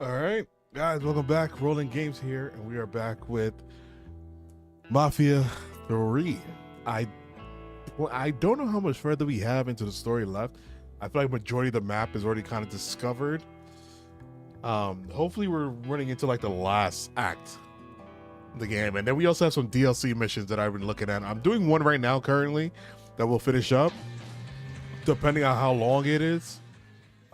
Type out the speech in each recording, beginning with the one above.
All right, guys, welcome back. Rolling Games here, and we are back with Mafia 3. I I don't know how much further we have into the story left. I feel like majority of the map is already kind of discovered. Hopefully we're running into like the last act of the game, and then we also have some DLC missions that I've been looking at. I'm doing one right now currently that we'll finish up, depending on how long it is.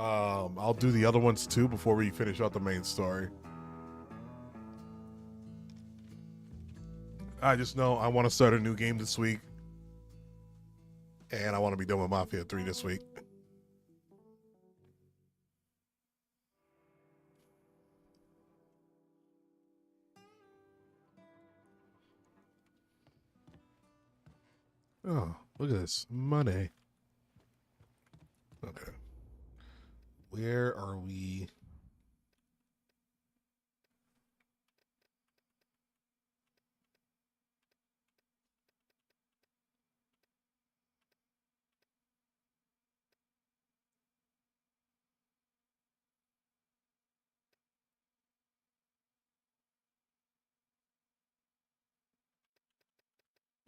I'll do the other ones too before we finish out the main story. I just know I want to start a new game this week, and I want to be done with Mafia 3 this week. Oh, look at this. Money. Okay. Where are we?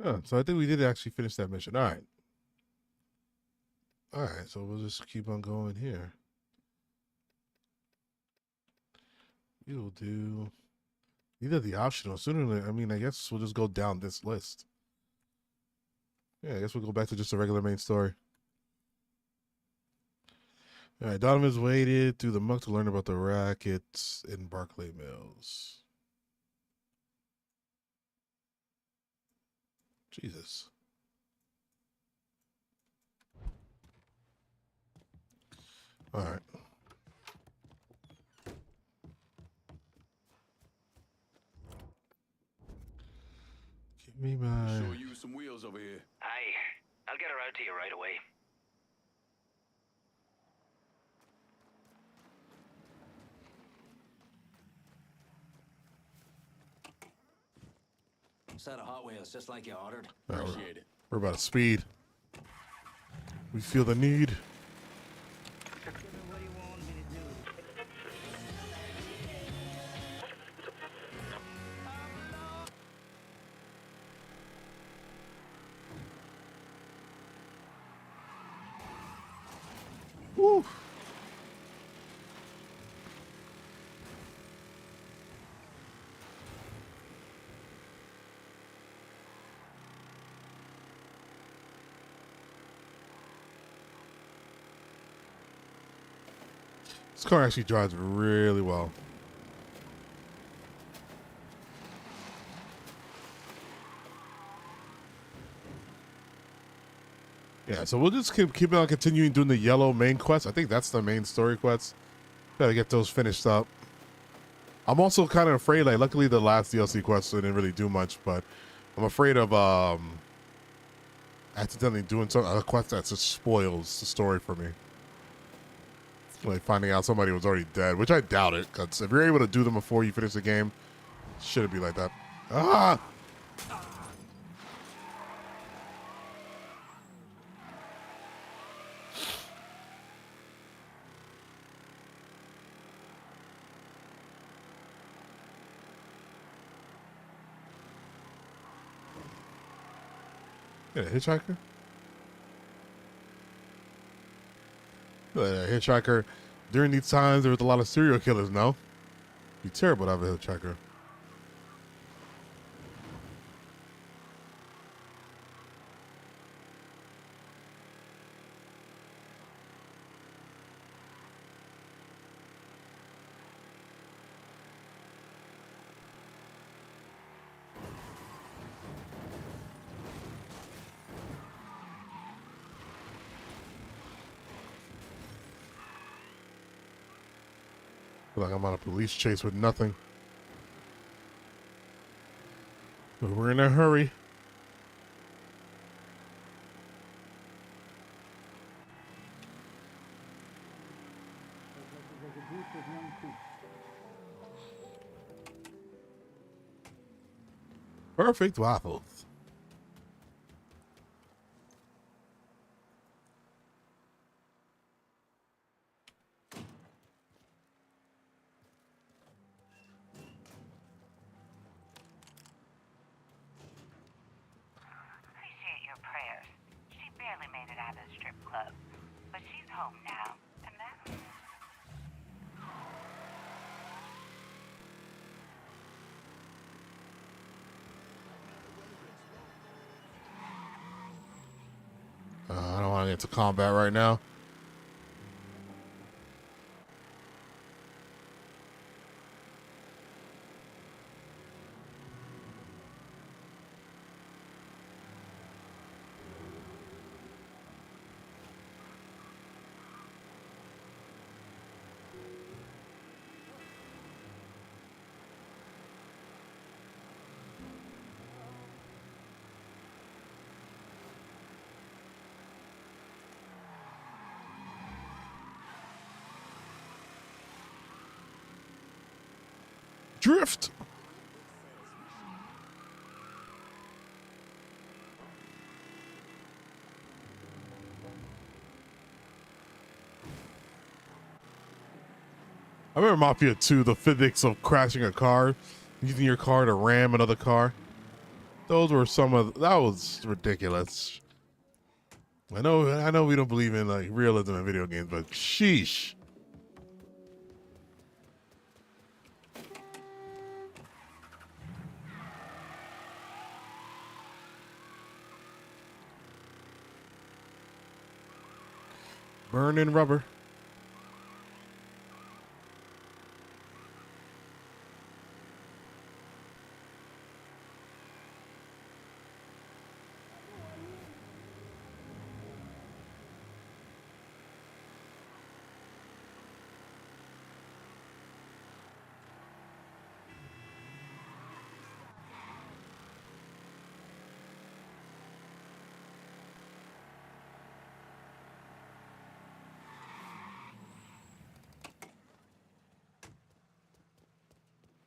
Oh, so I think we did actually finish that mission. All right. All right, so we'll just keep on going here. We'll do either the optional. Sooner, I mean, I guess we'll just go down this list. Yeah, I guess we'll go back to just a regular main story. All right, Donovan's waited through the muck to learn about the rackets in Barclay Mills. Jesus. All right. Give me my. Sure use some wheels over here. Aye, I'll get her out to you right away. Set of Hot Wheels, just like you ordered. Appreciate it. We're about to speed. We feel the need. Woo. This car actually drives really well. Yeah, so we'll just keep on continuing doing the yellow main quest. I think that's the main story quest. Gotta get those finished up. I'm also kind of afraid, like, luckily the last DLC quest didn't really do much, but I'm afraid of accidentally doing a quest that just spoils the story for me. Like finding out somebody was already dead, which I doubt it, because if you're able to do them before you finish the game, it shouldn't be like that. Ah! Yeah, hitchhiker? Hitchhiker. During these times, there was a lot of serial killers, no? Be terrible to have a hitchhiker. Feel like I'm on a police chase with nothing. But we're in a hurry. Perfect waffles. at a strip club. But she's home now, and that's... I don't want to get to combat right now. Drift. I remember Mafia II, the physics of crashing a car, using your car to ram another car. Those were some of that was ridiculous. I know we don't believe in like realism in video games, but sheesh. Burning rubber.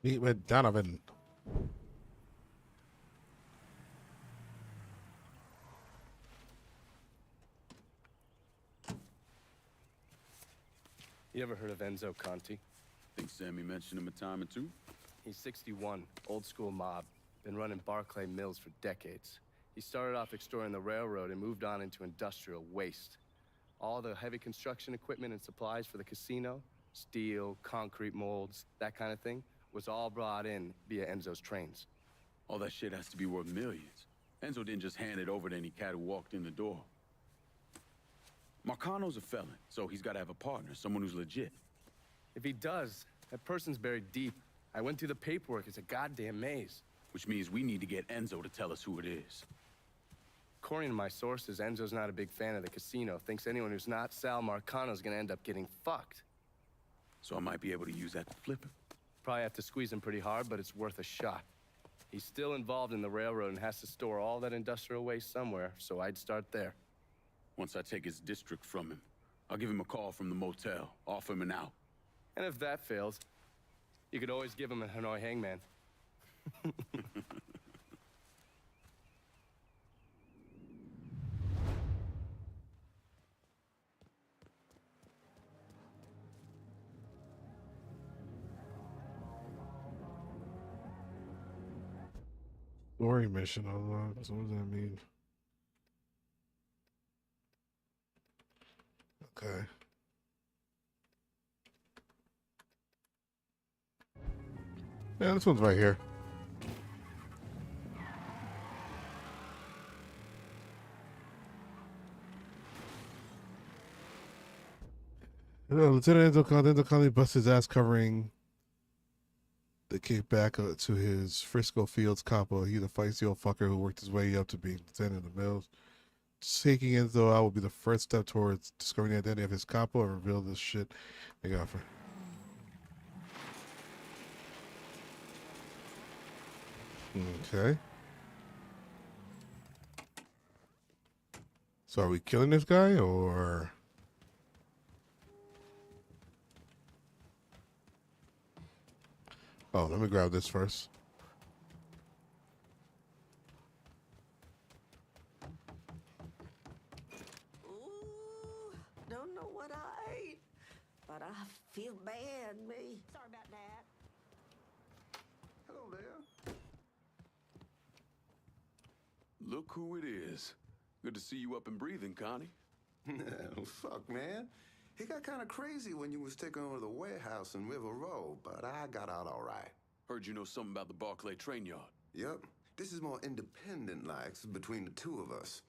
Meet with Donovan. You ever heard of Enzo Conti? Think Sammy mentioned him a time or two? He's 61, old school mob. Been running Barclay Mills for decades. He started off exploring the railroad and moved on into industrial waste. All the heavy construction equipment and supplies for the casino, steel, concrete molds, that kind of thing, was all brought in via Enzo's trains. All that shit has to be worth millions. Enzo didn't just hand it over to any cat who walked in the door. Marcano's a felon, so he's got to have a partner, someone who's legit. If he does, that person's buried deep. I went through the paperwork. It's a goddamn maze. Which means we need to get Enzo to tell us who it is. According to my sources, Enzo's not a big fan of the casino. Thinks anyone who's not Sal Marcano's gonna end up getting fucked. So I might be able to use that to flip him. Probably have to squeeze him pretty hard, but it's worth a shot. He's still involved in the railroad and has to store all that industrial waste somewhere, so I'd start there. Once I take his district from him, I'll give him a call from the motel, offer him an out. And if that fails, you could always give him a Hanoi hangman. Story mission unlocked. So what does that mean? Okay. Yeah, this one's right here. Lieutenant Enzo Conti busts his ass covering the kickback to his Frisco Fields capo. He's a feisty old fucker who worked his way up to being lieutenant of the Mills. Taking Enzo out will be the first step towards discovering the identity of his capo and reveal this shit they got for. Okay. So are we killing this guy or? Oh, let me grab this first. Ooh, don't know what I ate, but I feel bad, me. Sorry about that. Hello there. Look who it is. Good to see you up and breathing, Connie. Fuck, man. He got kind of crazy when you was taking over the warehouse in River Road, but I got out all right. Heard you know something about the Barclay train yard. Yep. This is more independent likes between the two of us.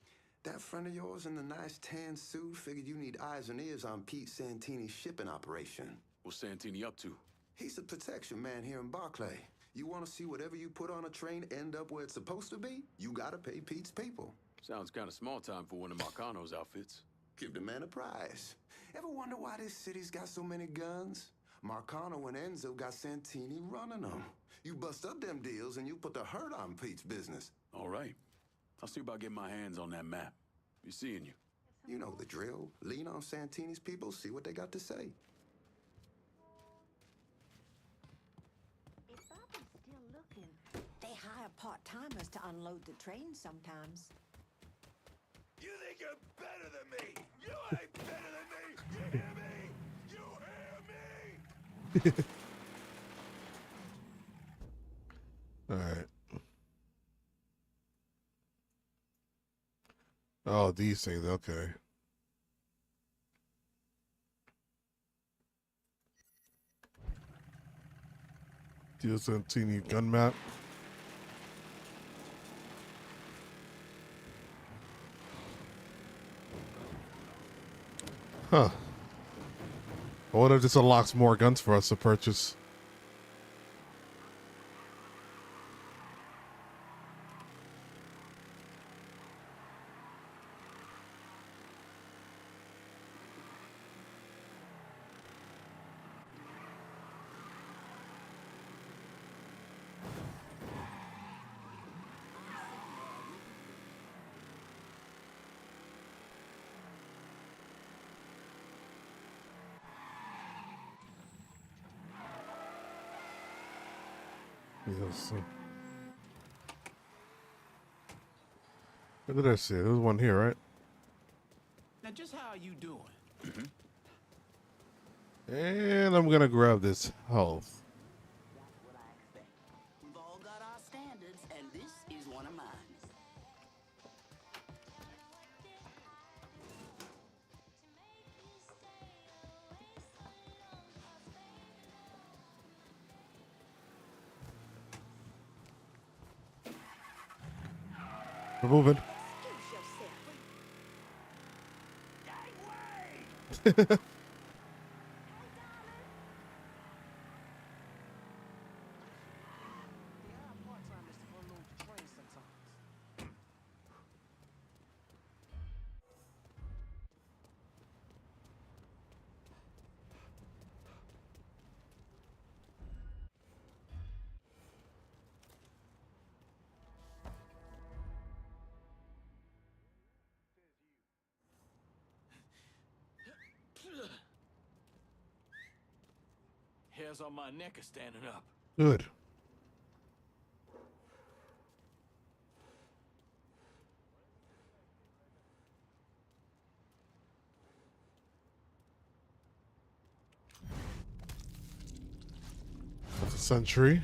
That friend of yours in the nice tan suit figured you need eyes and ears on Pete Santini's shipping operation. What's Santini up to? He's a protection man here in Barclay. You want to see whatever you put on a train end up where it's supposed to be? You gotta pay Pete's people. Sounds kind of small time for one of Marcano's outfits. Give the man a prize. Ever wonder why this city's got so many guns? Marcano and Enzo got Santini running them. You bust up them deals and you put the hurt on Pete's business. All right. I'll see about getting my hands on that map. Be seeing you. You know the drill. Lean on Santini's people, see what they got to say. If Bobby's still looking, they hire part-timers to unload the train sometimes. You think you're better than me? You ain't better than me! You hear me? You hear me? All right. Oh, these things. Okay. Deal Santini gun map. Huh. I wonder if this unlocks more guns for us to purchase. Yes. What did I see? There's one here, right? Now, just how are you doing? And I'm gonna grab this health. That's what I expect. We've all got our standards, and this is one of mine. We're moving. Hairs on my neck are standing up. Good. That's a sentry.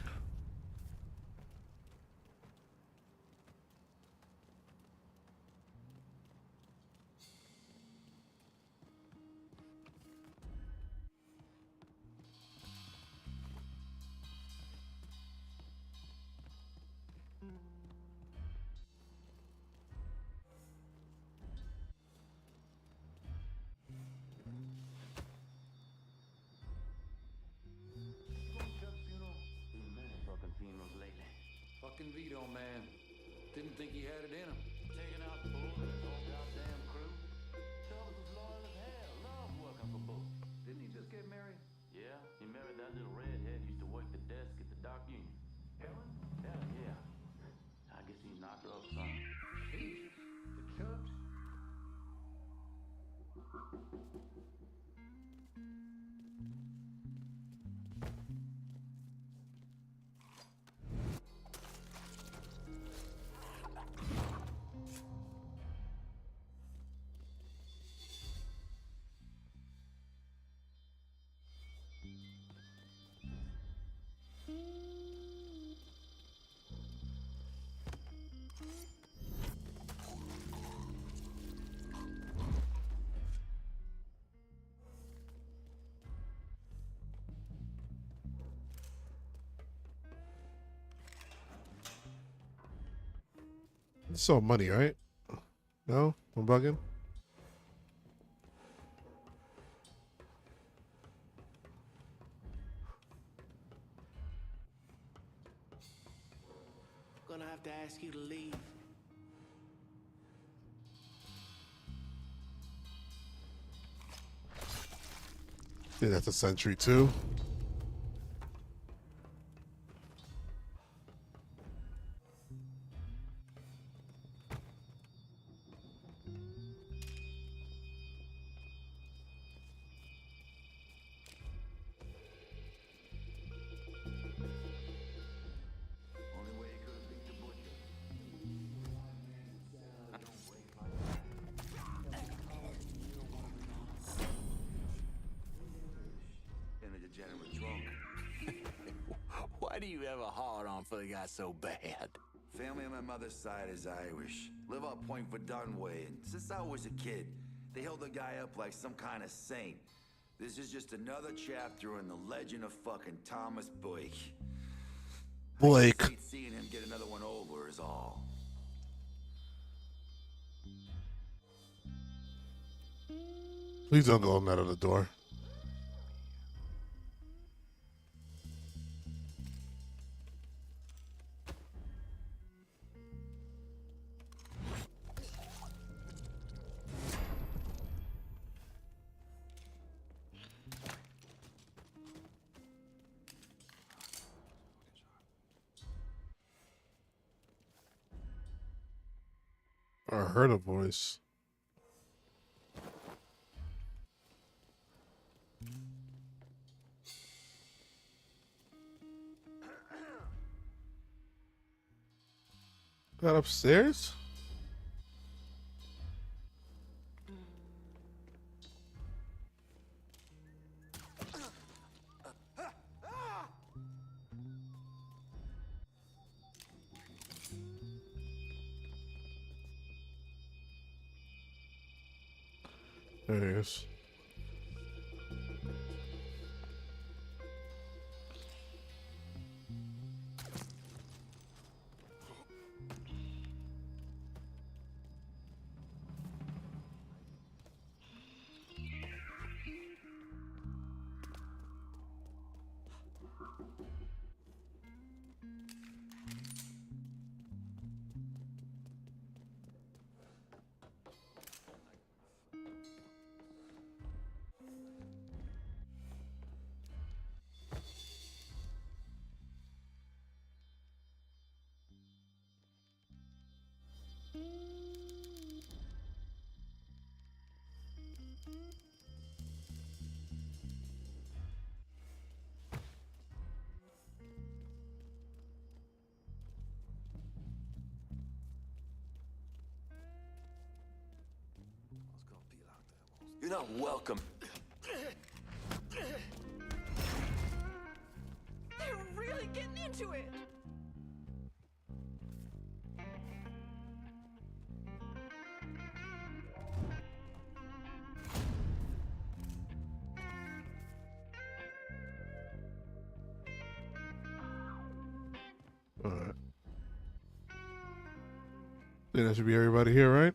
Fucking Vito, man. Didn't think he had it in him. Taking out Bull and his whole goddamn crew. Chubbs was loyal as hell. Loved working for Bull. Didn't he just get married? Yeah, he married that little redhead who used to work the desk at the dock union. Helen? Helen, yeah. I guess he knocked her up some. He? The Chubbs? It's all money, right? No? I'm bugging? Gonna have to ask you to leave. Yeah, that's a Sentry too. Only way he could have beat the butcher. And a degenerate drunk. Why do you have a hard on for the guy so bad? Family on my mother's side is Irish. Live out Point for Dunway, and since I was a kid, they held the guy up like some kind of saint. This is just another chapter in the legend of fucking Thomas Blake. Blake. I just hate seeing him get another one over is all. Please don't go in that other door. I heard a voice. Got upstairs? There he is. You're not welcome. They're really getting into it. All right. Think that should be everybody here, right?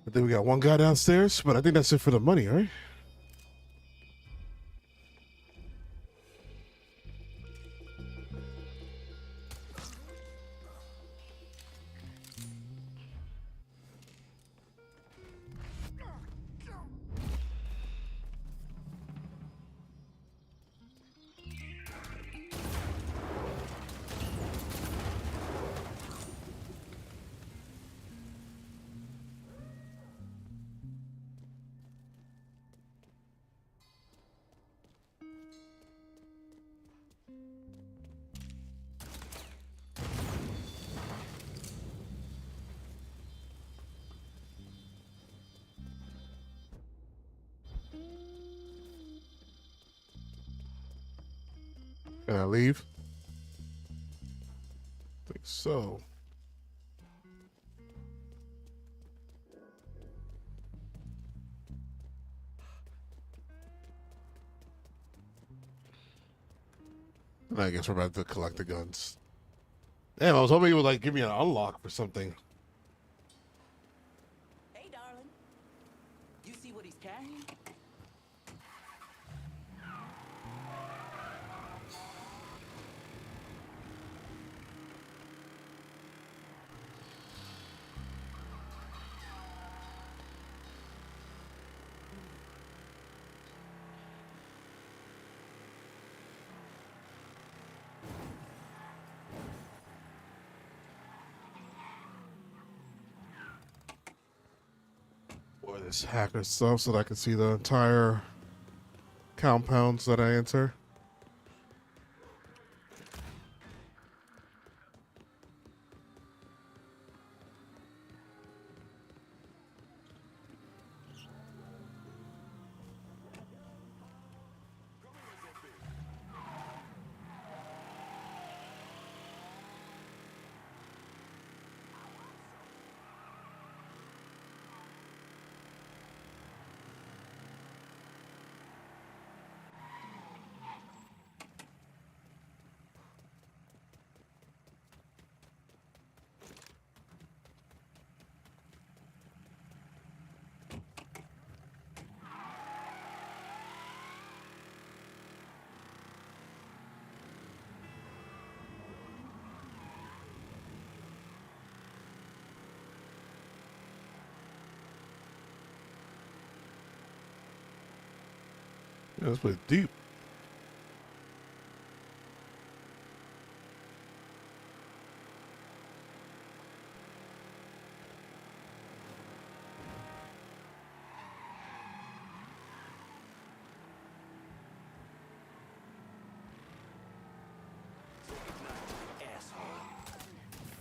I think we got one guy downstairs, but I think that's it for the money, right? Can I leave? I think so. And I guess we're about to collect the guns. Damn, I was hoping it would like give me an unlock for something. Hey, darling. You see what he's carrying? Boy, this hacker stuff so that I can see the entire compounds that I enter. Yeah, that's pretty deep.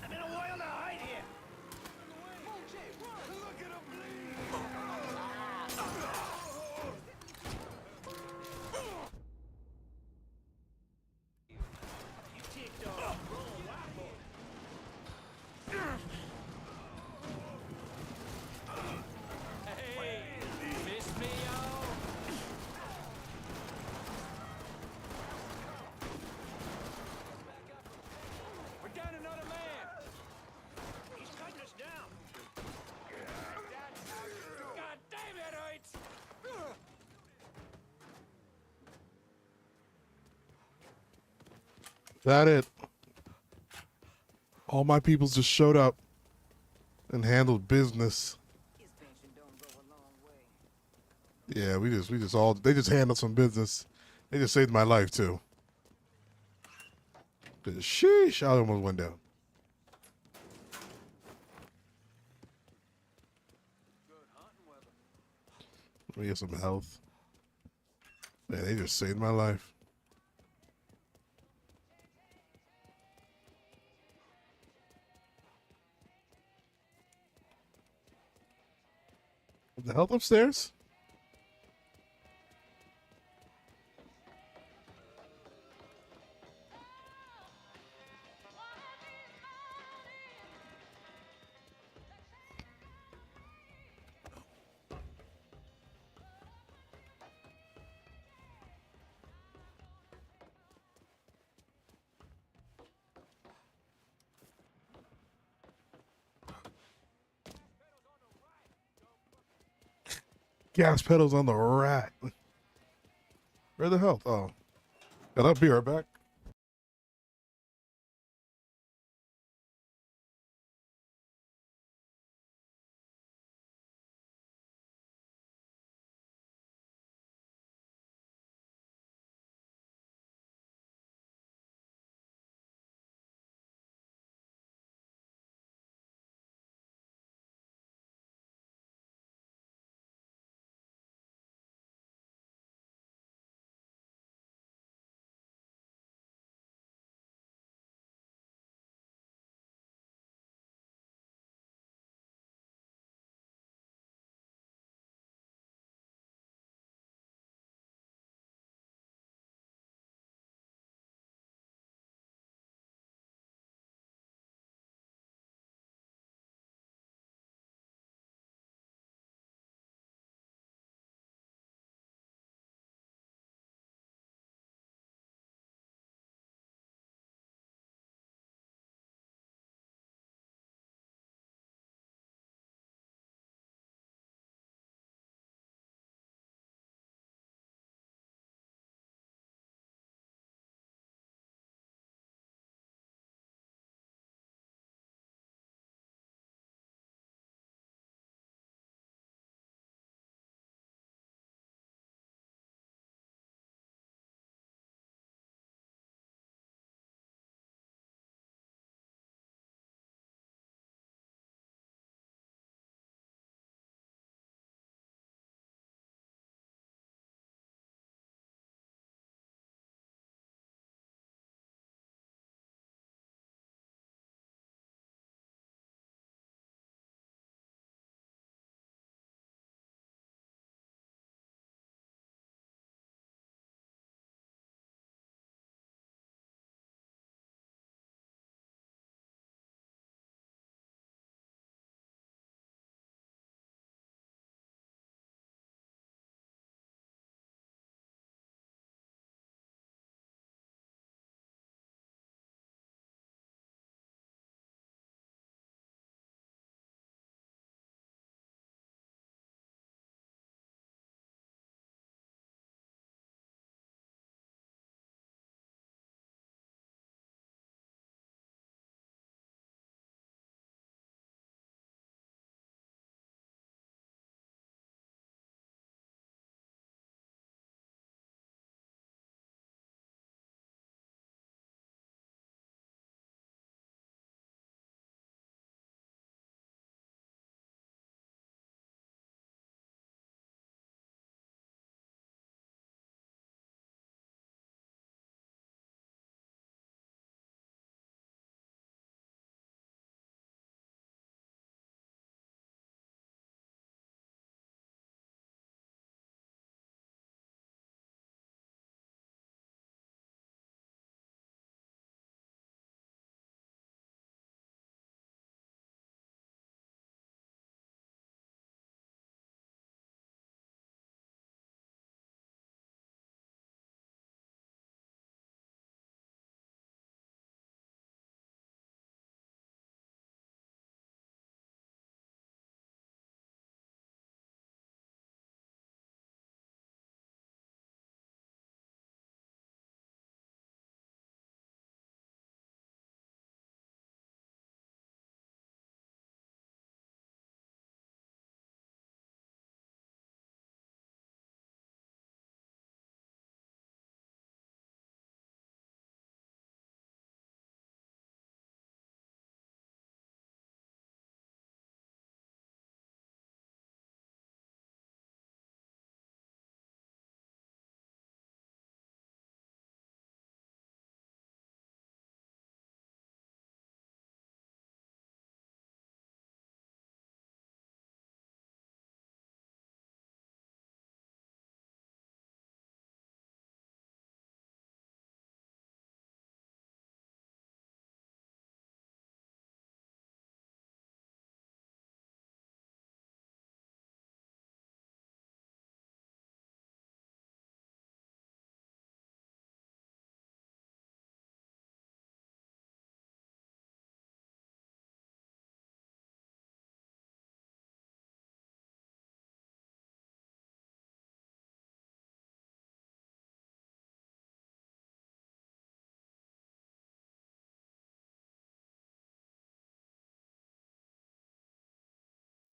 I'm in a while to hide here. That it. All my peoples just showed up and handled business. Yeah, we just all they just handled some business. They just saved my life too. 'Cause sheesh, I almost went down. Let me get some health. Man, they just saved my life. The health upstairs? Gas pedals on the rat. Where the health? Oh. Got up here, back.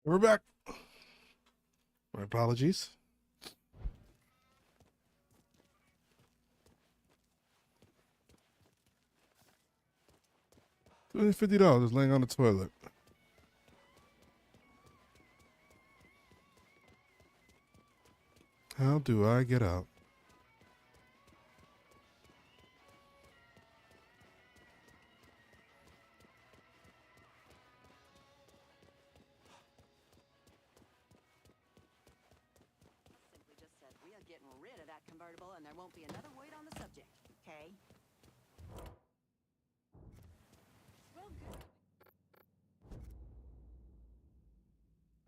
We're back. My apologies. $250 laying on the toilet. How do I get out? Simply just said we are getting rid of that convertible and there won't be another word on the subject, okay? Well, good.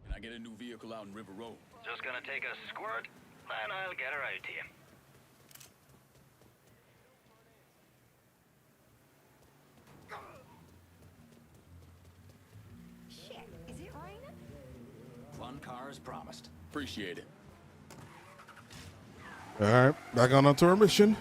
Can I get a new vehicle out in River Road? Just gonna take a squirt, and I'll get her out to you. Shit, is it raining? Fun car as promised. Appreciate it. All right, back on to our mission.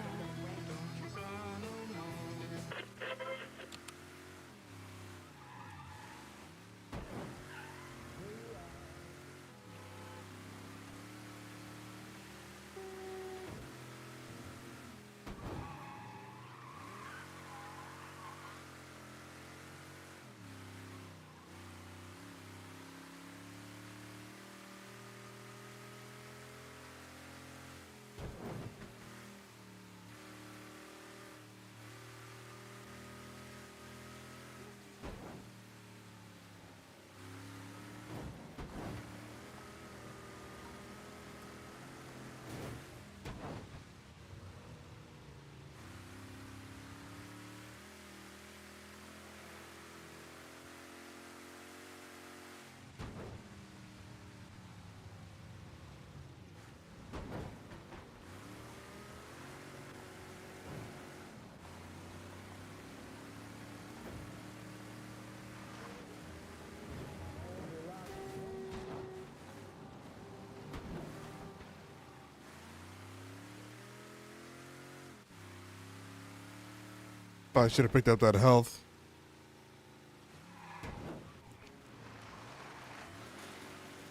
Probably should have picked up that health.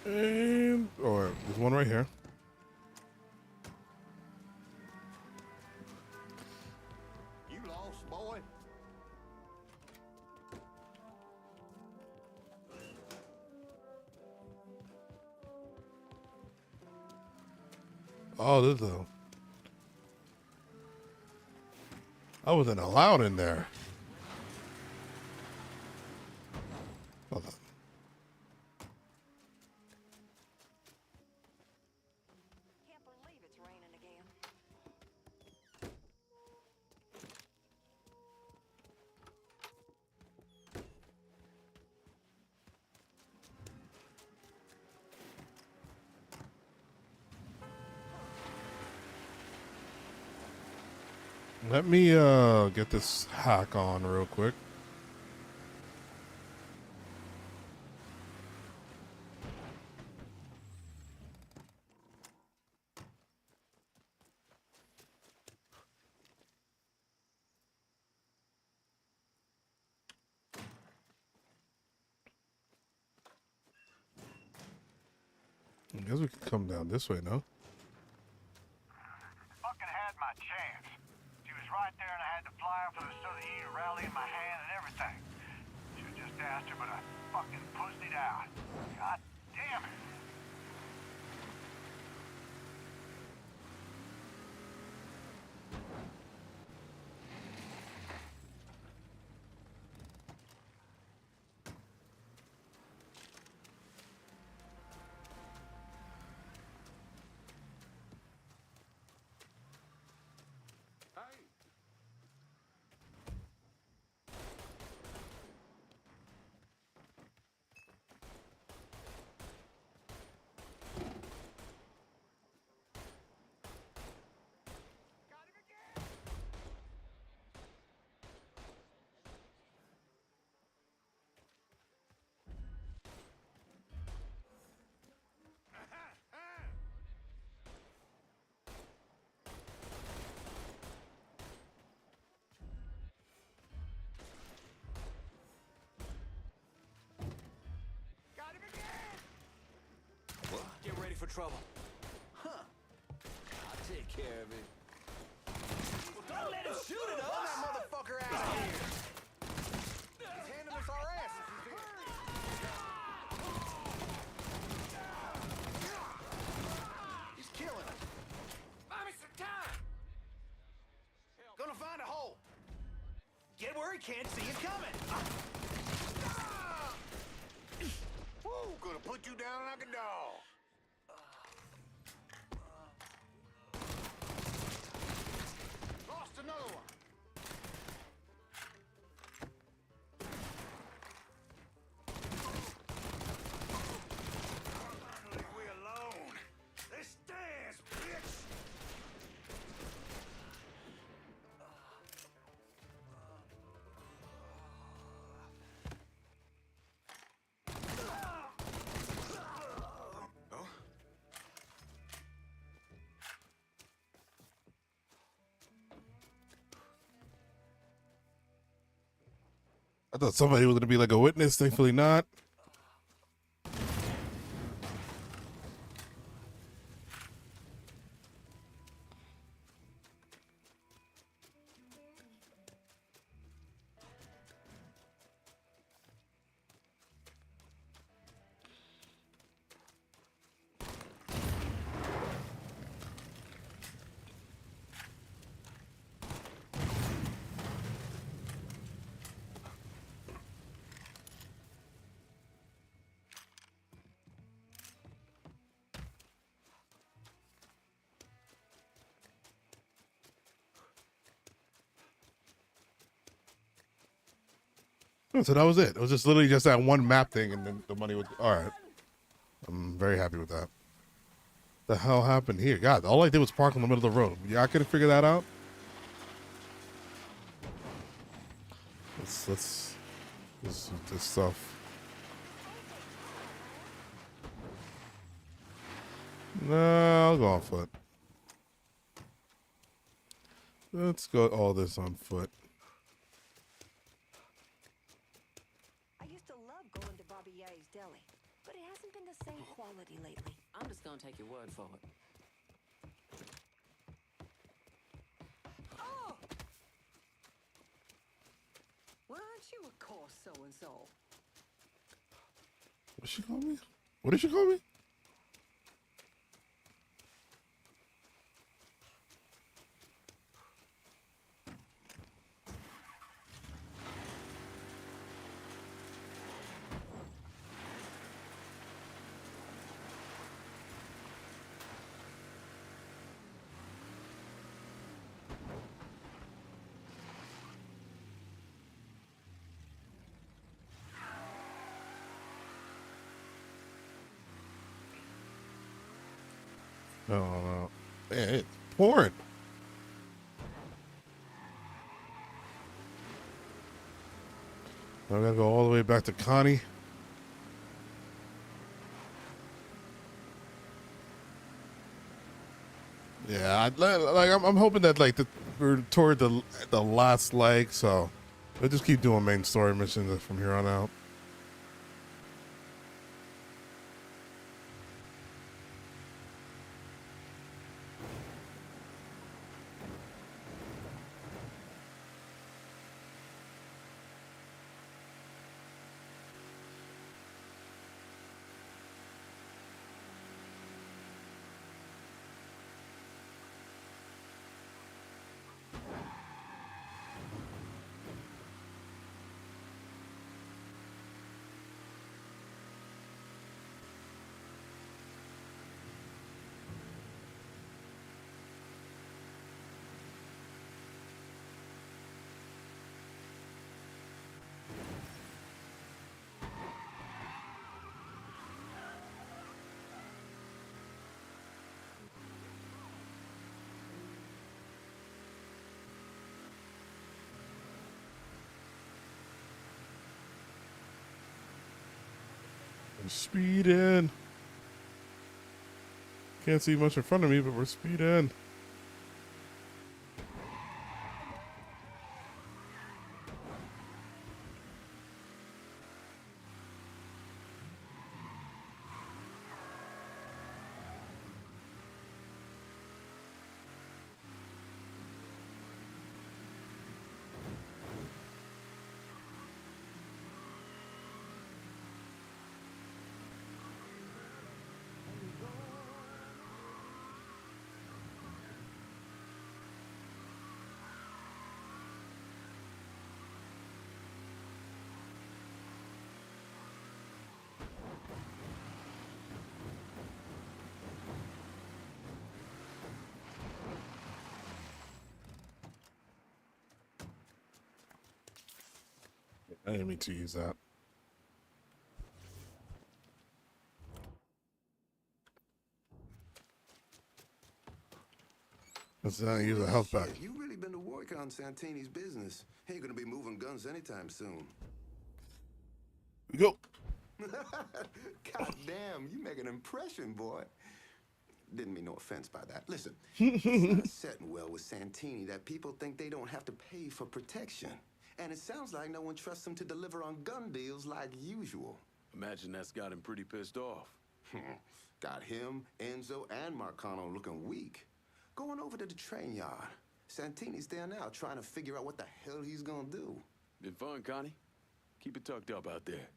And, or there's one right here. You lost, boy. Oh, this is a... I wasn't allowed in there. Hold on. Can't believe it's raining again. Let me get this hack on real quick. I guess we could come down this way now. Fucking had my chance. She was right there and I had the flyer for the Soda Union rally in my hand and everything. Should just asked her, but I fucking pussed it out. God damn it. trouble. Huh. I'll take care of it. Well, don't let him shoot at us! Run that motherfucker out of here! He's handing us our asses. He's killing us. Buy me some time. Gonna find a hole. Get where he can't see it coming. Woo, gonna put you down like a dog. Lost another one. Leave we alone. This dance, bitch. I thought somebody was gonna be like a witness. Thankfully not. So that was it. It was just literally just that one map thing, and then the money was all right. I'm very happy with that. The hell happened here? God, all I did was park in the middle of the road. Yeah, I couldn't figure that out. Let's this stuff. No, I'll go on foot. Let's go all this on foot. I used to love going to Bobby Ye's deli, but it hasn't been the same quality lately. I'm just gonna take your word for it. Oh! Well, aren't you a course so-and-so? What did she call me? What did she call me? No. Man, it's pouring. I gotta go all the way back to Connie. Yeah, I'm hoping that like we're toward the last leg, so we'll just keep doing main story missions from here on out. Speeding. Can't see much in front of me, but we're speeding. I didn't mean to use that. Let's use a health pack. You really been to work on Santini's business. He ain't gonna be moving guns anytime soon. Go. God damn, you make an impression, boy. Didn't mean no offense by that. Listen, it's not setting well with Santini that people think they don't have to pay for protection. And it sounds like no one trusts him to deliver on gun deals like usual. Imagine that's got him pretty pissed off. Got him, Enzo, and Marcano looking weak. Going over to the train yard. Santini's there now trying to figure out what the hell he's gonna do. Been fun, Connie? Keep it tucked up out there.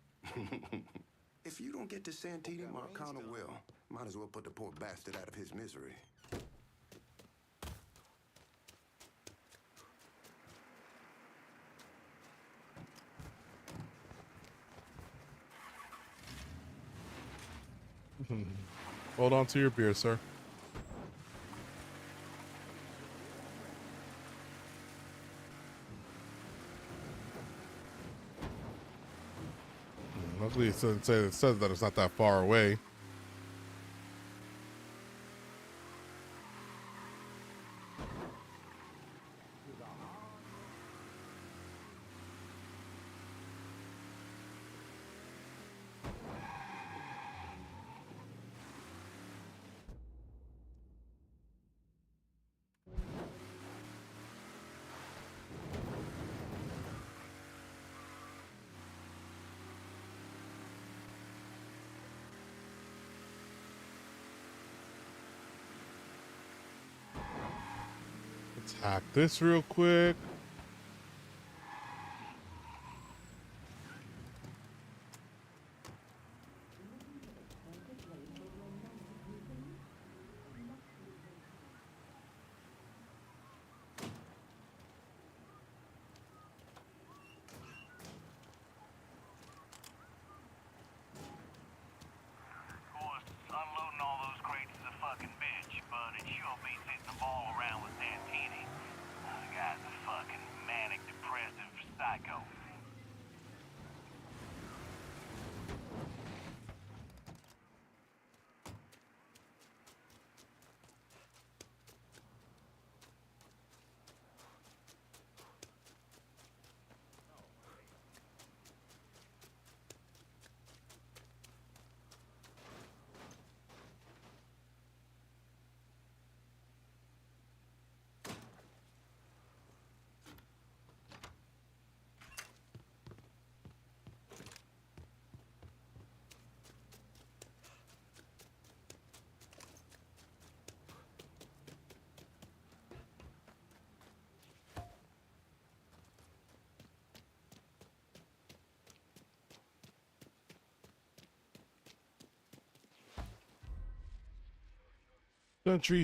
If you don't get to Santini, Marcano will. Might as well put the poor bastard out of his misery. Hold on to your beer, sir. Luckily, it says that it's not that far away. Let's hack this real quick. Unloading all those crates is a fucking bitch, but it sure beats hitting the ball around with Santini. The guy's a fucking manic depressive psycho.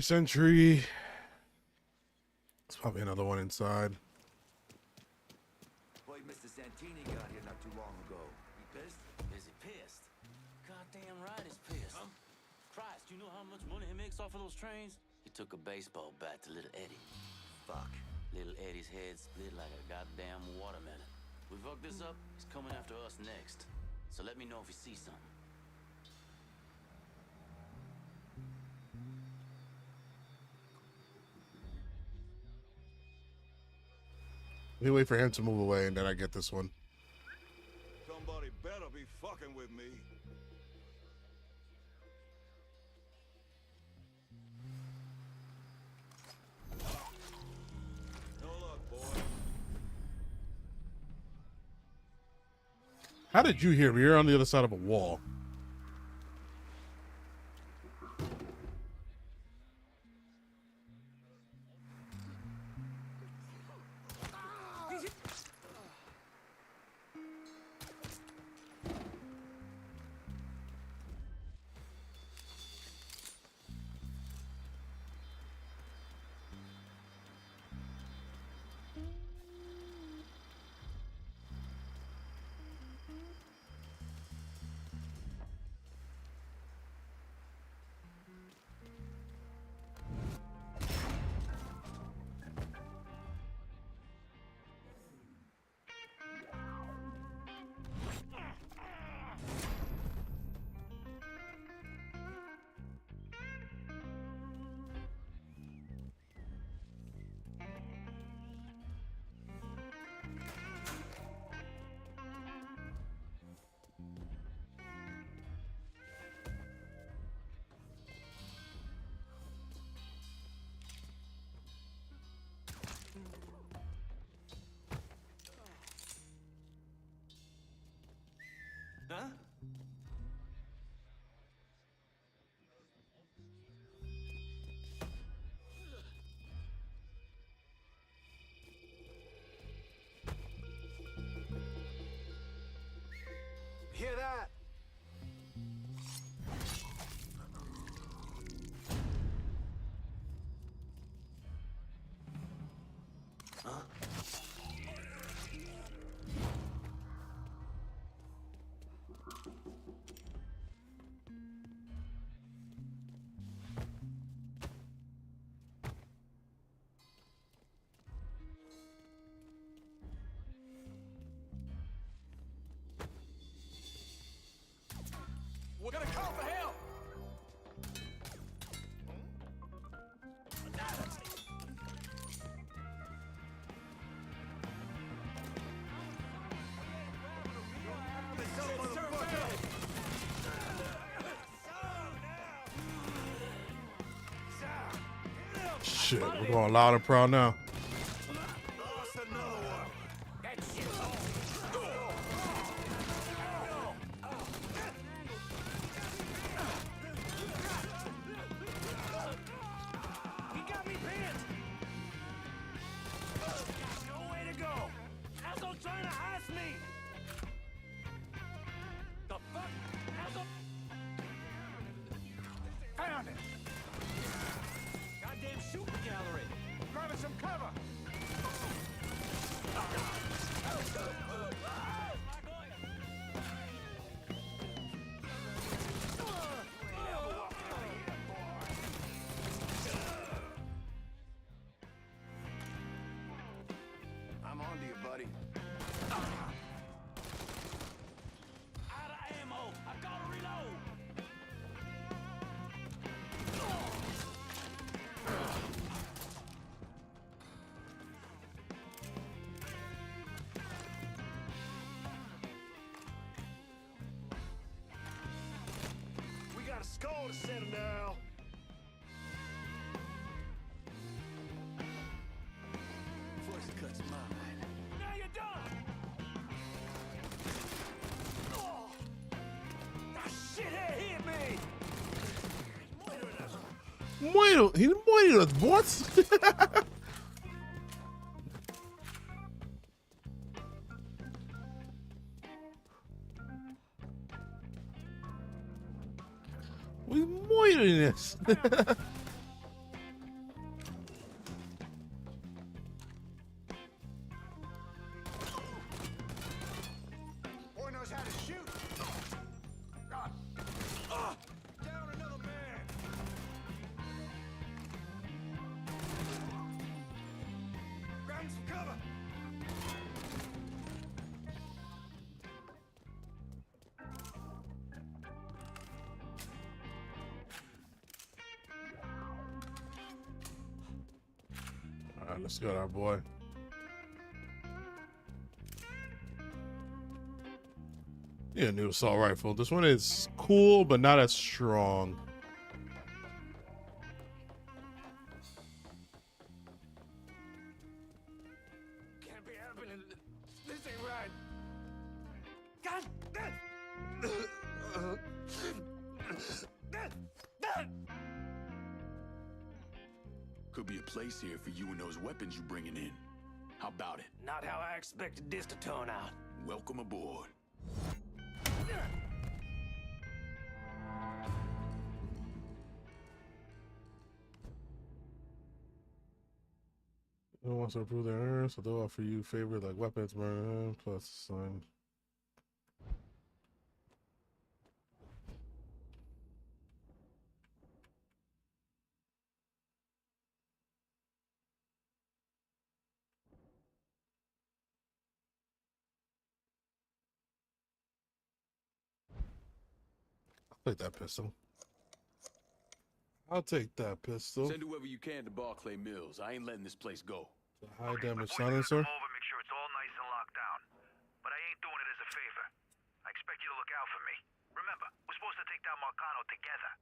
Sentry. There's probably another one inside. Boy, Mr. Santini got here not too long ago. He pissed? Is he pissed? Goddamn right he's pissed. Christ, you know how much money he makes off of those trains? He took a baseball bat to little Eddie. Fuck. Little Eddie's head split like a goddamn watermelon. We fuck this up, he's coming after us next. So let me know if you see something. We wait for him to move away and then I get this one. Somebody better be fucking with me. No luck, boy. How did you hear me? You're on the other side of a wall. Huh? Hear that? We're gonna call for help! Shit, we're going loud and proud now. He got me pinned! No way to go! Asshole trying to ice me! The fuck? Asshole! Found it! Goddamn shooting gallery! Grabbing some cover. I'm on to you, buddy. Out of ammo! I gotta reload! We got a score to settle now. First it cuts mine. Now you're done! Oh! That shithead hit me! Wait, he waited us, what? We waiting this. Boy knows how to shoot. Down another man. Grab some cover. All right, let's go, our boy. Yeah, new assault rifle. This one is cool, but not as strong. Can't be happening. This ain't right. God. Could be a place here for you and those weapons you bringing in. How about it? Not how I expected this to turn out. Welcome aboard. Who wants to improve their earnings, so they'll offer you favors like weapons, man, plus sign. I'll take that pistol. I'll take that pistol. Send whoever you can to Barclay Mills. I ain't letting this place go. The high damage silencer. Make sure it's all nice and locked down. But I ain't doing it as a favor. I expect you to look out for me. Remember, we're supposed to take down Marcano together.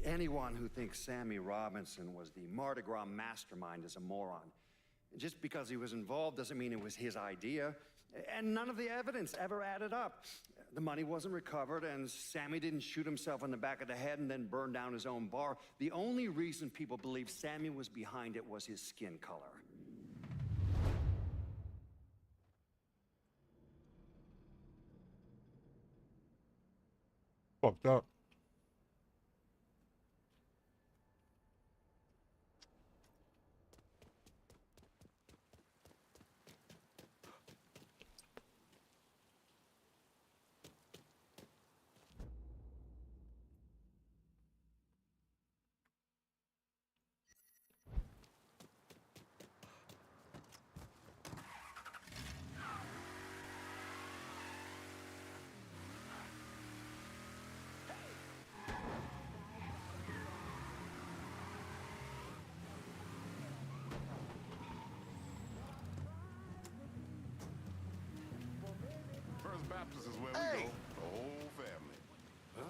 Anyone who thinks Sammy Robinson was the Mardi Gras mastermind is a moron. Just because he was involved doesn't mean it was his idea. And none of the evidence ever added up. The money wasn't recovered, and Sammy didn't shoot himself in the back of the head and then burn down his own bar. The only reason people believe Sammy was behind it was his skin color. Fucked up. First Baptist is where we go. The whole family. Huh?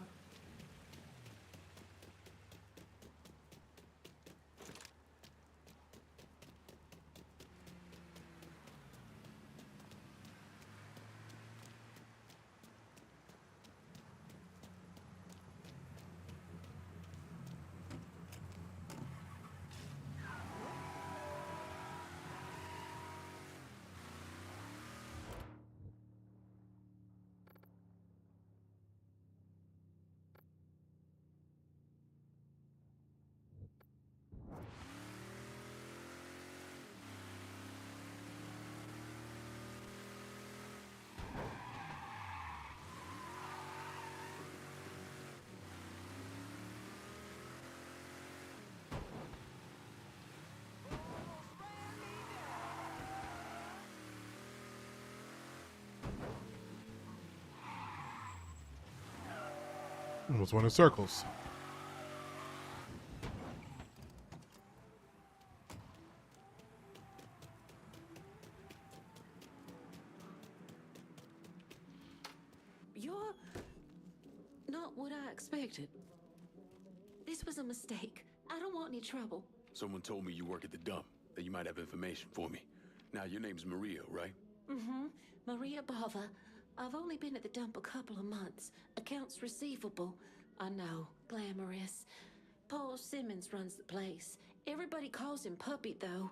Almost went in circles. You're not what I expected. This was a mistake. I don't want any trouble. Someone told me you work at the dump, that you might have information for me. Now, your name's Maria, right? Mm-hmm. Maria Bava. I've only been at the dump a couple of months. Accounts receivable. I know. Glamorous. Paul Simmons runs the place. Everybody calls him Puppy, though.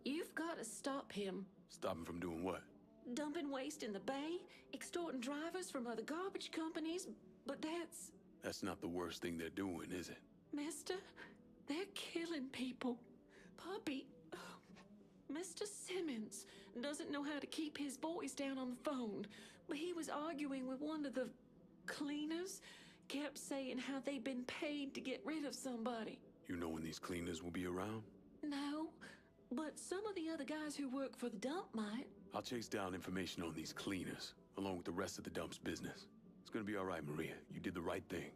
You've got to stop him. Stop him from doing what? Dumping waste in the bay, extorting drivers from other garbage companies, but That's not the worst thing they're doing, is it? Mister, they're killing people. Puppy, Mr. Simmons doesn't know how to keep his voice down on the phone, but he was arguing with one of the cleaners, kept saying how they'd been paid to get rid of somebody. You know when these cleaners will be around? No, but some of the other guys who work for the dump might. I'll chase down information on these cleaners, along with the rest of the dump's business. It's gonna be all right, Maria. You did the right thing.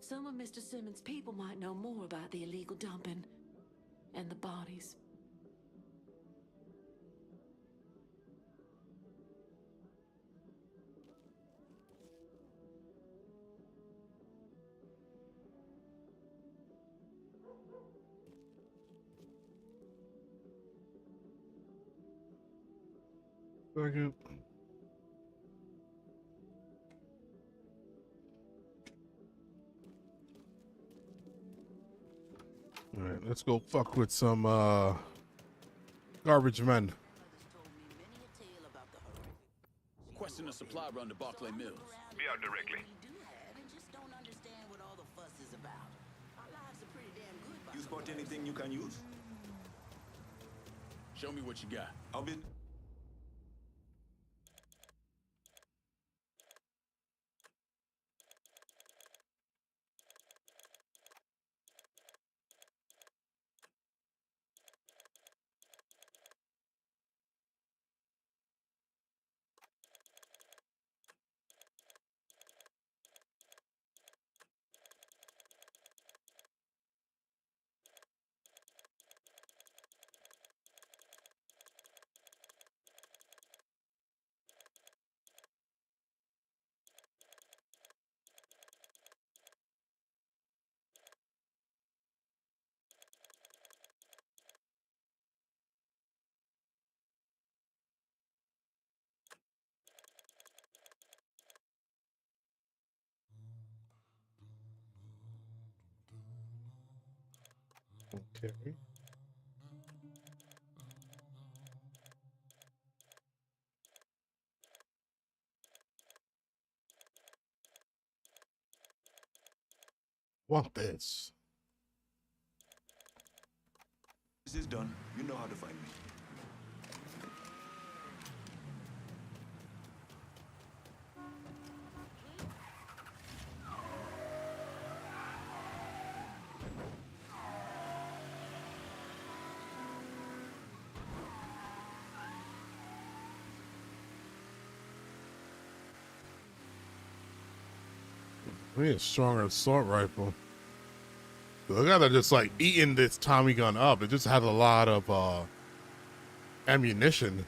Some of Mr. Simmons' people might know more about the illegal dumping and the bodies. Second. All right, let's go fuck with some garbage men. Question a supply run to Barclay Mills. Be out directly. You spot anything you can use? Show me what you got. I'll be... Okay. Want this? This is done. You know how to find me. We need a stronger assault rifle. Look how they're just like eating this Tommy gun up. It just has a lot of ammunition.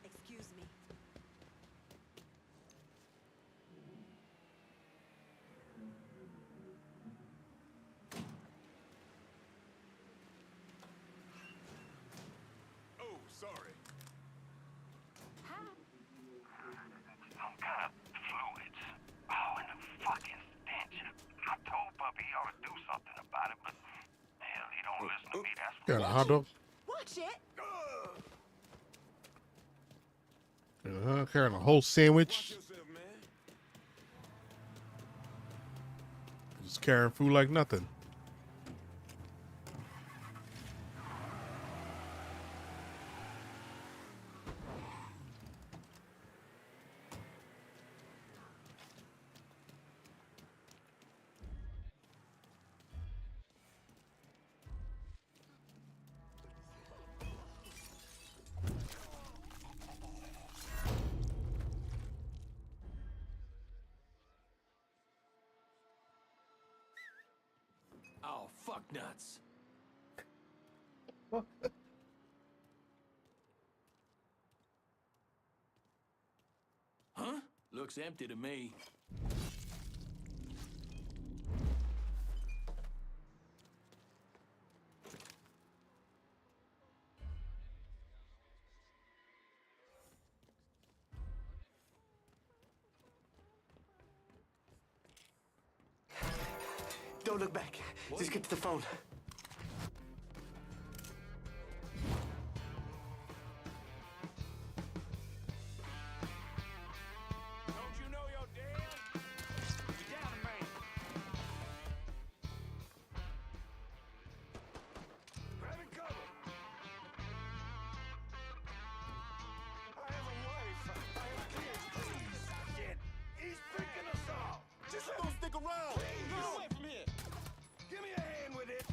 Excuse me. Oh, sorry. Some kind of fluids. Oh, and the fucking stench. I told Puppy he ought to do something about it, but hell, he don't listen to me. That's Got a hot dog. Watch it. Carrying a whole sandwich. Yourself, man. Just carrying food like nothing. Oh, fuck nuts. Huh? Looks empty to me. Don't look back. Just get to the phone. Don't you know you're dead? Get down, man. Grabbing cover. I have a wife. I have kids. Please. Shit. He's picking us off. Just don't stick around. Please. Get away from here. Give me a hand with it.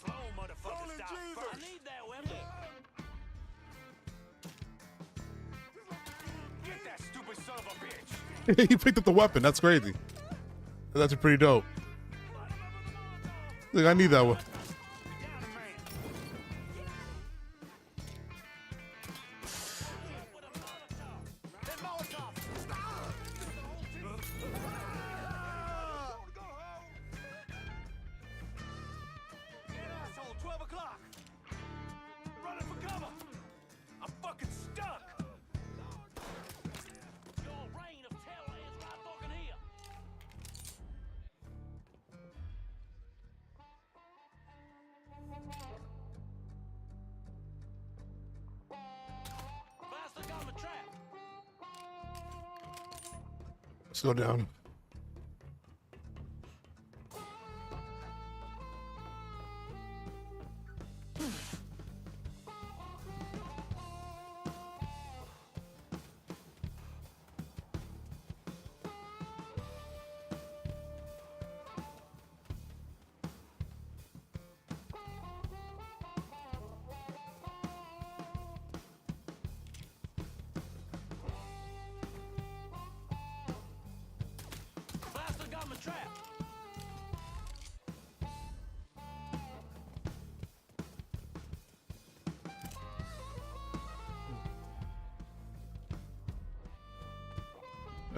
Slow, motherfucker. Stop. I need that weapon. Get that stupid son of a bitch. He picked up the weapon. That's crazy. That's pretty dope. Look, I need that one. Asshole, 12 o'clock. Running for cover. I'm fucking stuck. Your reign of terror is right fucking here. Faster, got him a trap. Let's go down.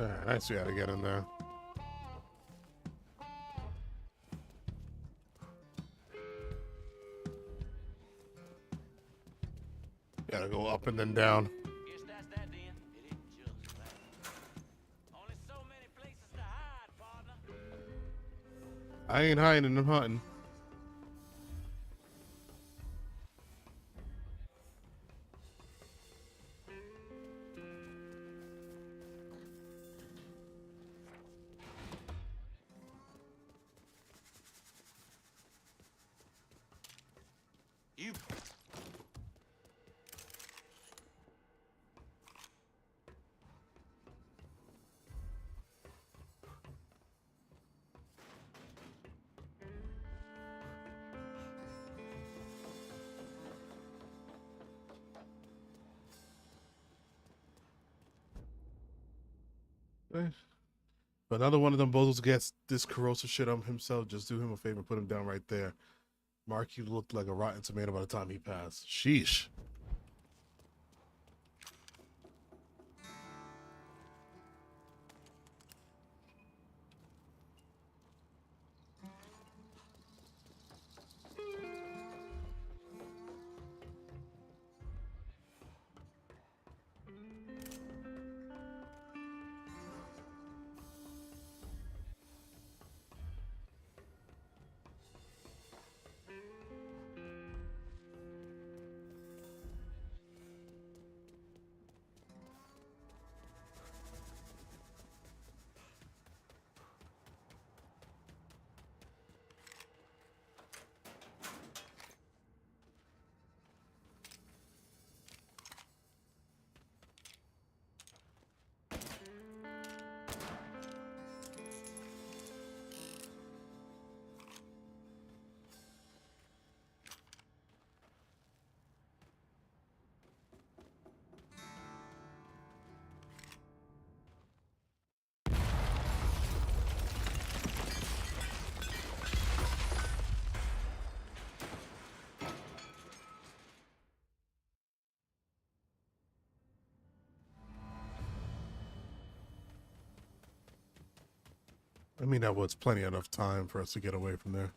Alright, I see how to get in there. Gotta go up and then down. Guess that's that then. It isn't just that. Only so many places to hide, partner. I ain't hiding, I'm hunting. You. If another one of them bozos gets this corrosive shit on himself, just do him a favor, put him down right there. Mark, you looked like a rotten tomato by the time he passed. Sheesh. I mean, that was plenty enough time for us to get away from there.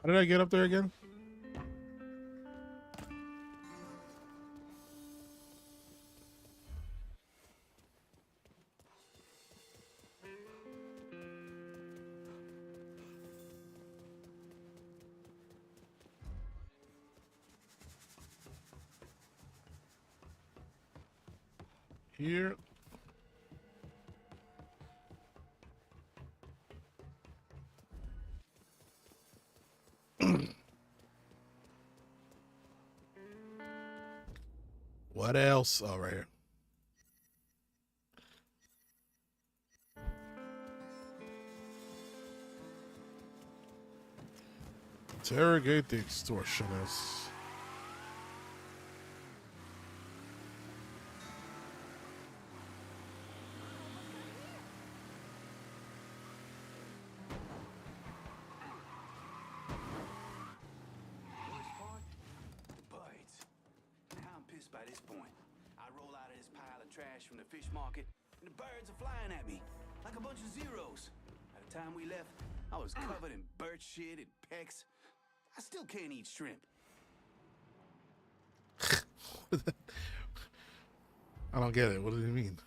How did I get up there again? Here. What else? Oh, right here. Interrogate the extortionist. By this point, I roll out of this pile of trash from the fish market, and the birds are flying at me like a bunch of zeros. By the time we left, I was covered in bird shit and pecks. I still can't eat shrimp. I don't get it. What does it mean?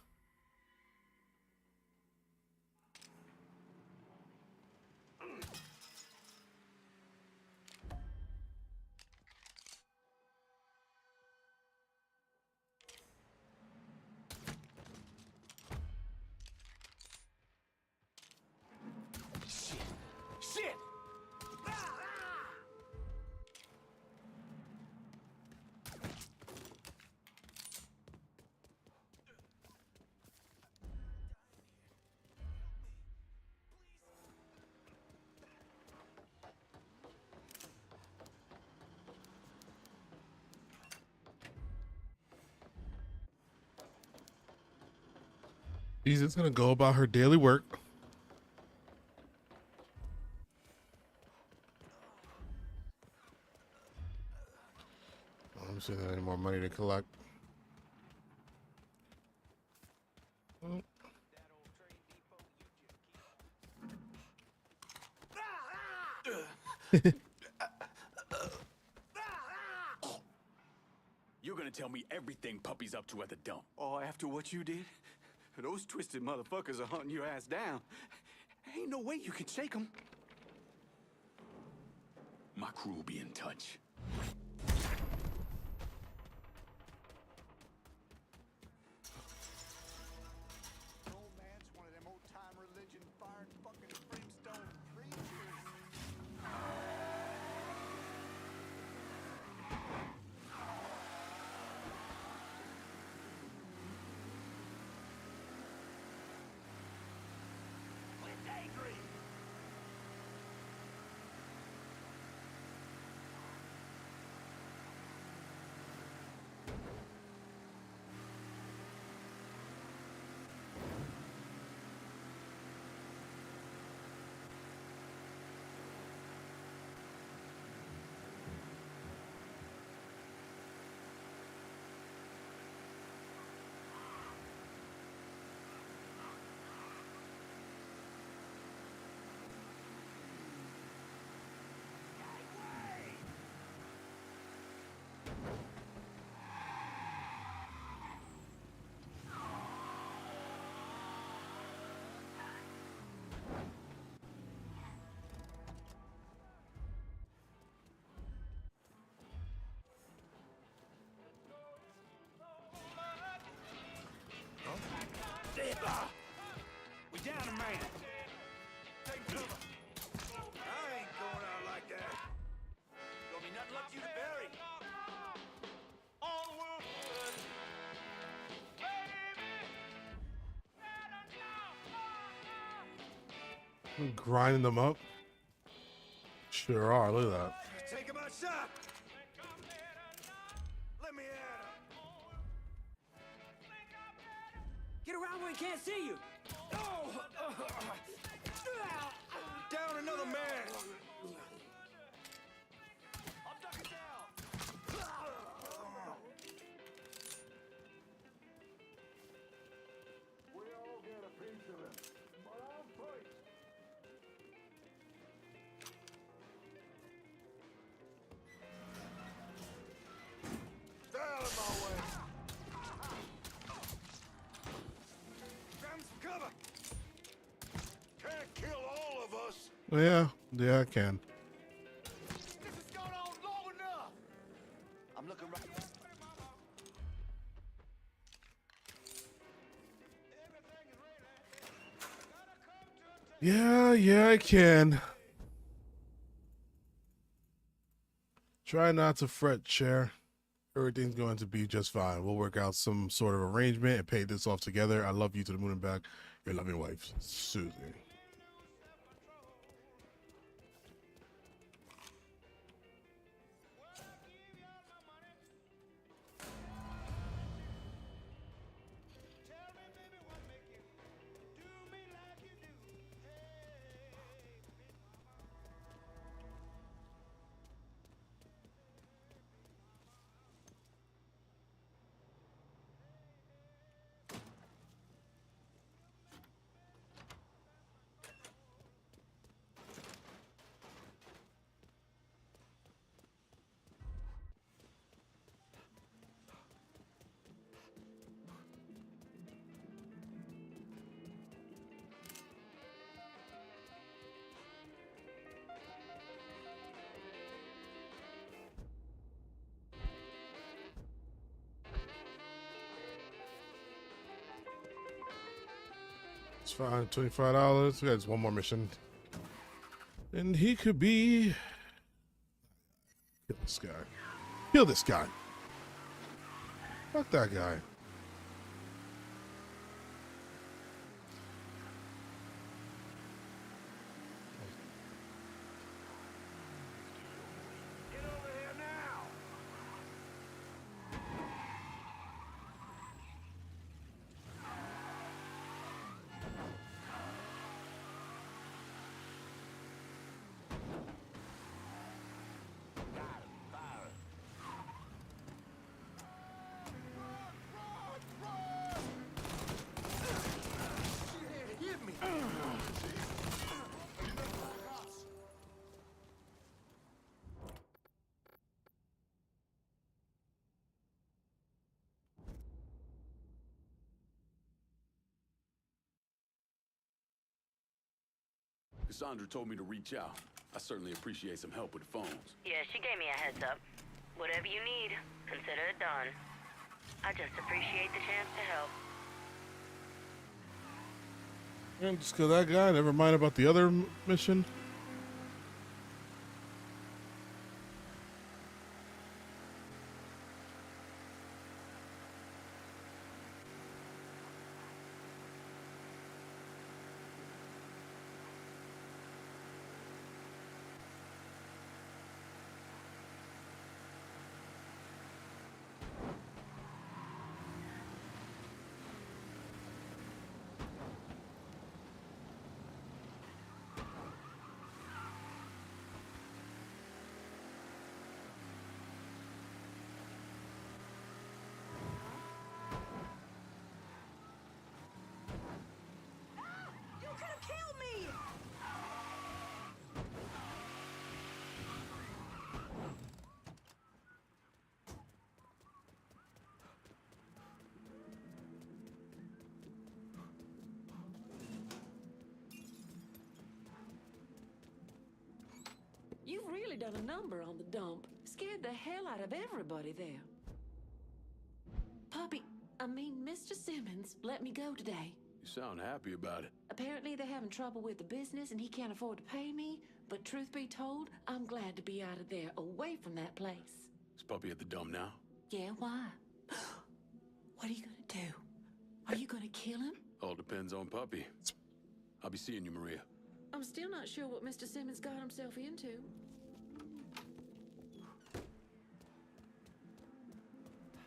She's just gonna go about her daily work. I'm seeing any more money to collect. You're gonna tell me everything Puppy's up to at the dump. Oh, after what you did? Those twisted motherfuckers are hunting your ass down. Ain't no way you can shake them. My crew will be in touch. Romance, one of them old-time religion, fire, fucking brimstone preachers. We down a man. Take cover. I ain't going out like that. Gonna be nothing left you to bury. Grinding them up. Sure are. Look at that. Take him outside. Let me at him. Get around where he can't see you. Down another man. We all get a piece of him, but I'm first. Stay out of my way. Grab some cover. Can't kill all of us. Yeah, I can. This has gone on long enough. I'm looking right. Yeah, I can. Try not to fret, Chair. Everything's going to be just fine. We'll work out some sort of arrangement and pay this off together. I love you to the moon and back. Your loving wife, Susie. It's fine. $25. We got just one more mission. And he could be. Kill this guy. Kill this guy. Fuck that guy. Cassandra told me to reach out. I certainly appreciate some help with the phones. Yeah, she gave me a heads up. Whatever you need, consider it done. I just appreciate the chance to help. And just kill that guy. Never mind about the other mission. You've really done a number on the dump. Scared the hell out of everybody there. Mr. Simmons let me go today. You sound happy about it. Apparently they're having trouble with the business and he can't afford to pay me. But truth be told, I'm glad to be out of there, away from that place. Is Puppy at the dump now? Yeah, why? What are you gonna do? Are you gonna kill him? All depends on Puppy. I'll be seeing you, Maria. I'm still not sure what Mr. Simmons got himself into.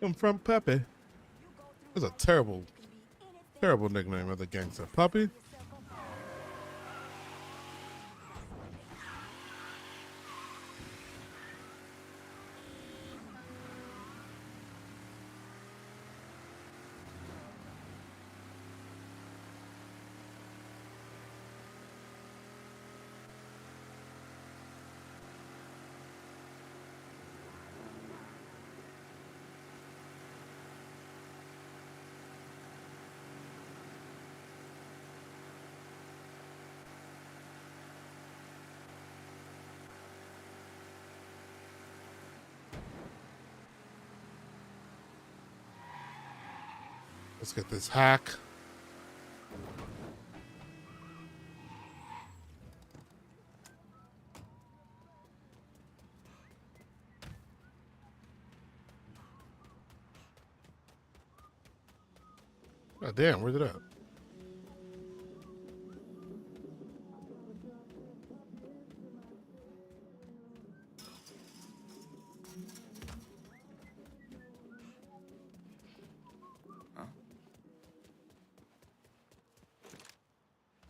I'm from Pepe. That's a terrible, terrible nickname of the gangster. Puppy? Let's get this hack. God damn, where's it at?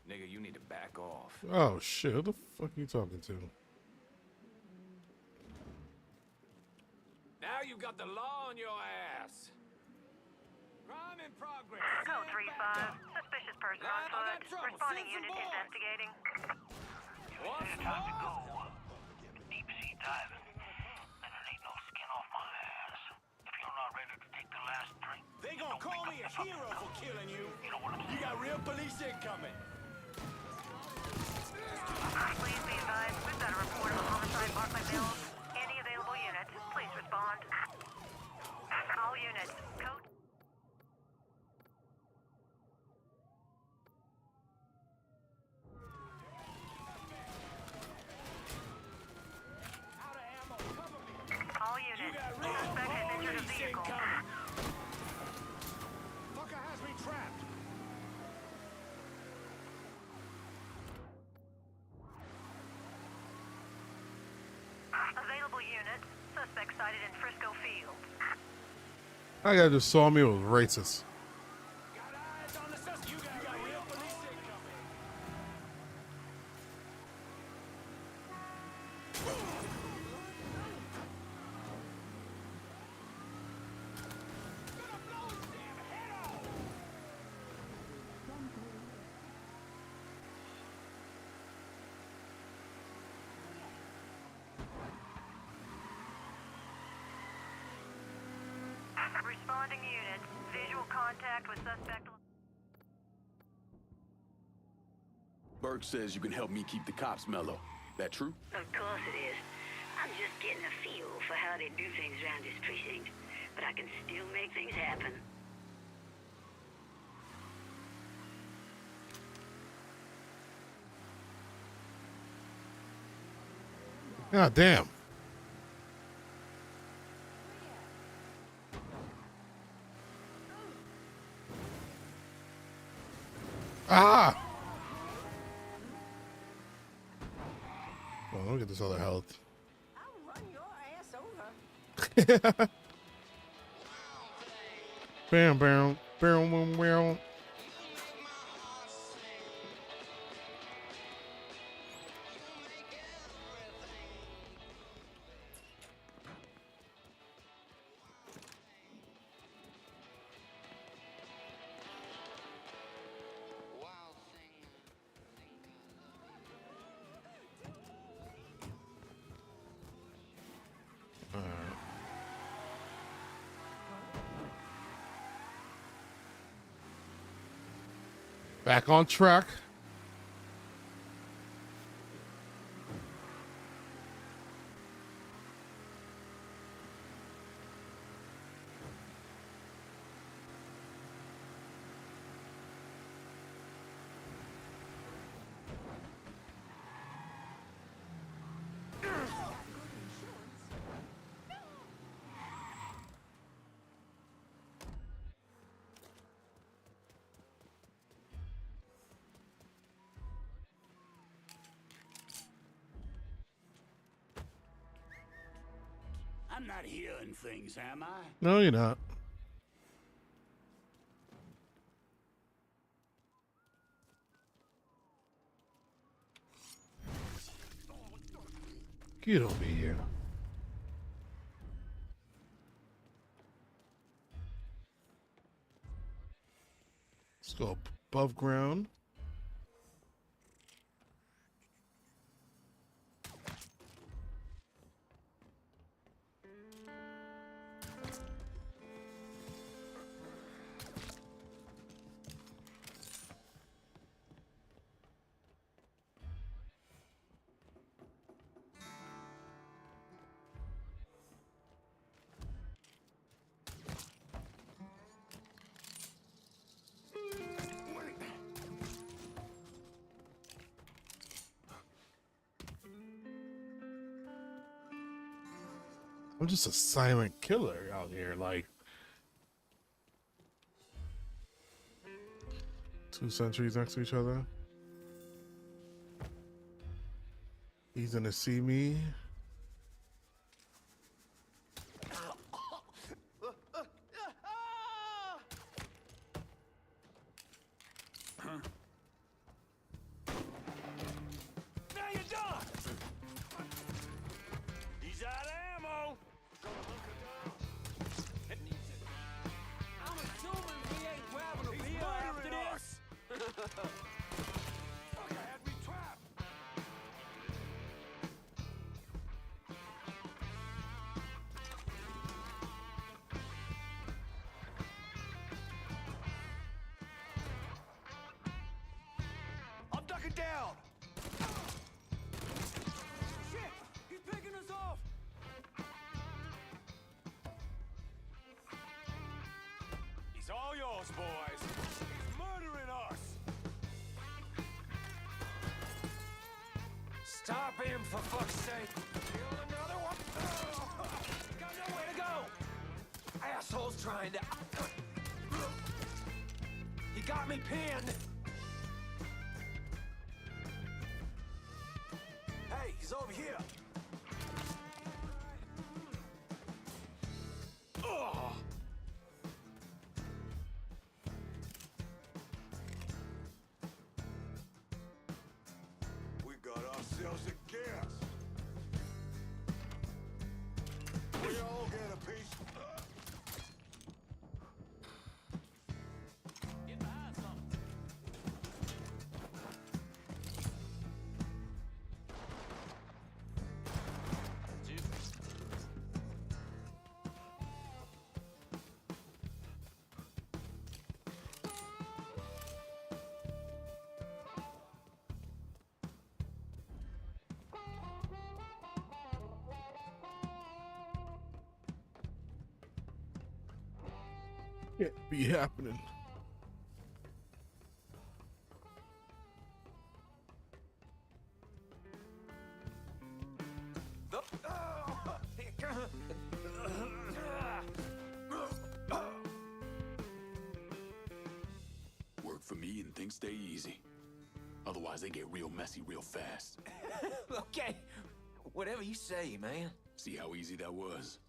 Nigga, you need to back off. Oh shit, who the fuck are you talking to? Now you got the law on your ass. Crime in progress. Code 3-5. Suspicious person on foot. Responding unit investigating. What's Time to go. Deep sea diving. And there ain't no skin off my ass. If you're not ready to take the last drink, they gonna call me a hero for killing you. you know what I'm saying? You got real police incoming. Please be advised, we've got a report of a homicide marked by Mills. Any available units, please respond. All units, code. All units, suspect has entered a vehicle. Fucker has me trapped. Available units, suspect sighted in Frisco Fields. That guy just saw me, it was racist. Got eyes on the suspect. You got real police incoming. Responding units, visual contact with suspect. Burke says you can help me keep the cops mellow. That true? Of course it is. I'm just getting a feel for how they do things around this precinct, but I can still make things happen. God damn. Ah! Well, look at this other health. I'll run your ass over. Bam, bam, bam, bam, bam. Back on track. I'm not hearing things, am I? No, you're not. Get over here. Let's go above ground. I'm just a silent killer out here, like 2 sentries next to each other. He's gonna see me. Now you're done! He's out of ammo! I'm assuming he ain't grabbing a beer after this! Fucker had me trapped! I'm ducking down! Shit! He's picking us off! He's all yours, boys. He's murdering us. Stop him, for fuck's sake. Kill another one. Got nowhere to go. Asshole's trying to... He got me pinned. Hey, he's over here. Ugh. We got ourselves a gas. We all get a piece. Get behind something. Can't be happening. Work for me and things stay easy. Otherwise, they get real messy real fast. Okay, whatever you say, man. See how easy that was?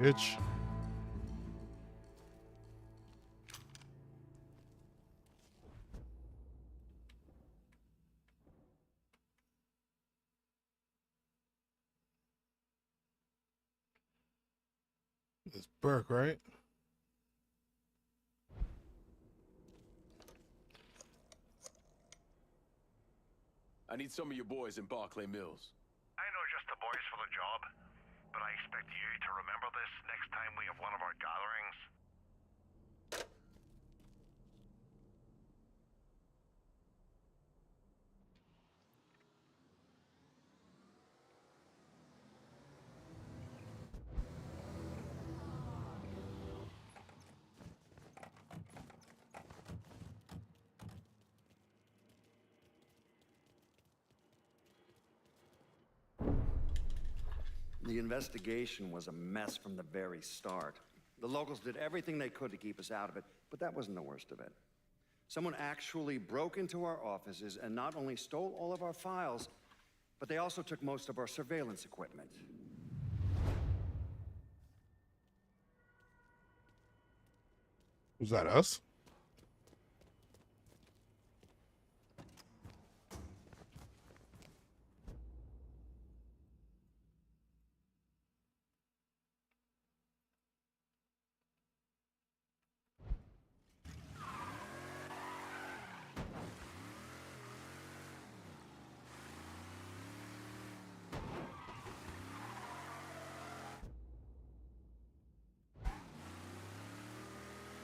Itch. It's Burke, right? I need some of your boys in Barclay Mills. I know just the boys for the job, but I expect you to remember this next time we have one of our gatherings. The investigation was a mess from the very start. The locals did everything they could to keep us out of it, but that wasn't the worst of it. Someone actually broke into our offices and not only stole all of our files, but they also took most of our surveillance equipment. Was that us?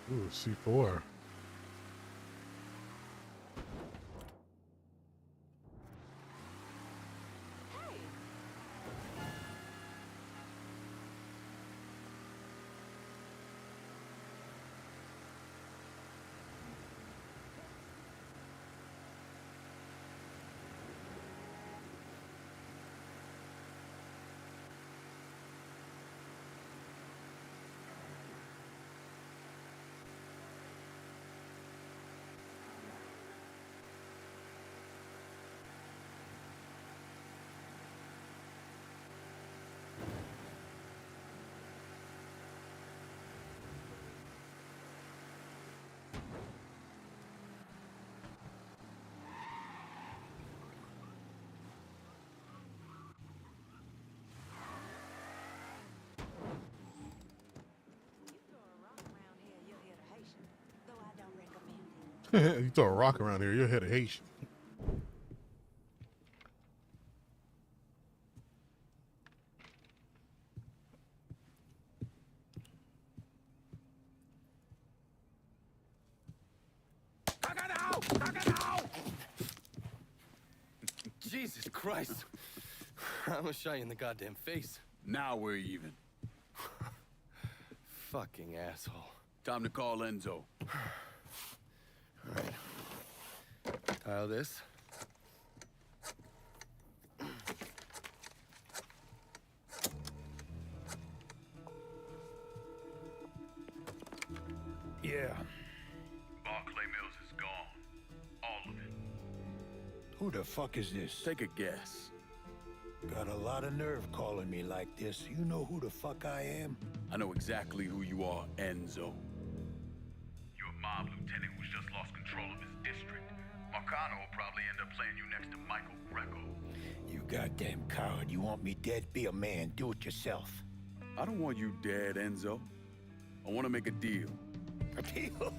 Ooh, C4. You throw a rock around here, you'll hit a Haitian. Jesus Christ. I almost shot you in the goddamn face. Now we're even. Fucking asshole. Time to call Enzo. All right. Tile this. Yeah. Barclay Mills is gone. All of it. Who the fuck is this? Take a guess. Got a lot of nerve calling me like this. You know who the fuck I am? I know exactly who you are, Enzo. You're a mob lieutenant who's just lost control of his district. Marcano will probably end up playing you next to Michael Greco. You goddamn coward. You want me dead? Be a man. Do it yourself. I don't want you dead, Enzo. I want to make a deal. A deal?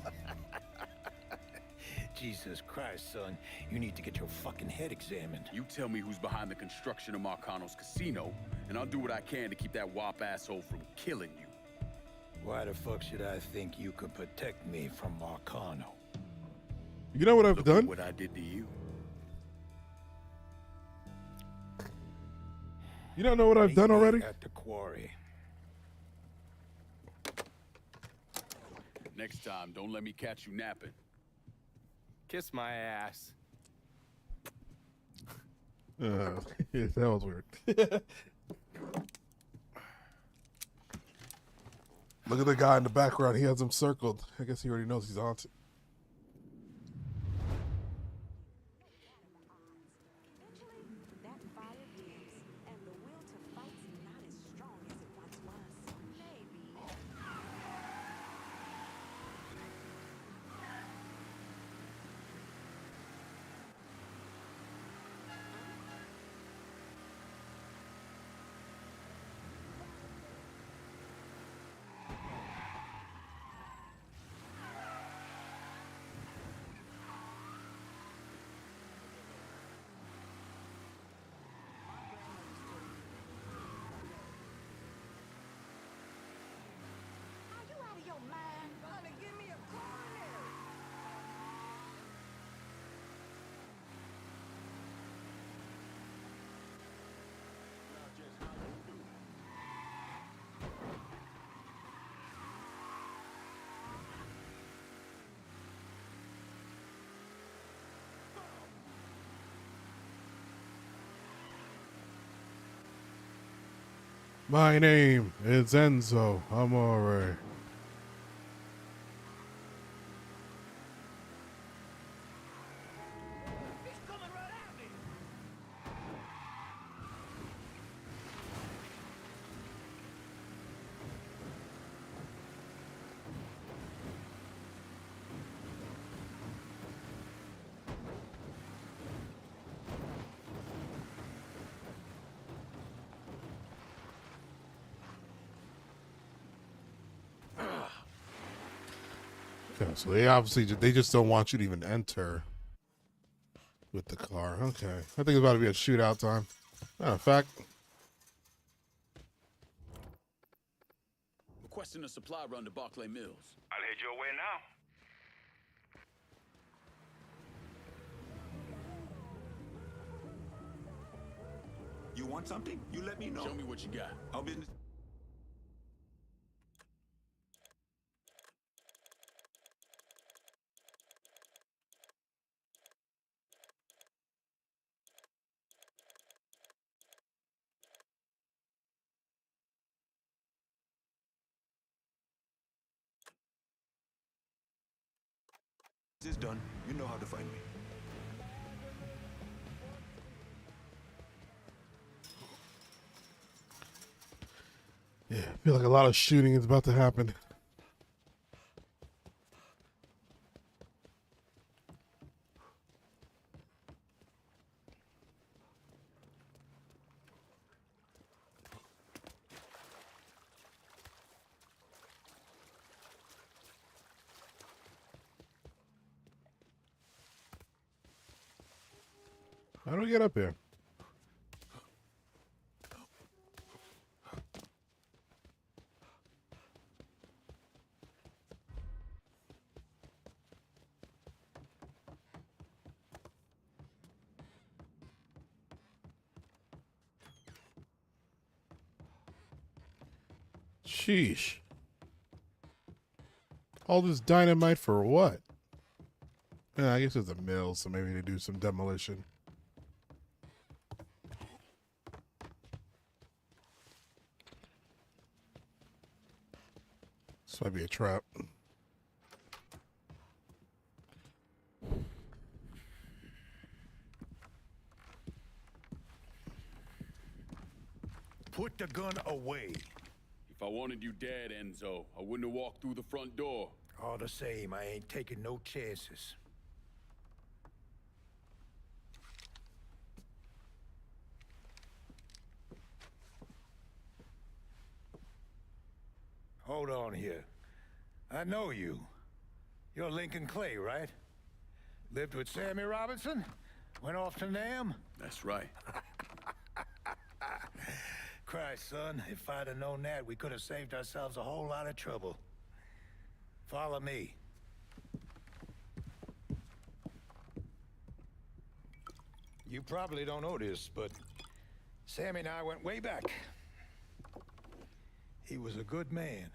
Jesus Christ, son. You need to get your fucking head examined. You tell me who's behind the construction of Marcano's casino, and I'll do what I can to keep that wop asshole from killing you. Why the fuck should I think you could protect me from Marcano? You know what I've done? What I did to you. You don't know what I've done already? At the quarry. Next time, don't let me catch you napping. Kiss my ass. Yeah, that was weird. Look at the guy in the background. He has him circled. I guess he already knows he's on it. That fire dims, and the will to fight's not as strong as it once was. Maybe. Are you out of your mind? Honey, give me a coronary. My name is Enzo Amore. Okay, so they just don't want you to even enter with the car. Okay, I think it's about to be a shootout time. Matter of fact, Requesting a supply run to Barclay Mills. I'll head your way now. You want something? You let me know. Show me what you got. Our business. This is done. You know how to find me. yeah, I feel like a lot of shooting is about to happen. How do we get up here? Sheesh. All this dynamite for what? Yeah, I guess it's a mill, so maybe they do some demolition. This might be a trap. Put the gun away. If I wanted you dead, Enzo, I wouldn't have walked through the front door. All the same, I ain't taking no chances. Hold on here. I know you. You're Lincoln Clay, right? Lived with Sammy Robinson? Went off to Nam? That's right. Christ, son, if I'd have known that, we could have saved ourselves a whole lot of trouble. Follow me. You probably don't know this, but Sammy and I went way back. He was a good man.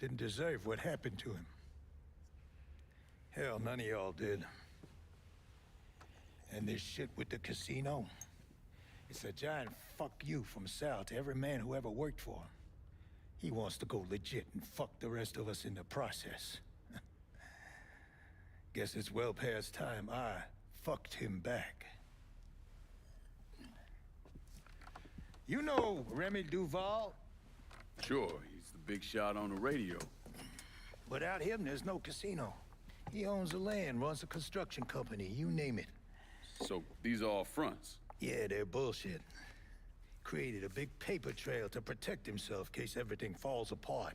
didn't deserve what happened to him. Hell, none of y'all did. And this shit with the casino, it's a giant fuck you from Sal to every man who ever worked for him. He wants to go legit and fuck the rest of us in the process. Guess it's well past time I fucked him back. You know Remy Duval? Sure, he's the big shot on the radio. Without him, there's no casino. He owns the land, runs a construction company, you name it. So these are all fronts? Yeah, they're bullshit. Created a big paper trail to protect himself in case everything falls apart.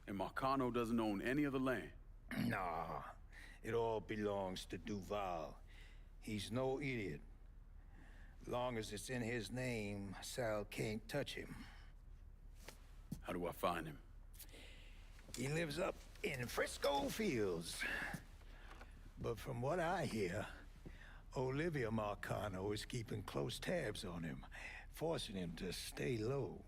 And Marcano doesn't own any of the land? Nah, it all belongs to Duval. He's no idiot. Long as it's in his name, Sal can't touch him. How do I find him? He lives up in Frisco Fields. But from what I hear, Olivia Marcano is keeping close tabs on him, forcing him to stay low.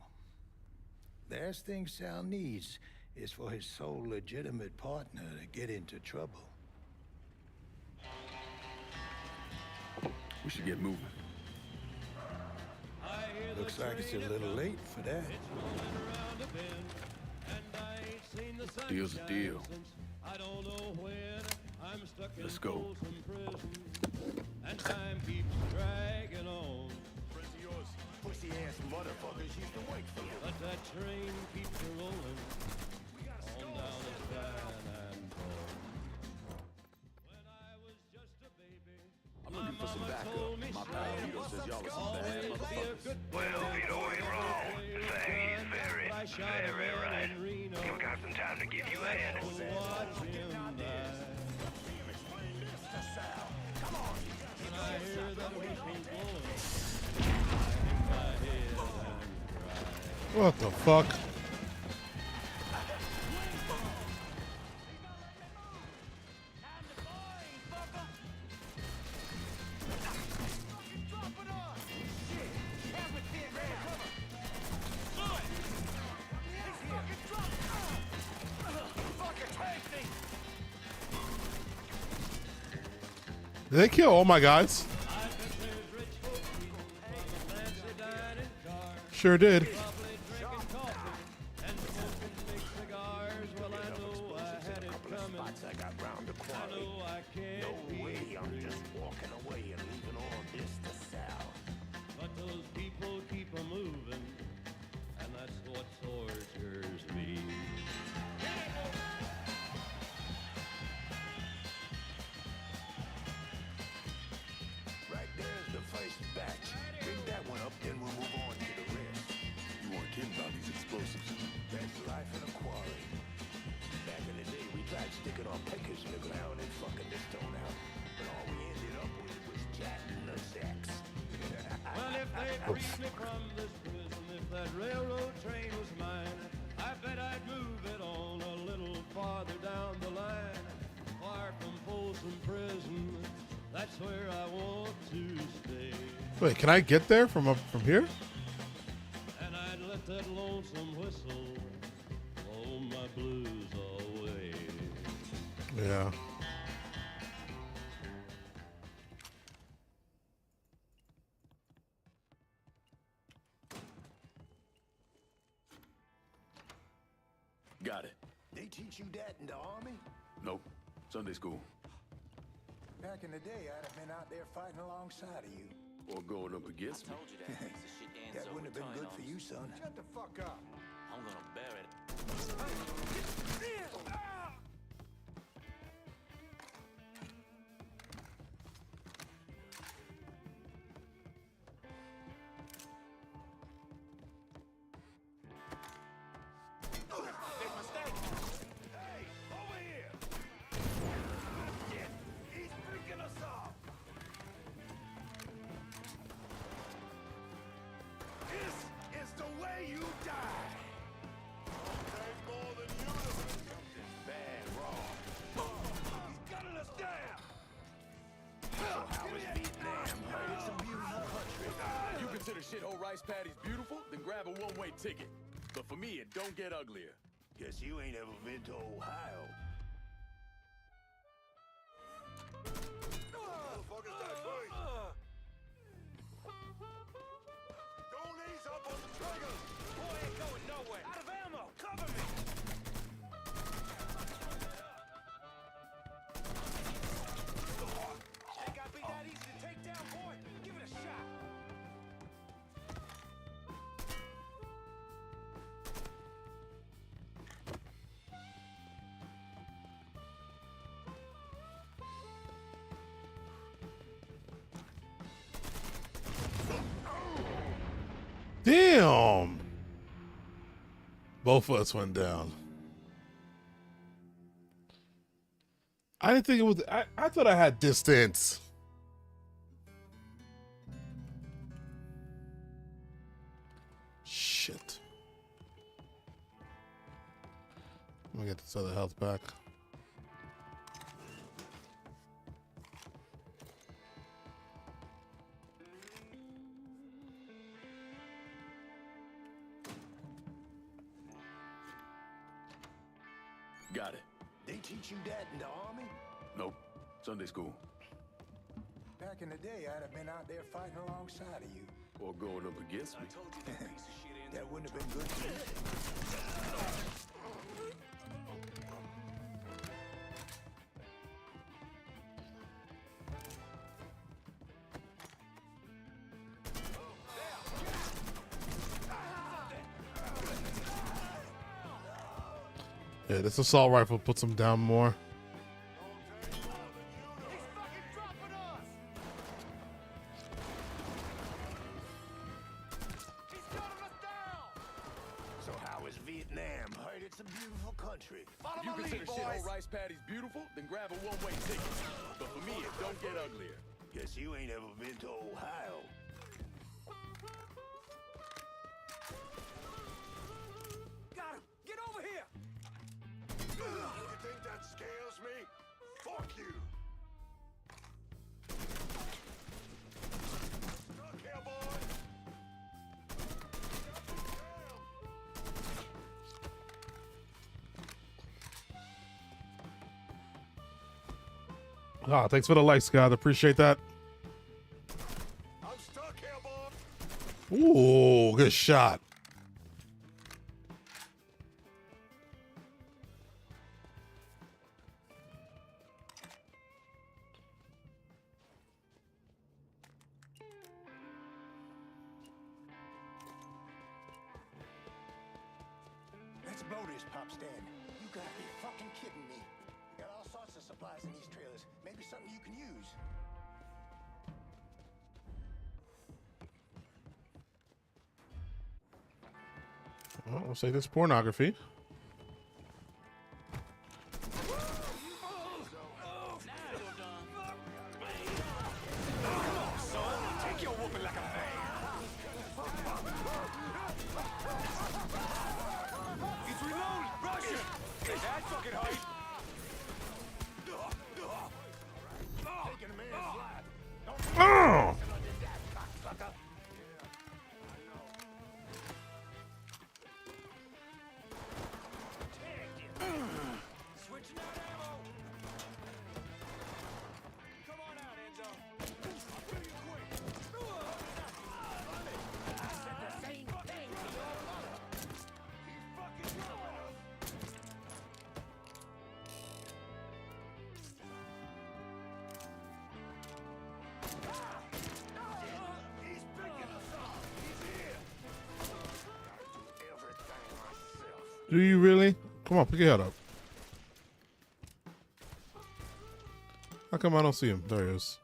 The last thing Sal needs is for his sole legitimate partner to get into trouble. We should get moving. Looks like it's a little late for that. Deal's a deal. Let's go. And time keeps dragging on. Friends of yours, pussy ass motherfuckers used to wait for you. But that train keeps rolling on down the San Antonio. When I was just a baby, I'm looking for some backup. My pal Vito says y'all are some bad motherfuckers. Well, Vito ain't wrong. He's very, very right. We got some time to give you a hand. What the fuck? Did they kill all my guys? Sure did. No way, I'm just walking away and leaving all this to Sal. But those people keep a moving, and that's what tortures me. Right there's the first batch. Bring that one up, then we'll move on to the rest. You weren't kidding about these explosives. That's life in a quarry. Back in the day, we tried sticking our pickers in the ground and fucking this stone out. But all we ended up with was Jack Nutsacks. Well, if they freed me from this prison, if that railroad train was mine, I bet I'd move it on a little farther down the line. Far from Folsom Prison, that's where I want to stay. Wait, can I get there from here? And I'd let that lonesome whistle blow my blues away. Yeah. Got it. They teach you that in the army? Nope. Sunday school. Back in the day, I'd have been out there fighting alongside of you. Or going up against me. That wouldn't have been good for you, son. Shut the fuck up. I'm gonna bury it. Big mistake. Hey, over here. Shit, he's freaking us off. This is the way you die. There's more than you to something bad wrong. He's gunning us down. So how is Vietnam? It's a beautiful country. You consider shithole rice patties beautiful? Then grab a one-way ticket. But for me, it don't get uglier. Guess you ain't ever been to Ohio. Motherfuckers that fight. Don't ease up on the trigger. Boy ain't going nowhere. Out of ammo. Cover me. Ain't gotta be that easy to take down, boy. Give it a shot. Damn. Both of us went down. I didn't think it was. I thought I had distance. Shit. Let me get this other health back. Got it. They teach you that in the army? Nope. Sunday school. Back in the day, I'd have been out there fighting alongside of you. Or going up against me. That wouldn't have been good for you. Yeah, this assault rifle puts him down more. So how is Vietnam? Heard it's a beautiful country. Follow If you my consider lead, shithole boys. rice patties beautiful, then grab a one-way ticket. But for me, it don't get uglier. Guess you ain't ever been to Ohio. Got him! Get over here! You think that scares me? Fuck you! Look here, boy! Ah, thanks for the like, Scott. Appreciate that. I'm stuck here, boy! Ooh, good shot. Let's blow this, Pop Stan. You gotta be fucking kidding me. Got all sorts of supplies in these trailers. Maybe something you can use. Well, we'll say this pornography. Take your whooping like a man! He's reloading! Rush him! That fucking height! Taking a man's life. Oh! Switching out ammo! Come on out, Enzo! Pretty quick! I said the same thing to your mother! He's fucking dropping us! He's picking us off! He's here! I do everything myself. Do you really? Come on, pick your head up. How come I don't see him? There he is.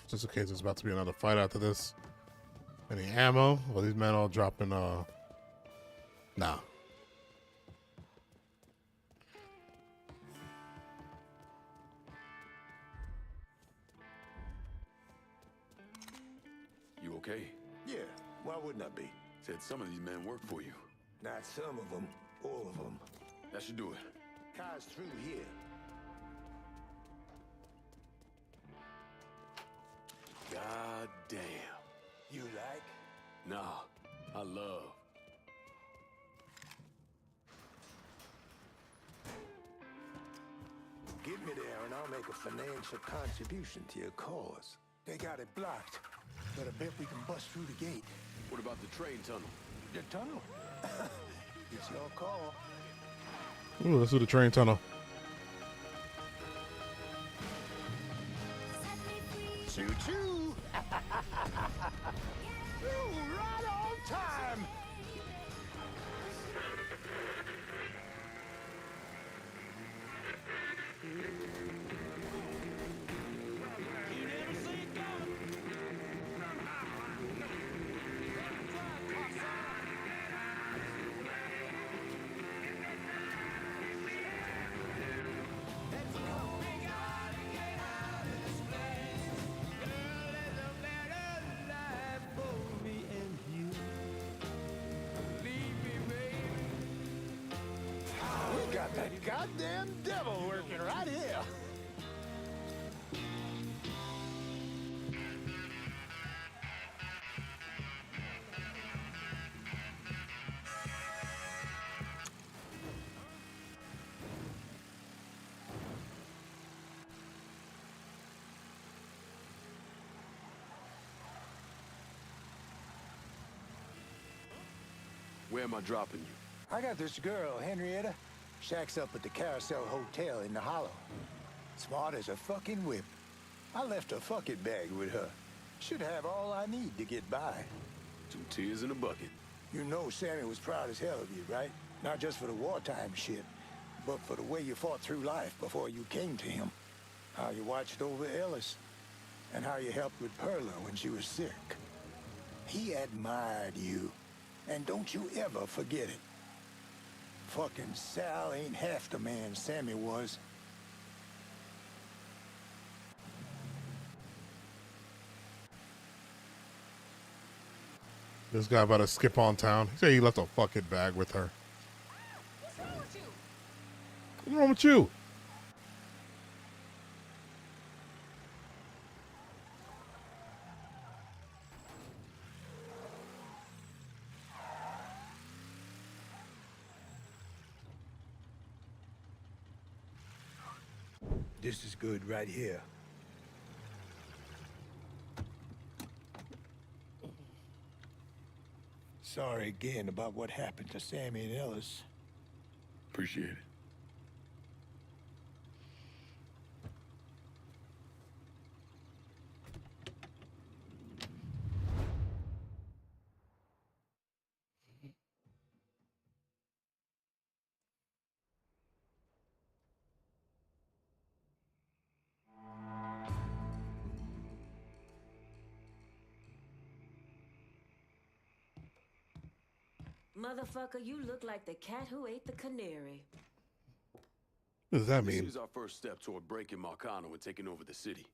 Just in case there's about to be another fight after this. Any ammo? Well, these men all dropping, nah. You okay? Yeah, why wouldn't I be? Said some of these men work for you. Not some of them, all of them. That should do it. Car's through here. God damn. You like? Nah, I love. Get me there and I'll make a financial contribution to your cause. They got it blocked, but I bet we can bust through the gate. What about the train tunnel? The tunnel? It's your call. Ooh, let's do the train tunnel. Choo-choo! Ooh, right on time! We got that goddamn devil working right here. Where am I dropping you? I got this girl, Henrietta. Shacks up at the Carousel Hotel in the Hollow. Smart as a fucking whip. I left a fucking bag with her. Should have all I need to get by. 2 tears in a bucket. You know Sammy was proud as hell of you, right? Not just for the wartime shit, but for the way you fought through life before you came to him. How you watched over Ellis, and how you helped with Perla when she was sick. He admired you, and don't you ever forget it. Fucking Sal ain't half the man Sammy was. This guy about to skip on town. He said he left a fucking bag with her. What's wrong with you? What's wrong with you? This is good right here. Sorry again about what happened to Sammy and Ellis. Appreciate it. Motherfucker, you look like the cat who ate the canary. What does that This mean? is our first step toward breaking Marcano and taking over the city.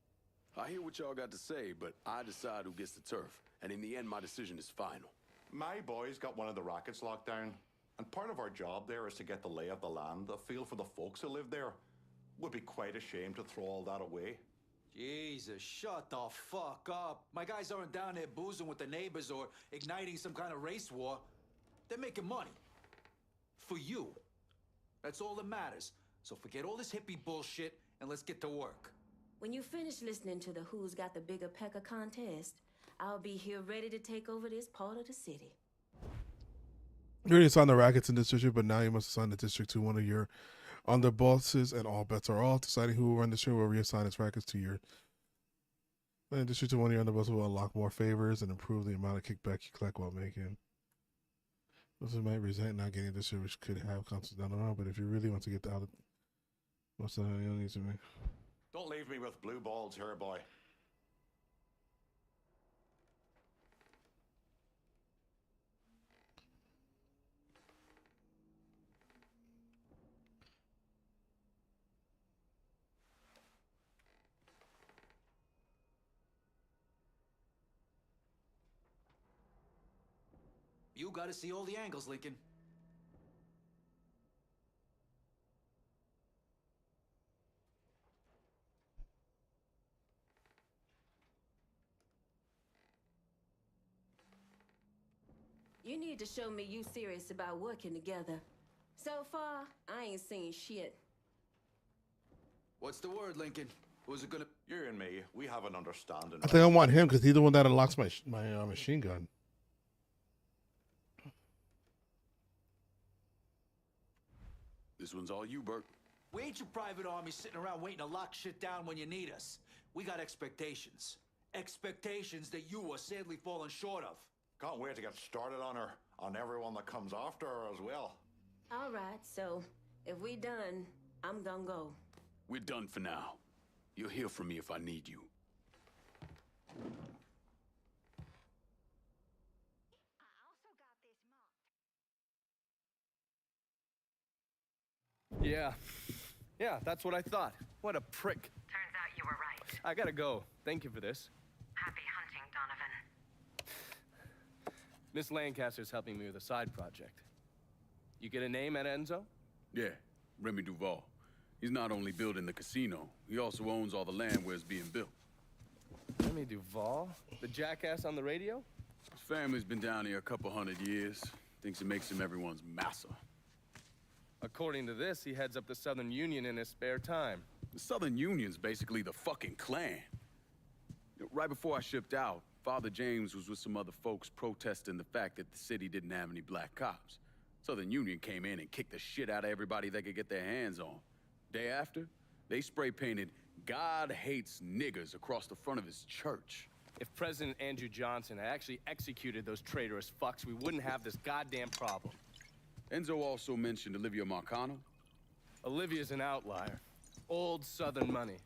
I hear what y'all got to say, but I decide who gets the turf. And in the end, my decision is final. My boys got one of the rackets locked down. And part of our job there is to get the lay of the land, a feel for the folks who live there. Would be quite a shame to throw all that away. Jesus, shut the fuck up. My guys aren't down there boozing with the neighbors or igniting some kind of race war. They're making money. For you. That's all that matters. So forget all this hippie bullshit and let's get to work. When you finish listening to the Who's Got the Bigger Pecker contest, I'll be here ready to take over this part of the city. You already assigned the rackets in this district, but now you must assign the district to one of your underbosses, and all bets are off. Deciding who will run the district will reassign its rackets to your district to one of your underbosses will unlock more favors and improve the amount of kickback you collect while making. This might resent not getting this shit, which could have consequences down the road, but if you really want to get out of most of that, you'll need to make. Don't leave me with blue balls here, boy. You gotta see all the angles, Lincoln. You need to show me you serious about working together. So far, I ain't seen shit. What's the word, Lincoln? Who's it gonna... You and me, we have an understanding. I think I want him because he's the one that unlocks my machine gun. This one's all you, Burke. We ain't your private army sitting around waiting to lock shit down when you need us. We got expectations. Expectations that you are sadly falling short of. Can't wait to get started on her, on everyone that comes after her as well. All right, so if we done, I'm gonna go. We're done for now. You'll hear from me if I need you. Yeah, that's what I thought. What a prick. Turns out you were right. I gotta go. Thank you for this. Happy hunting, Donovan. Miss Lancaster's helping me with a side project. You get a name at Enzo? Yeah, Remy Duval. He's not only building the casino, he also owns all the land where it's being built. Remy Duval? The jackass on the radio? His family's been down here a couple 100 years. Thinks it makes him everyone's massa. According to this, he heads up the Southern Union in his spare time. The Southern Union's basically the fucking Klan. Right before I shipped out, Father James was with some other folks protesting the fact that the city didn't have any black cops. Southern Union came in and kicked the shit out of everybody they could get their hands on. Day after, they spray painted "God hates niggers" across the front of his church. If President Andrew Johnson had actually executed those traitorous fucks, we wouldn't have this goddamn problem. Enzo also mentioned Olivia Marcano. Olivia's an outlier. Old Southern money.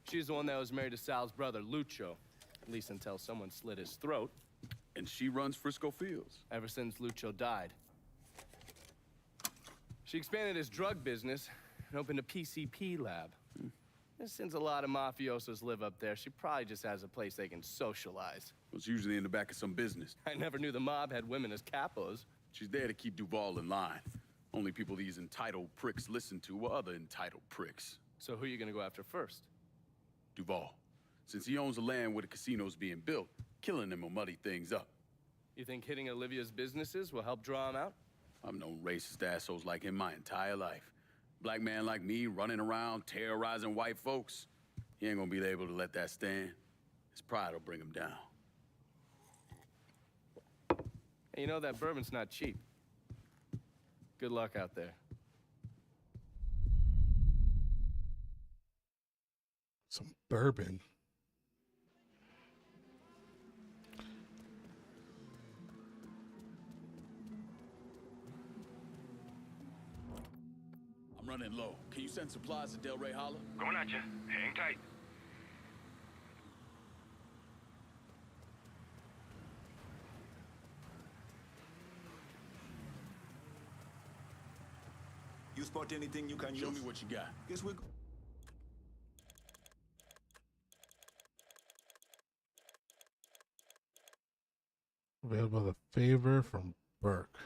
She's the one that was married to Sal's brother, Lucho. At least until someone slit his throat. And she runs Frisco Fields. Ever since Lucho died. She expanded his drug business and opened a PCP lab. And since a lot of mafiosos live up there, she probably just has a place they can socialize. Well, it's usually in the back of some business. I never knew the mob had women as capos. She's there to keep Duval in line. Only people these entitled pricks listen to were other entitled pricks. So who are you gonna go after first? Duval. Since he owns the land where the casino's being built, killing him will muddy things up. You think hitting Olivia's businesses will help draw him out? I've known racist assholes like him my entire life. Black man like me running around terrorizing white folks. He ain't gonna be able to let that stand. His pride will bring him down. Hey, you know that bourbon's not cheap. Good luck out there. Some bourbon. I'm running low. Can you send supplies to Del Rey Holler? Going at you. Hang tight. You spot anything you can use? Show me what you got. Guess we're... Available the favor from Burke.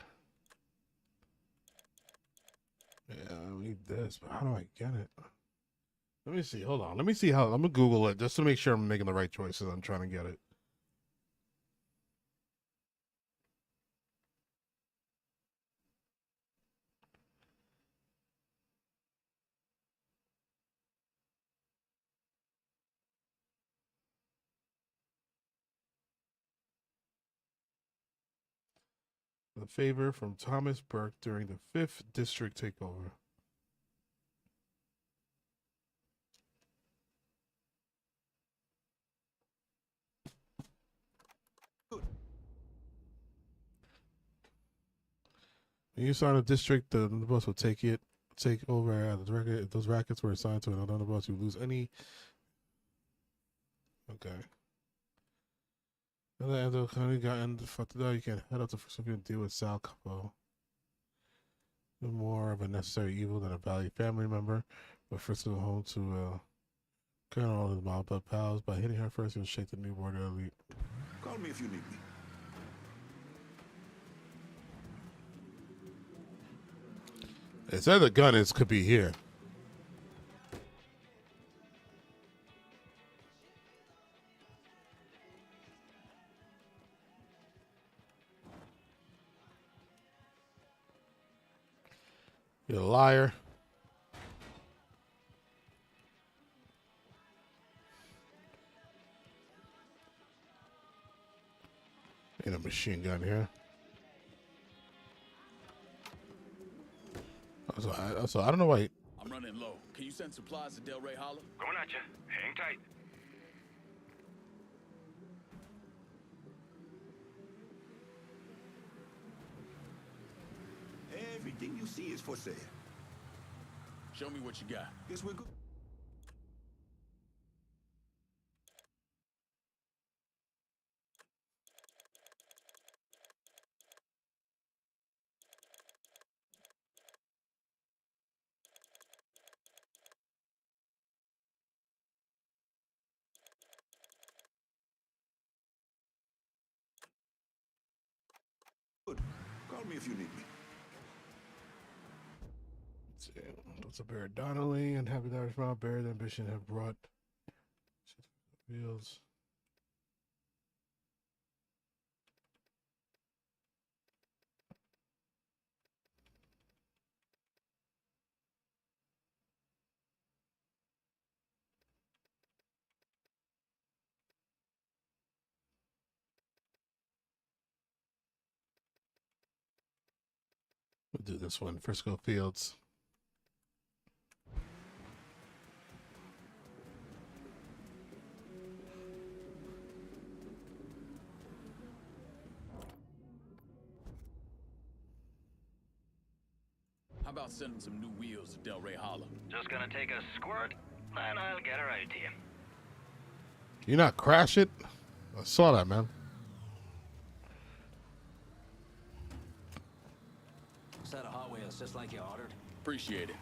Yeah, I need this, but how do I get it? Let me see. Hold on. Let me see how. I'm gonna Google it just to make sure I'm making the right choices. I'm trying to get it. The favor from Thomas Burke during the 5th District takeover. When you sign a district, the bus will take over the record. If those rackets were assigned to another bus, you lose any. Okay. You can head up to something to deal with Sal Capo. More of a necessary evil than a valued family member, but first to go home to Colonel and his mob blood pals. By hitting her first, you'll shake the new border elite. Call me if you need me. It said the gun could be here. You're a liar. Ain't a machine gun here. So I don't know why. I'm running low. Can you send supplies to Delray Hollow? Going at you. Hang tight. Everything you see is for sale. Show me what you got. Guess we're good. Good. Call me if you need me. That's a Barrett Donnelly and Happy Dodgers Mount Barrett Ambition have brought wheels. We'll do this one, Frisco Fields. How about sending some new wheels to Delray Hollow? Just gonna take a squirt, and I'll get her out to you. Can you not crash it? I saw that, man. Set of Hot Wheels just like you ordered. Appreciate it.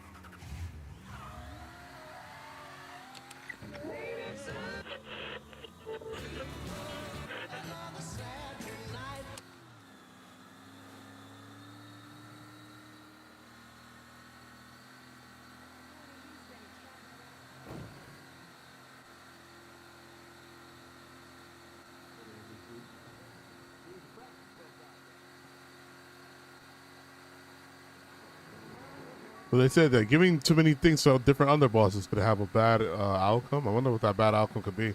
Well, they said that giving too many things to different underbosses could have a bad outcome. I wonder what that bad outcome could be.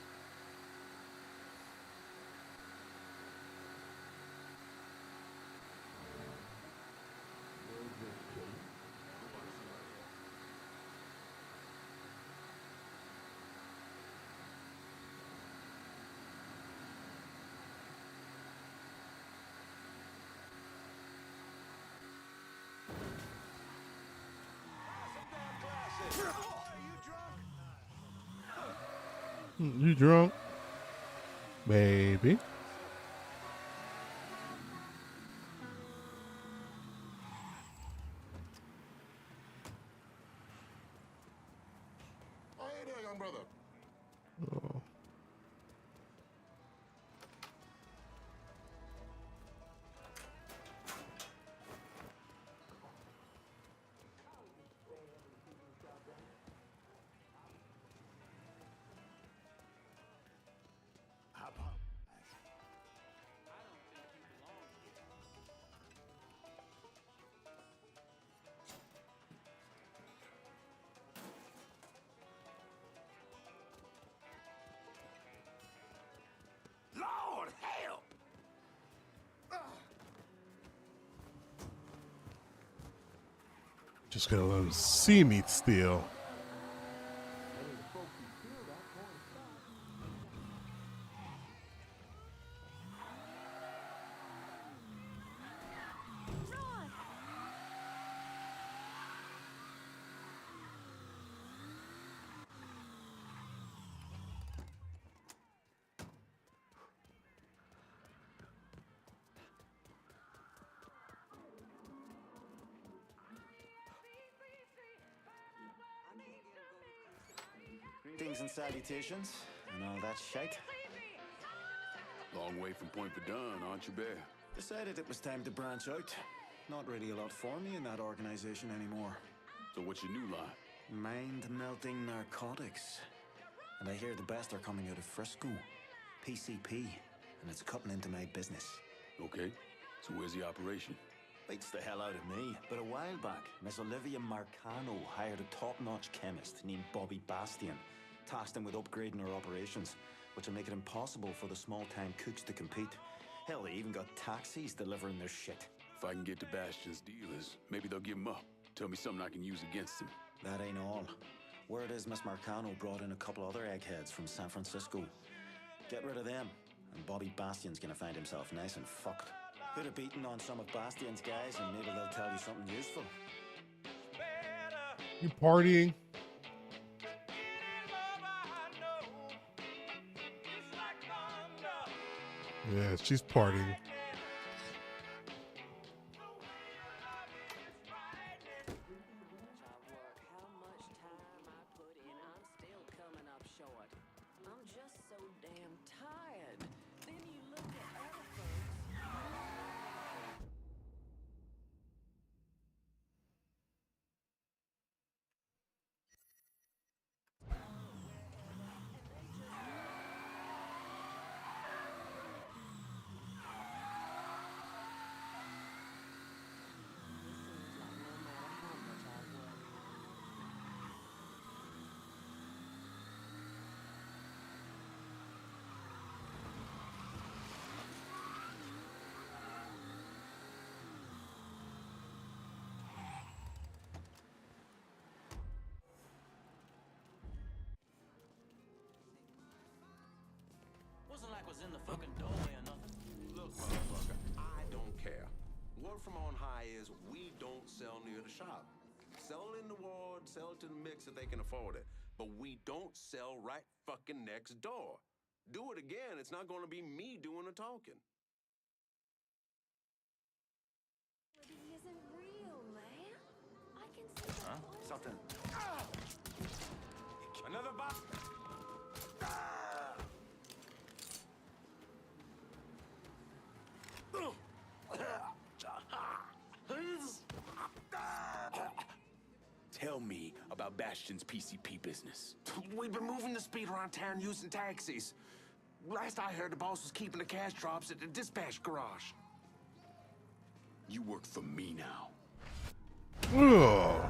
You drunk? Maybe. Oh, hey there, young brother. Oh. Lord, help! Just gonna let him see me steal. Greetings and salutations, and all that shite. Long way from Point Verdun, aren't you, Bear? Decided it was time to branch out. Not really a lot for me in that organization anymore. So what's your new line? Mind-melting narcotics. And I hear the best are coming out of Frisco. PCP. And it's cutting into my business. Okay, so where's the operation? Beats the hell out of me. But a while back, Miss Olivia Marcano hired a top-notch chemist named Bobby Bastian, tasked him with upgrading her operations, which will make it impossible for the small-time cooks to compete. Hell, they even got taxis delivering their shit. If I can get to Bastion's dealers, maybe they'll give him up. Tell me something I can use against him. That ain't all. Word is Miss Marcano brought in a couple other eggheads from San Francisco. Get rid of them, and Bobby Bastian's gonna find himself nice and fucked. Put a beating on some of Bastian's guys, and maybe they'll tell you something useful. You partying? Yeah, she's partying. I'm just so damn tired. Then you look at other folks. Wasn't like was in the fucking doorway or nothing. Look, motherfucker, I don't care. Word from on high is we don't sell near the shop. Sell in the ward, sell to the mix if they can afford it. But we don't sell right fucking next door. Do it again, it's not gonna be me doing the talking. It isn't real, man. I can see the Something. Another box. Tell me about Bastion's PCP business. We've been moving the speed around town using taxis. Last I heard, the boss was keeping the cash drops at the dispatch garage. You work for me now. Ugh.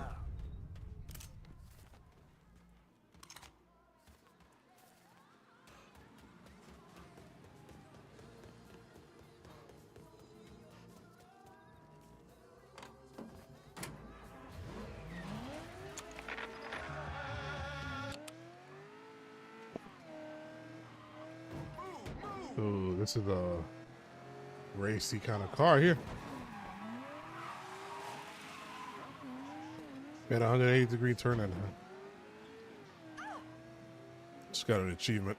Ooh, this is a racy kind of car here. Got a 180-degree turn in her. Just got an achievement.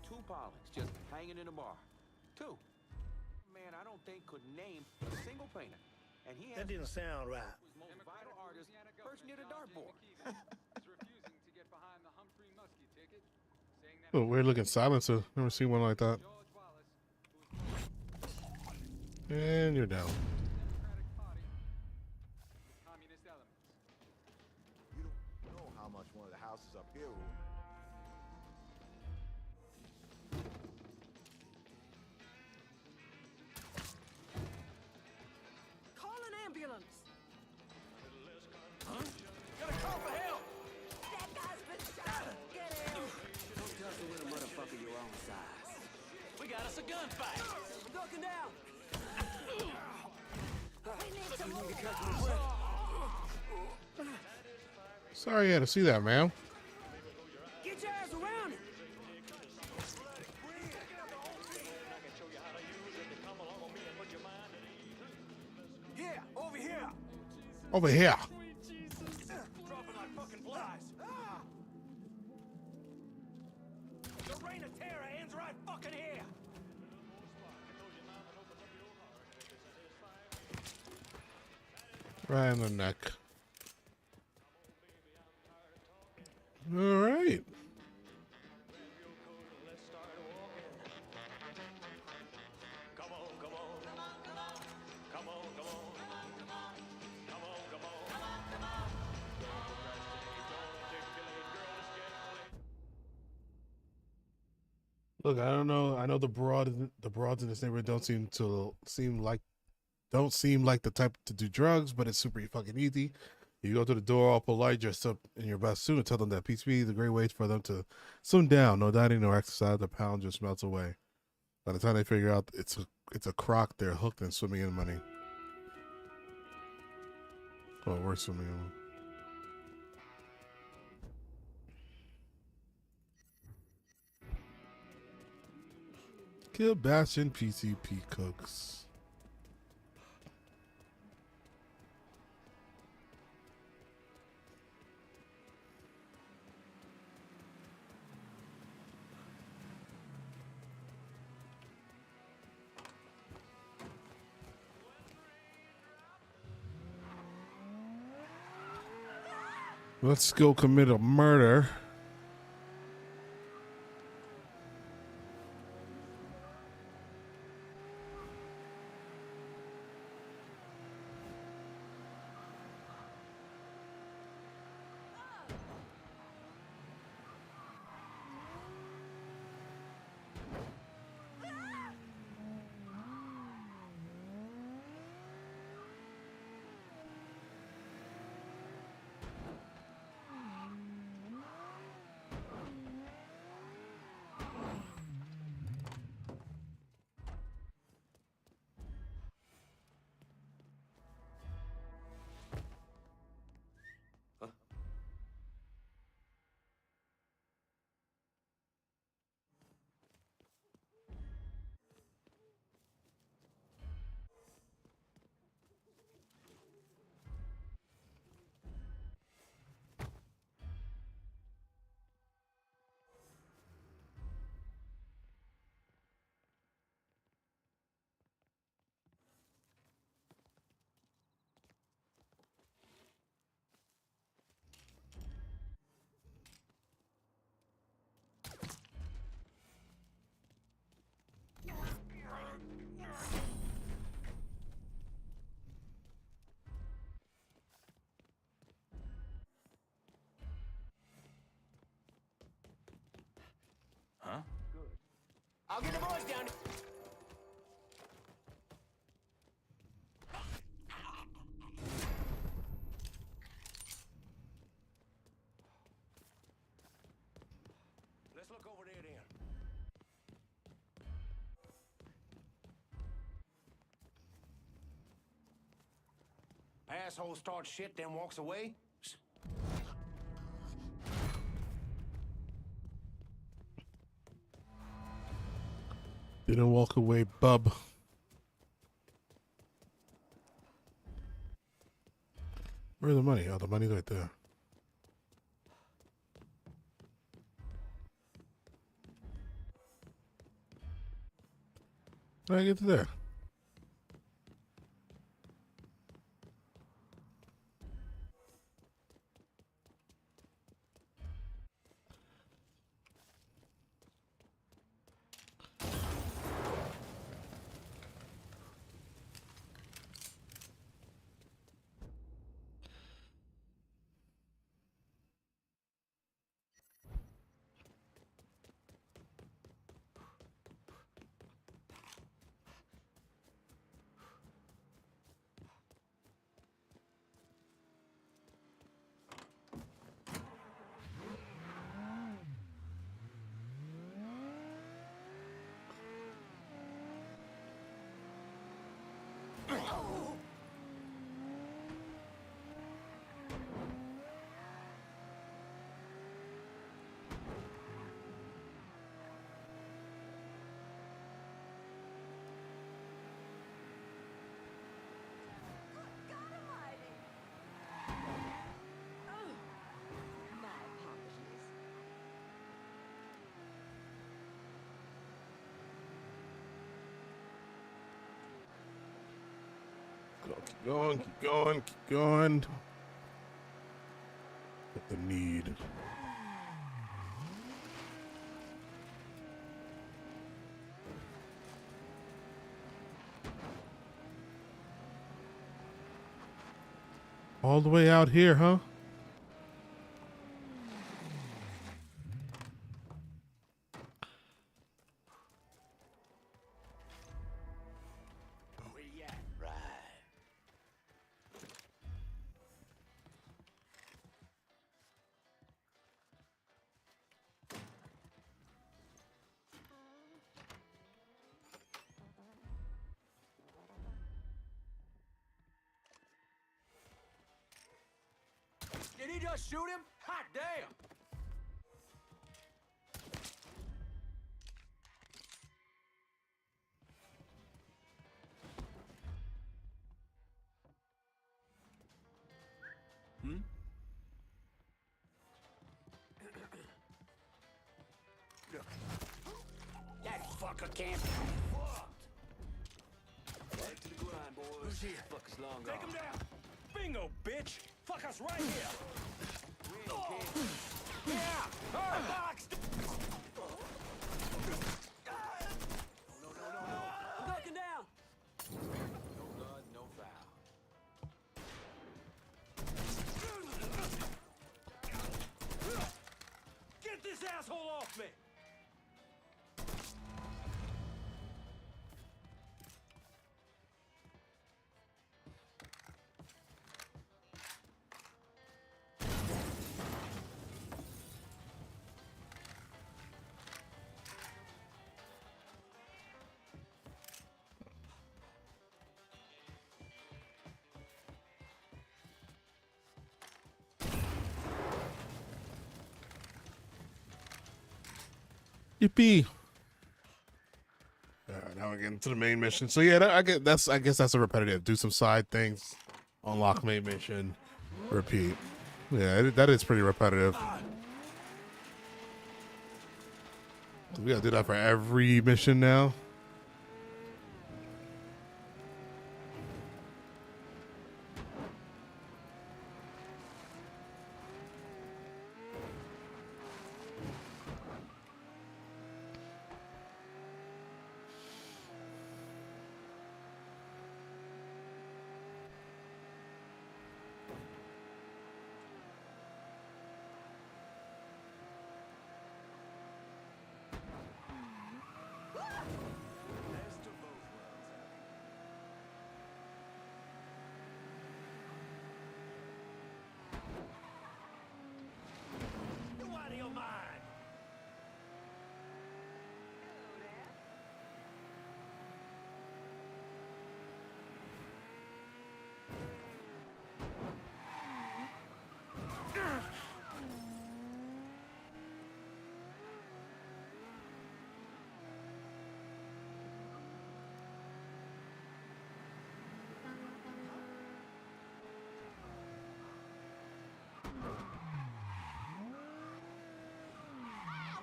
Two pilots just hanging in a bar. Two. Man, I don't think could name a single painter. And he That didn't sound right. was most vital artist perched near the dartboard. Oh, weird looking silencer. Never seen one like that. And you're down. You don't know how much one of the houses up here will. gunfight. I'm ducking down. Sorry you had to see that, man. Get your ass around it. Yeah, over here. Over here. Dropping like fucking flies. The reign of terror ends right fucking here. Right in the neck. All right. Look, I don't know. I know the broads in this neighborhood don't seem like the type to do drugs, but it's super fucking easy. You go to the door all polite, dressed up in your best suit, and tell them that PCP is a great way for them to slim down. No dining, no exercise. The pound just melts away. By the time they figure out it's a crock, they're hooked and swimming in money. Oh, we're swimming in. Kill Bastion PCP cooks. Let's go commit a murder. Huh? Good. I'll get the boys down. Let's look over there then. Asshole starts shit, then walks away. Didn't walk away, bub. Where's the money? Oh, the money's right there. How did I get to there? going, keep going, keep going. Get the need. All the way out here, huh? Where you at? Right. Did he just shoot him? Hot damn! Hmm? That fucker can't be fucked. Back to the grind, boys. Who's here? Fucker's long gone. Take him down. Bingo, bitch. Fuck us right here. Yeah! Box. I'm ducking down! No blood, no foul. Get this asshole off me. Yippee! Now we're getting to the main mission. So yeah, I guess that's a repetitive. Do some side things, unlock main mission, repeat. Yeah, that is pretty repetitive. We gotta do that for every mission now. You out of your mind.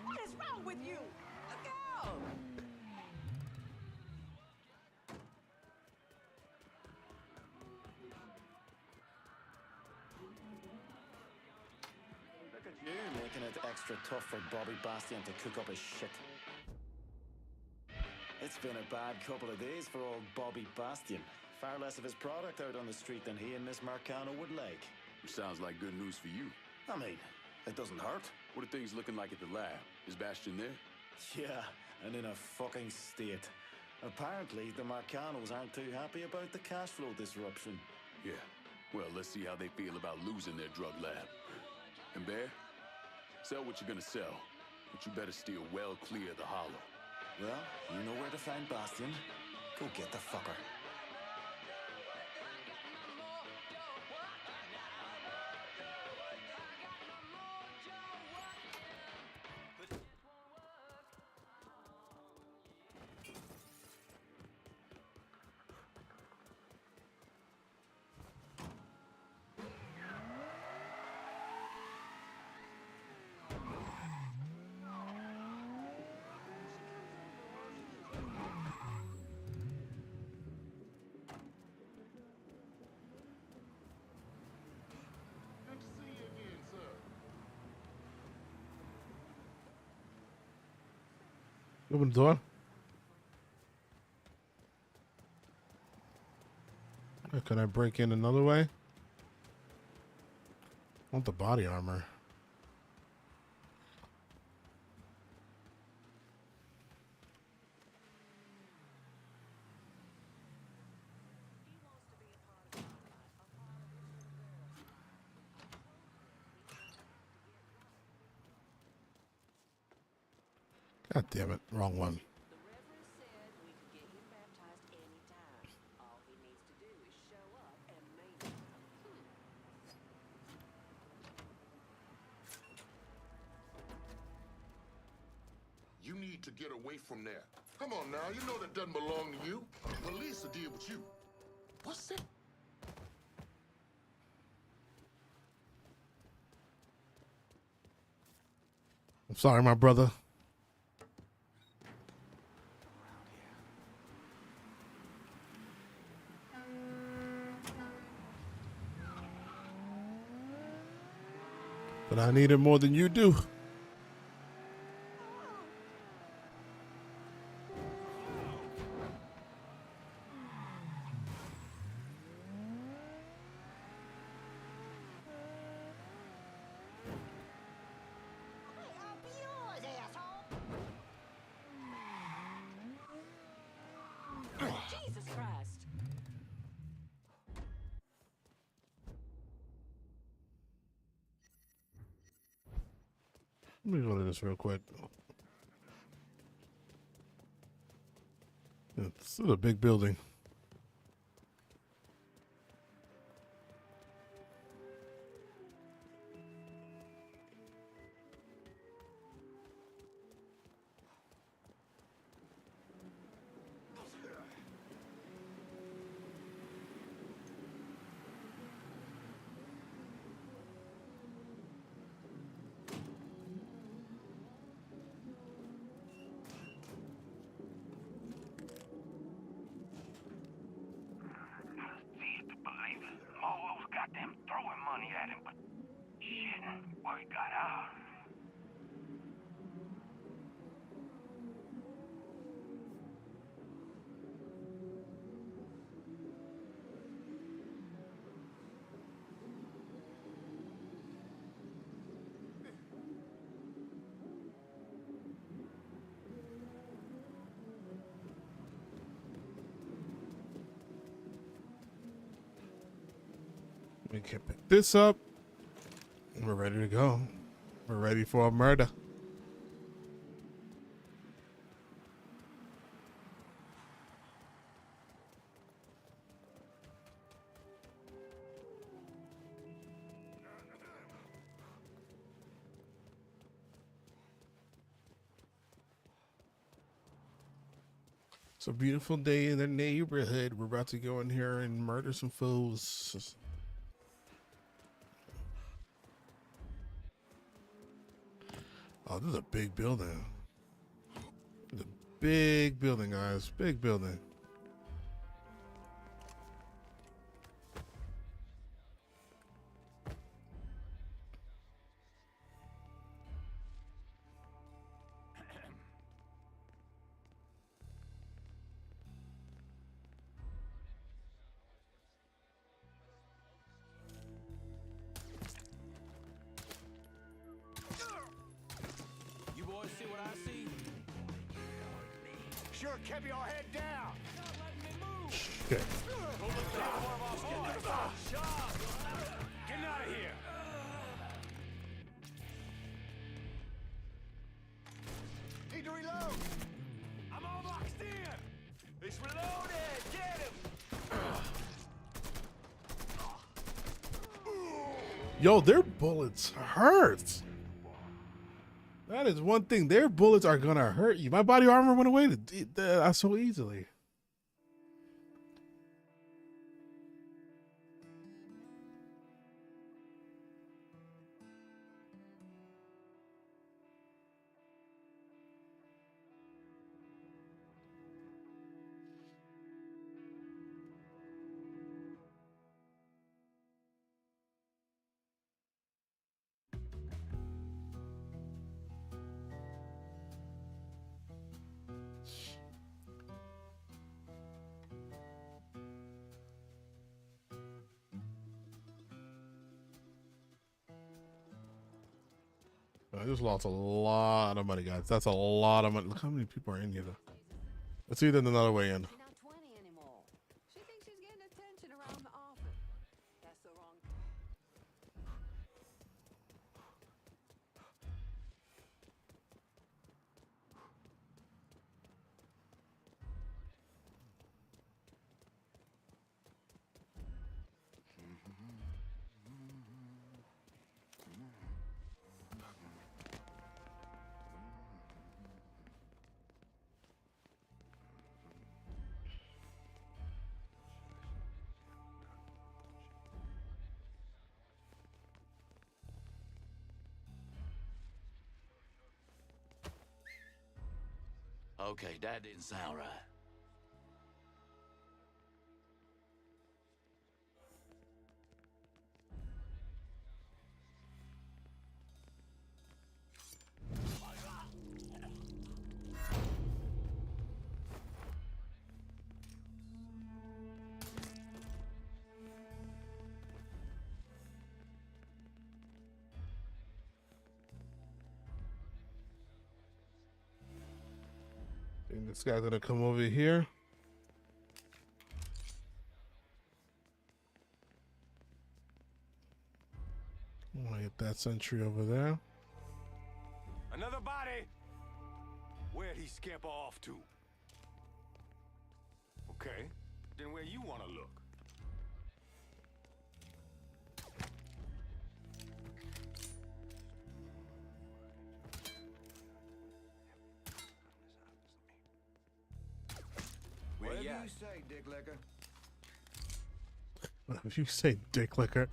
What is wrong with you? Look out! Look at you making it extra tough for Bobby Bastion to cook up his shit. It's been a bad couple of days for old Bobby Bastion. Far less of his product out on the street than he and Miss Marcano would like. Which sounds like good news for you. I mean, it doesn't hurt. What are things looking like at the lab? Is Bastion there? Yeah, and in a fucking state. Apparently, the Marcanos aren't too happy about the cash flow disruption. Yeah. Well, let's see how they feel about losing their drug lab. And Bear, sell what you're gonna sell, but you better steer well clear of the hollow. Well, you know where to find Bastion. Go get the fucker. Open the door. Can I break in another way? I want the body armor. God damn it, wrong one. You need to get away from there. Come on now, you know that doesn't belong to you. Police will deal with you. What's that? I'm sorry, my brother. But I need it more than you do. Jesus Christ. Let me go to this real quick. It's still a big building. Believe it. Mo was goddamn throwing money at him, but shit, word got out. We can pick this up. We're ready to go. We're ready for a murder. It's a beautiful day in the neighborhood. We're about to go in here and murder some fools. Oh, this is a big building. It's a big building, guys. Big building. You boys see what I see? Sure kept your head down. Okay. Getting out of here. Need to reload. I'm all boxed in. It's reloaded. Get him. Yo, their bullets hurt. That is one thing. Their bullets are gonna hurt you. My body armor went away so easily. I just lost a lot of money, guys. That's a lot of money. Look how many people are in here, though. Let's see then another way in. She's not 20 anymore. She thinks she's getting attention around the office. That's the wrong. Okay, that didn't sound right. And this guy's gonna come over here. I want to get that sentry over there. Another body! Where'd he scamper off to? Okay, then where you want to look? Whatever you say, Dick Licker. Whatever you say, dick licker.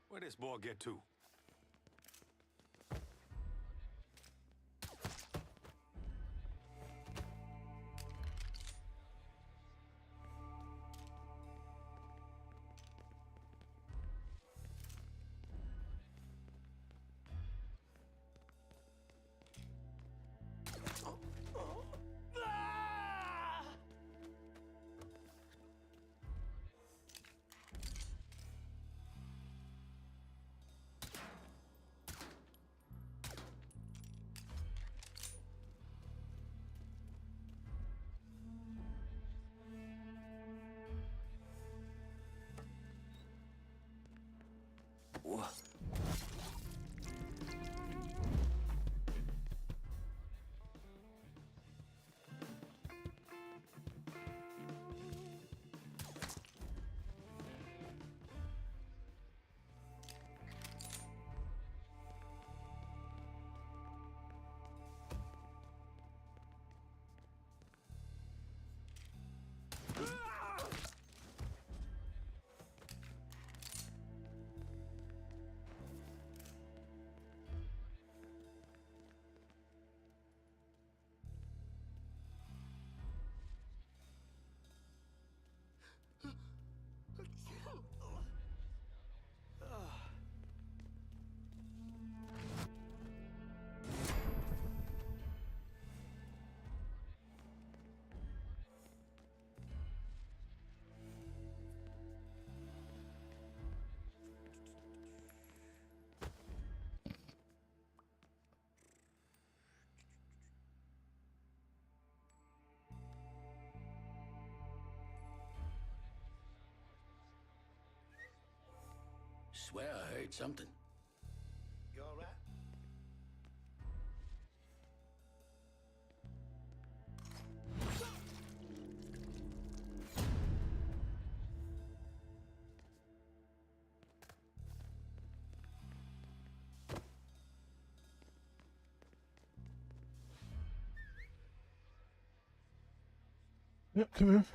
Where'd this boy get to? swear I heard something. You all right? Yep, come here.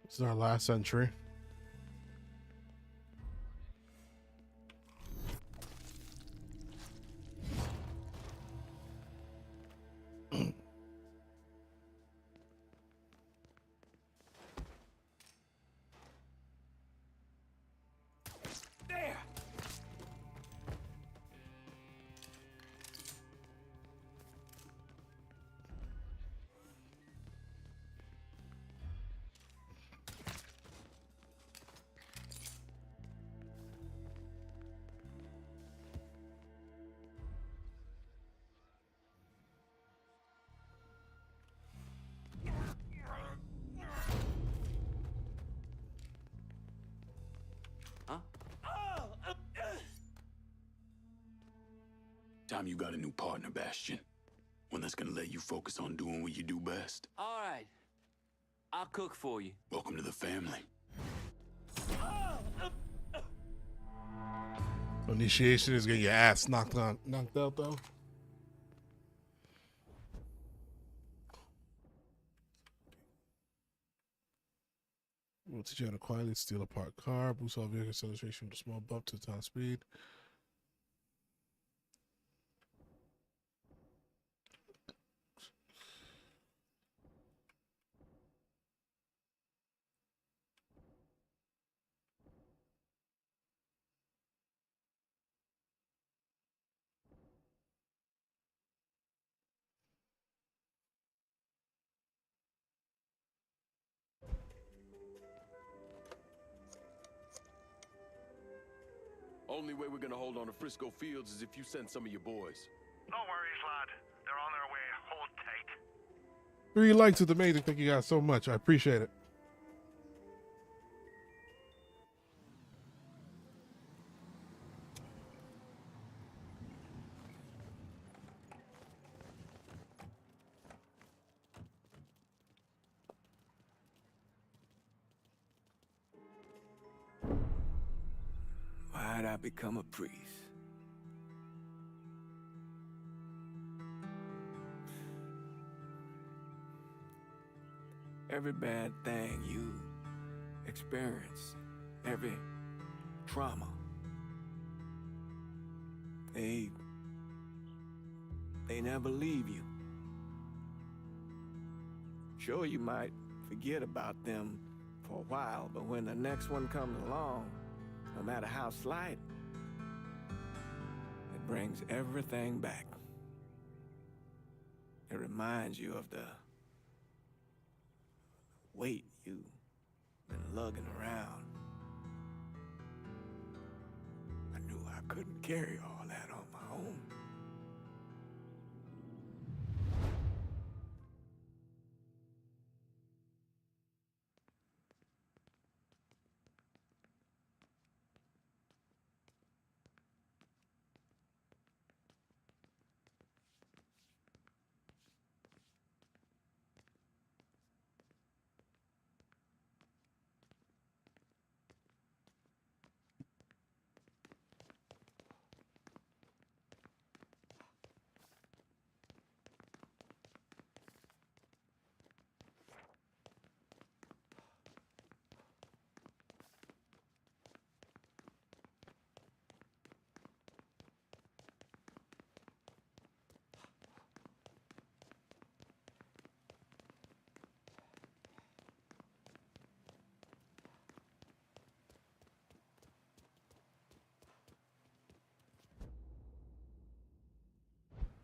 This is our last entry. There! Time you got a new partner, Bastion. One that's gonna let you focus on doing what you do best. All right. I'll cook for you. Welcome to the family. Initiation is getting your ass knocked out though. We'll teach you how to quietly steal a parked car, boost all vehicle acceleration with a small bump to top speed. Only way we're gonna hold on to Frisco Fields is if you send some of your boys. No worries, lad. They're on their way. Hold tight. 3 likes is amazing. Thank you guys so much. I appreciate it. Why'd I become a priest? Every bad thing you experience, every trauma, they never leave you. Sure, you might forget about them for a while, but when the next one comes along, no matter how slight, it brings everything back. It reminds you of the weight you've been lugging around. I knew I couldn't carry all that on my own.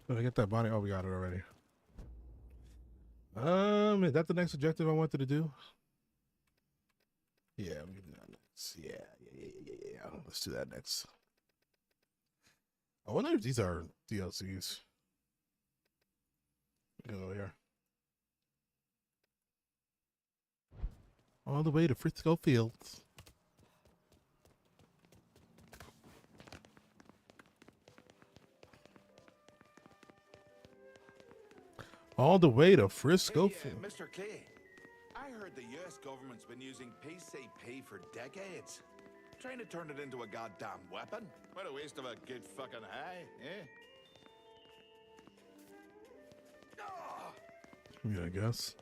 Did I get that bonnie? Oh, we got it already. Is that the next objective I wanted to do? Yeah, we can do that next. Yeah. Let's do that next. I wonder if these are DLCs. Go here. All the way to Frisco Fields. All the way to Frisco. Hey, Mr. Clay, I heard the US government's been using PCP for decades. Trying to turn it into a goddamn weapon. What a waste of a good fucking high, eh? Yeah, I guess.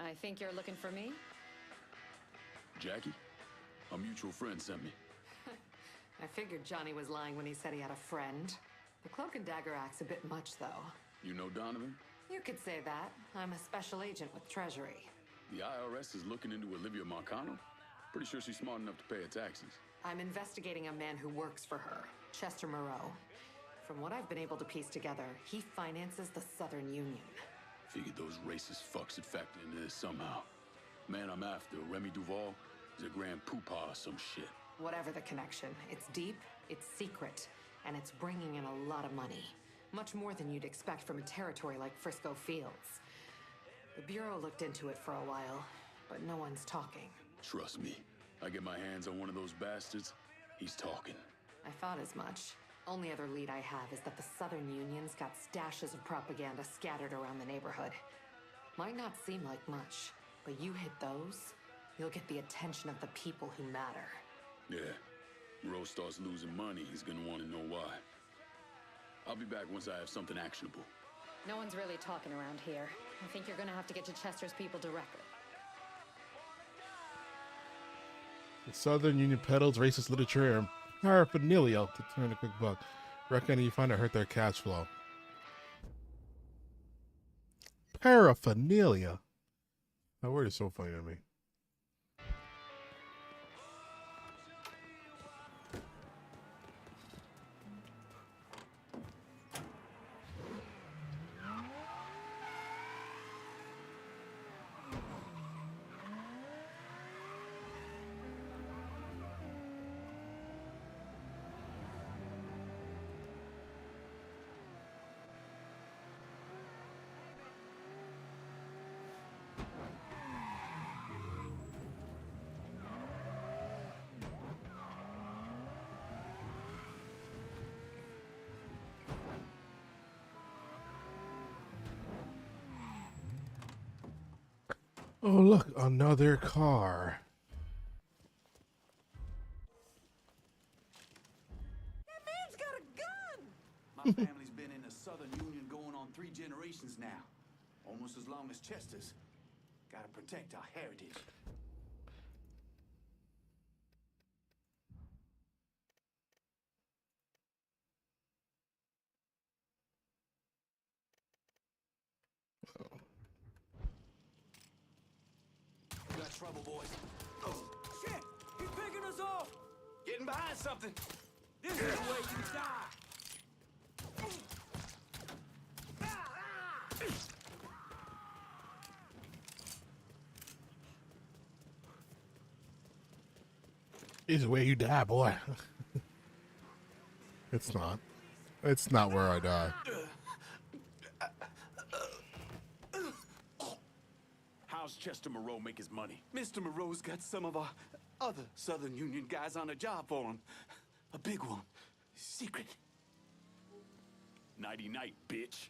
I think you're looking for me? Jackie? A mutual friend sent me. I figured Johnny was lying when he said he had a friend. The cloak and dagger act's a bit much, though. You know Donovan? You could say that. I'm a special agent with Treasury. The IRS is looking into Olivia Marcano? Pretty sure she's smart enough to pay her taxes. I'm investigating a man who works for her, Chester Moreau. From what I've been able to piece together, he finances the Southern Union. Figured those racist fucks had factored into this somehow. Man I'm after, Remy Duval, is a grand poopah or some shit. Whatever the connection, it's deep, it's secret, and it's bringing in a lot of money. Much more than you'd expect from a territory like Frisco Fields. The Bureau looked into it for a while, but no one's talking. Trust me, I get my hands on one of those bastards, he's talking. I thought as much. Only other lead I have is that the Southern Union's got stashes of propaganda scattered around the neighborhood. Might not seem like much, but you hit those, you'll get the attention of the people who matter. Yeah, Rose starts losing money, he's gonna want to know why. I'll be back once I have something actionable. No one's really talking around here. I think you're gonna have to get to Chester's people directly. The Southern Union peddles racist literature and paraphernalia to turn a quick buck. Reckon you find it hurt their cash flow. Paraphernalia. That word is so funny to me. Oh, look, another car. That man's got a gun! My family's been in the Southern Union going on 3 generations now. Almost as long as Chester's. Gotta protect our heritage. We got trouble, boys. Oh, shit! He's picking us off! Getting behind something! This is the way you die! This is where you die, boy. It's not. It's not where I die. How's Chester Moreau make his money? Mr. Moreau's got some of our other Southern Union guys on a job for him. A big one. Secret. Nighty-night, bitch.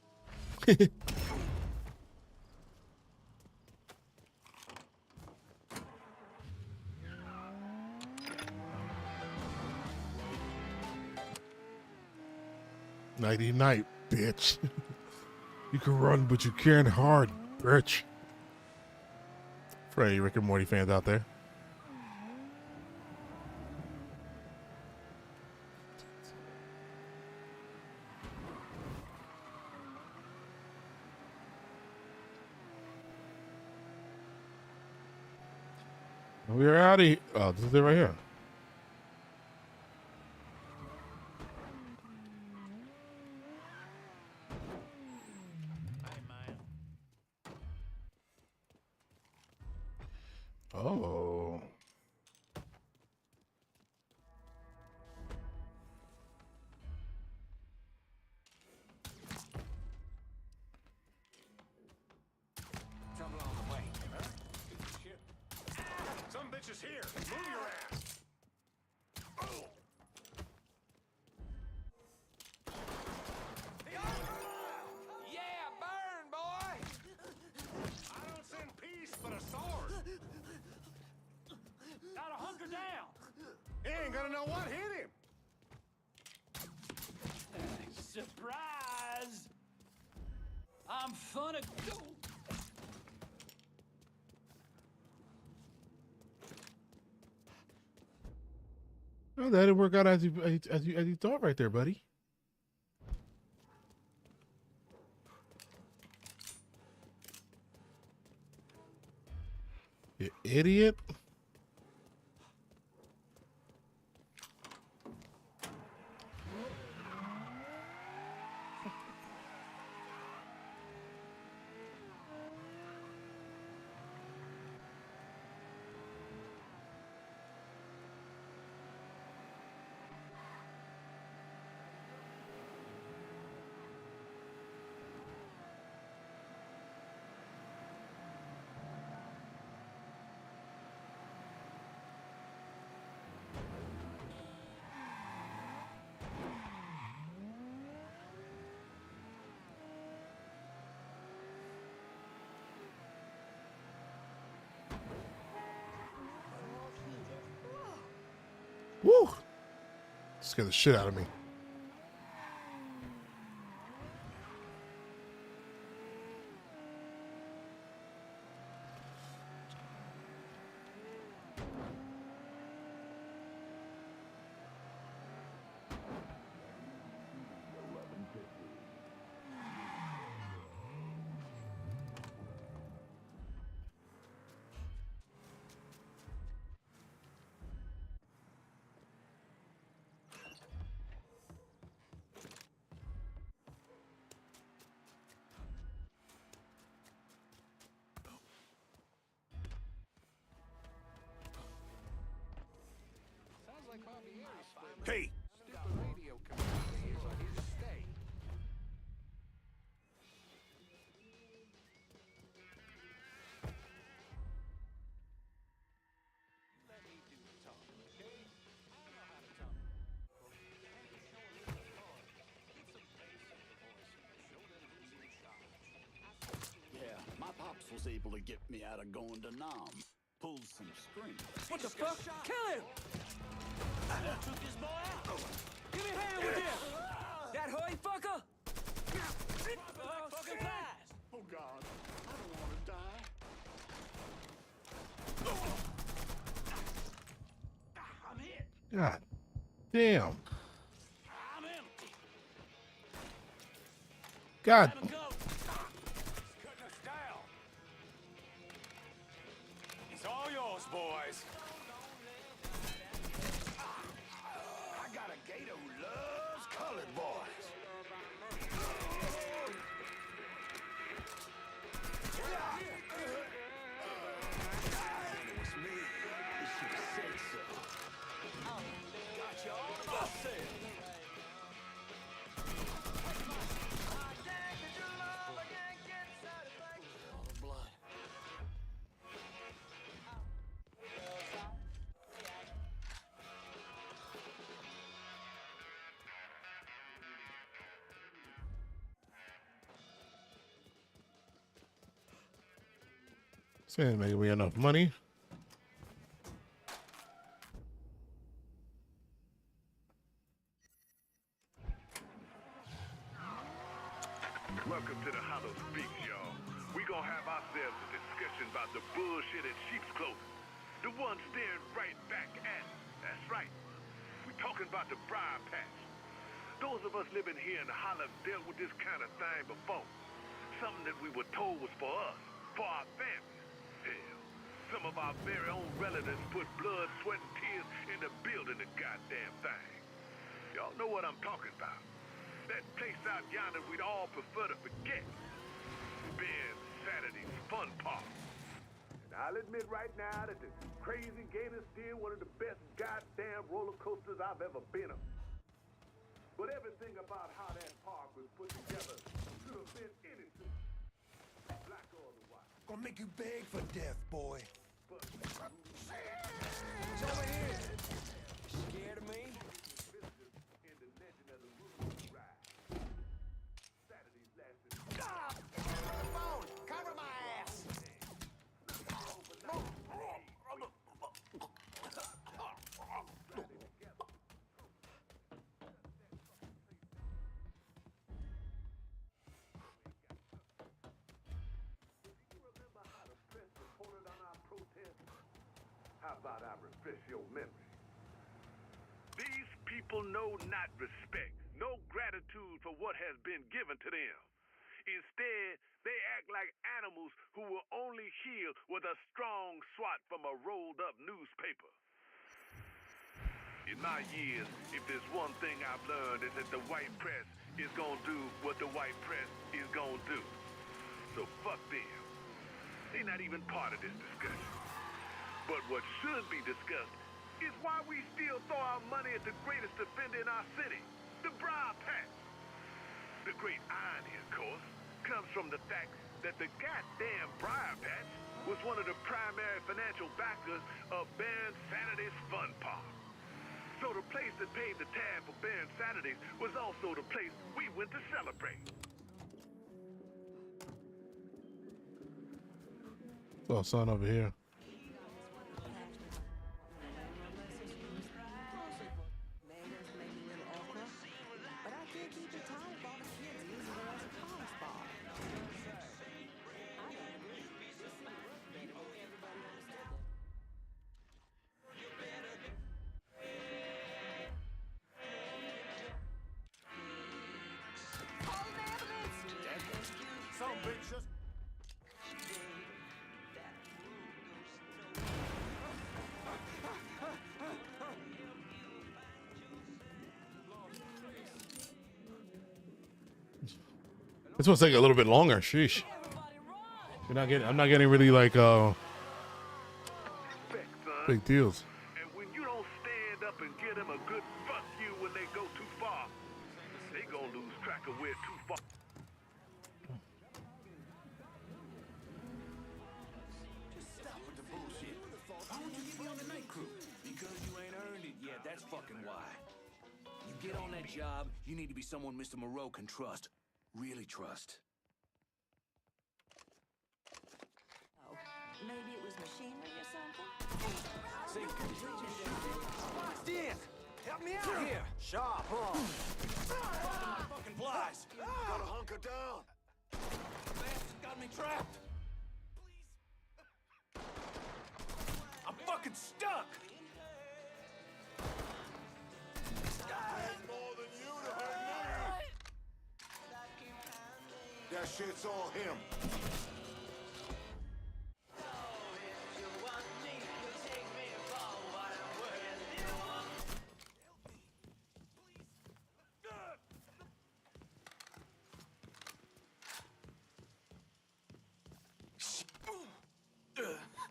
Nighty night, bitch. You can run, but you can't hard, bitch. For any Rick and Morty fans out there. We're out of here. Oh, this is it right here. Oh. Trouble on the way. Huh? Shit. Some bitch is here. Move your ass. Oh. Yeah, burn, boy! I don't send peace, but a sword. Gotta hunker down! He ain't gonna know what hit him. Surprise! I'm finna go. Well, that didn't work out as you thought, right there, buddy. You idiot. Woo! Scared the shit out of me. Hey! Stupid radio communicators are here to stay. Let me do the talking, okay? I know how to talk. Yeah, my pops was able to get me out of going to Nam. Pulled some strings. What the fuck? Kill him! Took this boy out. Give me a hand with this! That hoy fucker! Fucking fast. Oh God, I don't want to die. I'm hit. God damn. I'm empty. God. Let him go. Cutting us down. It's all yours, boys. I got a gator who loves colored boys. It was me. You should have said so. Got you all to myself. All the blood. This ain't making me enough money. Welcome to the Hollow Speaks, y'all. We gonna have ourselves a discussion about the bullshit at sheep's clothing. The one staring right back at us. That's right. We talking about the briar patch. Those of us living here in the Hollow have dealt with this kind of thing before. Something that we were told was for us, for our families. Hell, some of our our very own relatives put blood, sweat, and tears into building the goddamn thing. Y'all know what I'm talking about. That place out yonder we'd all prefer to forget. Ben Saturday's Fun Park. And I'll admit right now that the Crazy Gate is still one of the best goddamn roller coasters I've ever been on. But everything about how that park was put together should have been anything. Black or otherwise. Gonna make you beg for death, boy. But it's over here. Scared of me? in the legend of the Room Ride. Saturday's lasting. Phone! Cover my ass! How about I refresh your memory? These people know not respect, no gratitude for what has been given to them. Instead, they act like animals who will only heal with a strong swat from a rolled-up newspaper. In my years, if there's one thing I've learned is that the white press is gonna do what the white press is gonna do. So fuck them. They're not even part of this discussion. But what should be discussed is why we still throw our money at the greatest offender in our city, the bribe patch. The great irony, of course, comes from the fact that the goddamn bribe patch was one of the primary financial backers of Ben Saturday's Fun Park. So the place that paid the tab for Ben Saturdays was also the place we went to celebrate. Oh, son over here. Some bitches. This one's taking a little bit longer. Sheesh. I'm not getting really like big deals. And when you don't stand up and get them a good fuck you when they go too far, they gonna lose track of where too far. Just stop with the bullshit. Why won't you get me on the night crew? Because you ain't earned it yet, that's fucking why. You get on that job, you need to be someone Mr. Moreau can trust. Really trust. Oh, maybe it was machinery or something? Stan, help me out here. Sharp, huh? Fucking plies. Gotta hunker down. Bastard got me trapped. I'm fucking stuck. More than you to hurt me. That shit's all him.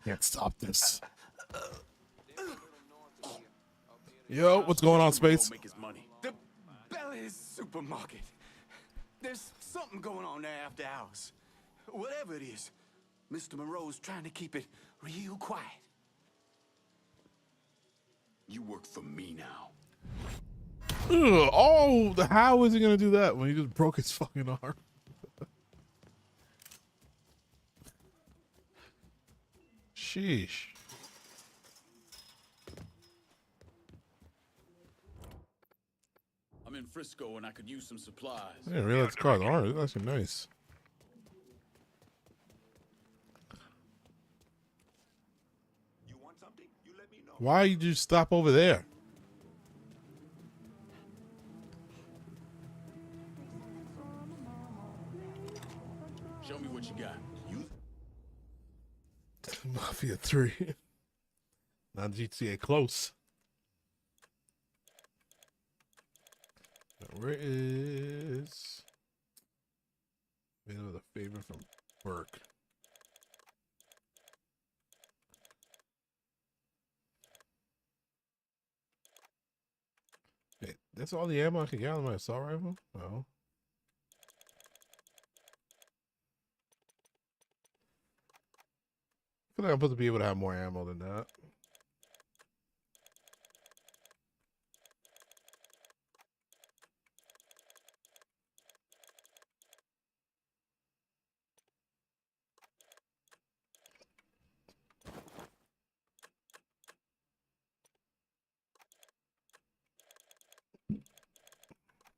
Can't stop this. Yo, what's going on, Space? Make his money. The Bella's supermarket. There's something going on there after hours. Whatever it is, Mr. Moreau's trying to keep it real quiet. You work for me now. Ugh, oh, how is he gonna do that when he just broke his fucking arm? Sheesh. I'm in Frisco and I could use some supplies. I didn't realize the car's orange. It's actually nice. You want something? You let me know. Why did you stop over there? Show me what you got. Mafia 3. Not GTA close. Now, where is the favor from Burke? Hey, that's all the ammo I can get on my assault rifle? Oh. I feel like I'm supposed to be able to have more ammo than that.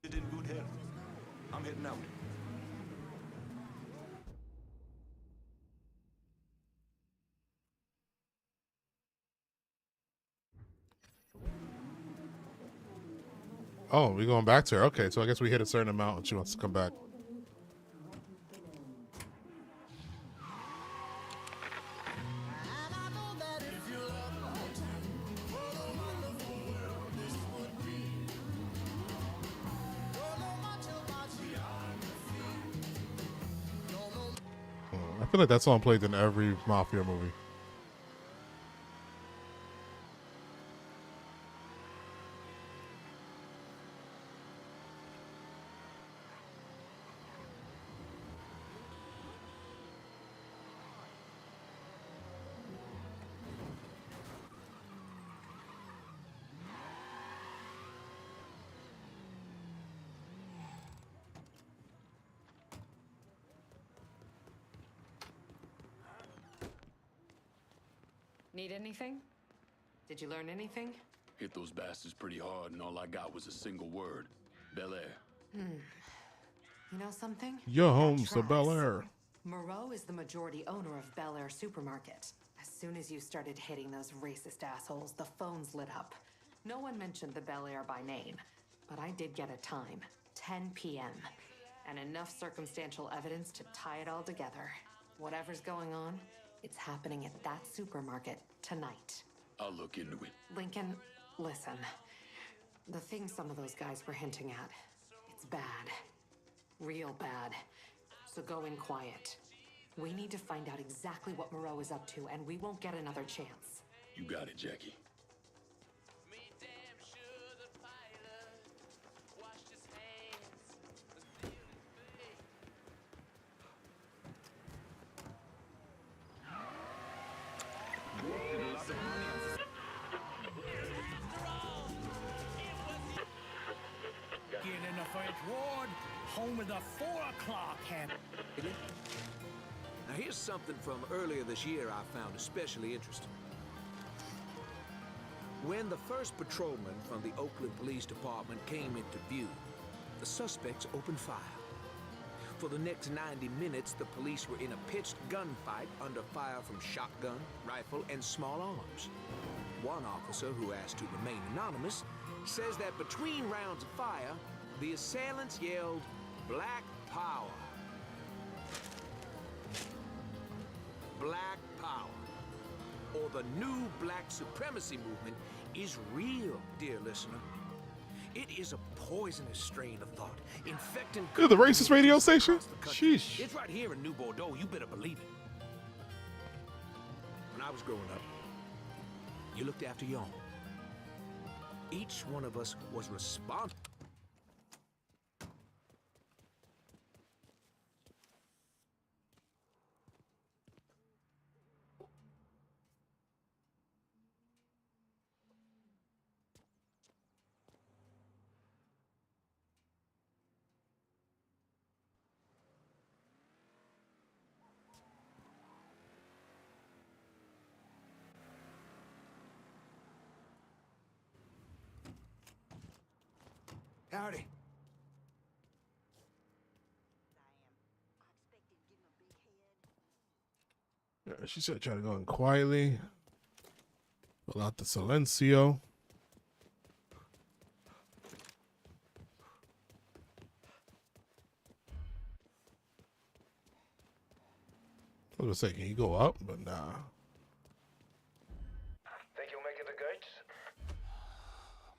It in good health. I'm heading out. Oh, we're going back to her. Okay, so I guess we hit a certain amount and she wants to come back. I feel like that song played in every Mafia movie. Need anything? Did you learn anything? Hit those bastards pretty hard, and all I got was a single word. Bel Air. You know something? Your That home's a tracks. Bel Air. Moreau is the majority owner of Bel Air Supermarket. As soon as you started hitting those racist assholes, the phones lit up. No one mentioned the Bel Air by name, but I did get a time, 10 p.m., and enough circumstantial evidence to tie it all together. Whatever's going on, it's happening at that supermarket tonight. I'll look into it. Lincoln, listen. The thing some of those guys were hinting at, it's bad. Real bad. So go in quiet. We need to find out exactly what Moreau is up to, and we won't get another chance. You got it, Jackie. Get in the French Ward, home of the 4 o'clock hammer. Now here's something from earlier this year I found especially interesting. When the first patrolman from the Oakland Police Department came into view, the suspects opened fire. For the next 90 minutes, the police were in a pitched gunfight under fire from shotgun, rifle, and small arms. One officer, who asked to remain anonymous, says that between rounds of fire, the assailants yelled, "Black Power." Black Power, or the new black supremacy movement, is real, dear listener. It is a poisonous strain of thought, infecting... Dude, the racist radio station? Sheesh. It's right here in New Bordeaux, you better believe it. When I was growing up, you looked after your own. Each one of us was responsible. Howdy. Yeah, she said try to go in quietly. Pull out the silencio. I was gonna say, can you go up? But nah. Thank you,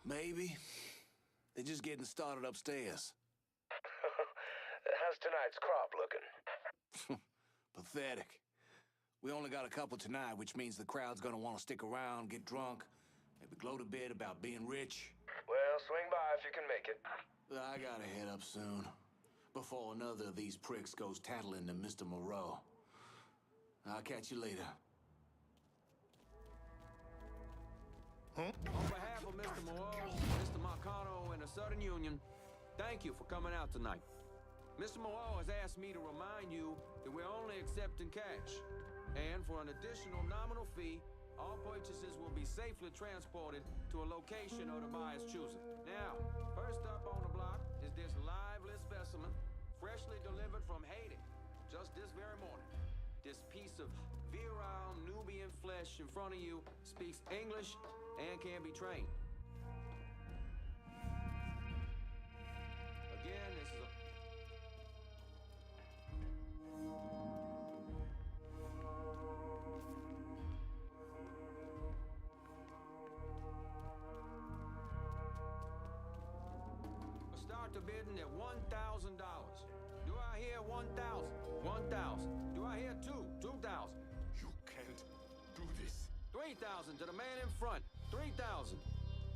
Maybe. They're just getting started upstairs. How's tonight's crop looking? Pathetic. We only got a couple tonight, which means the crowd's gonna want to stick around, get drunk, maybe gloat a bit about being rich. Well, swing by if you can make it. I gotta head up soon, before another of these pricks goes tattling to Mr. Moreau. I'll catch you later. On behalf of Mr. Moreau, Mr. Marcano, and the Southern Union, thank you for coming out tonight. Mr. Moreau has asked me to remind you that we're only accepting cash. And for an additional nominal fee, all purchases will be safely transported to a location of the buyer's choosing. Now, first up on the block is this lively specimen, freshly delivered from Haiti, just this very morning. This piece of virile Nubian flesh in front of you speaks English and can be trained. Again, this is a... Start the bidding at $1,000. Do I hear 1,000? 1,000. Do I hear 2,000? You can't do this. 3,000 to the man in front. 3,000.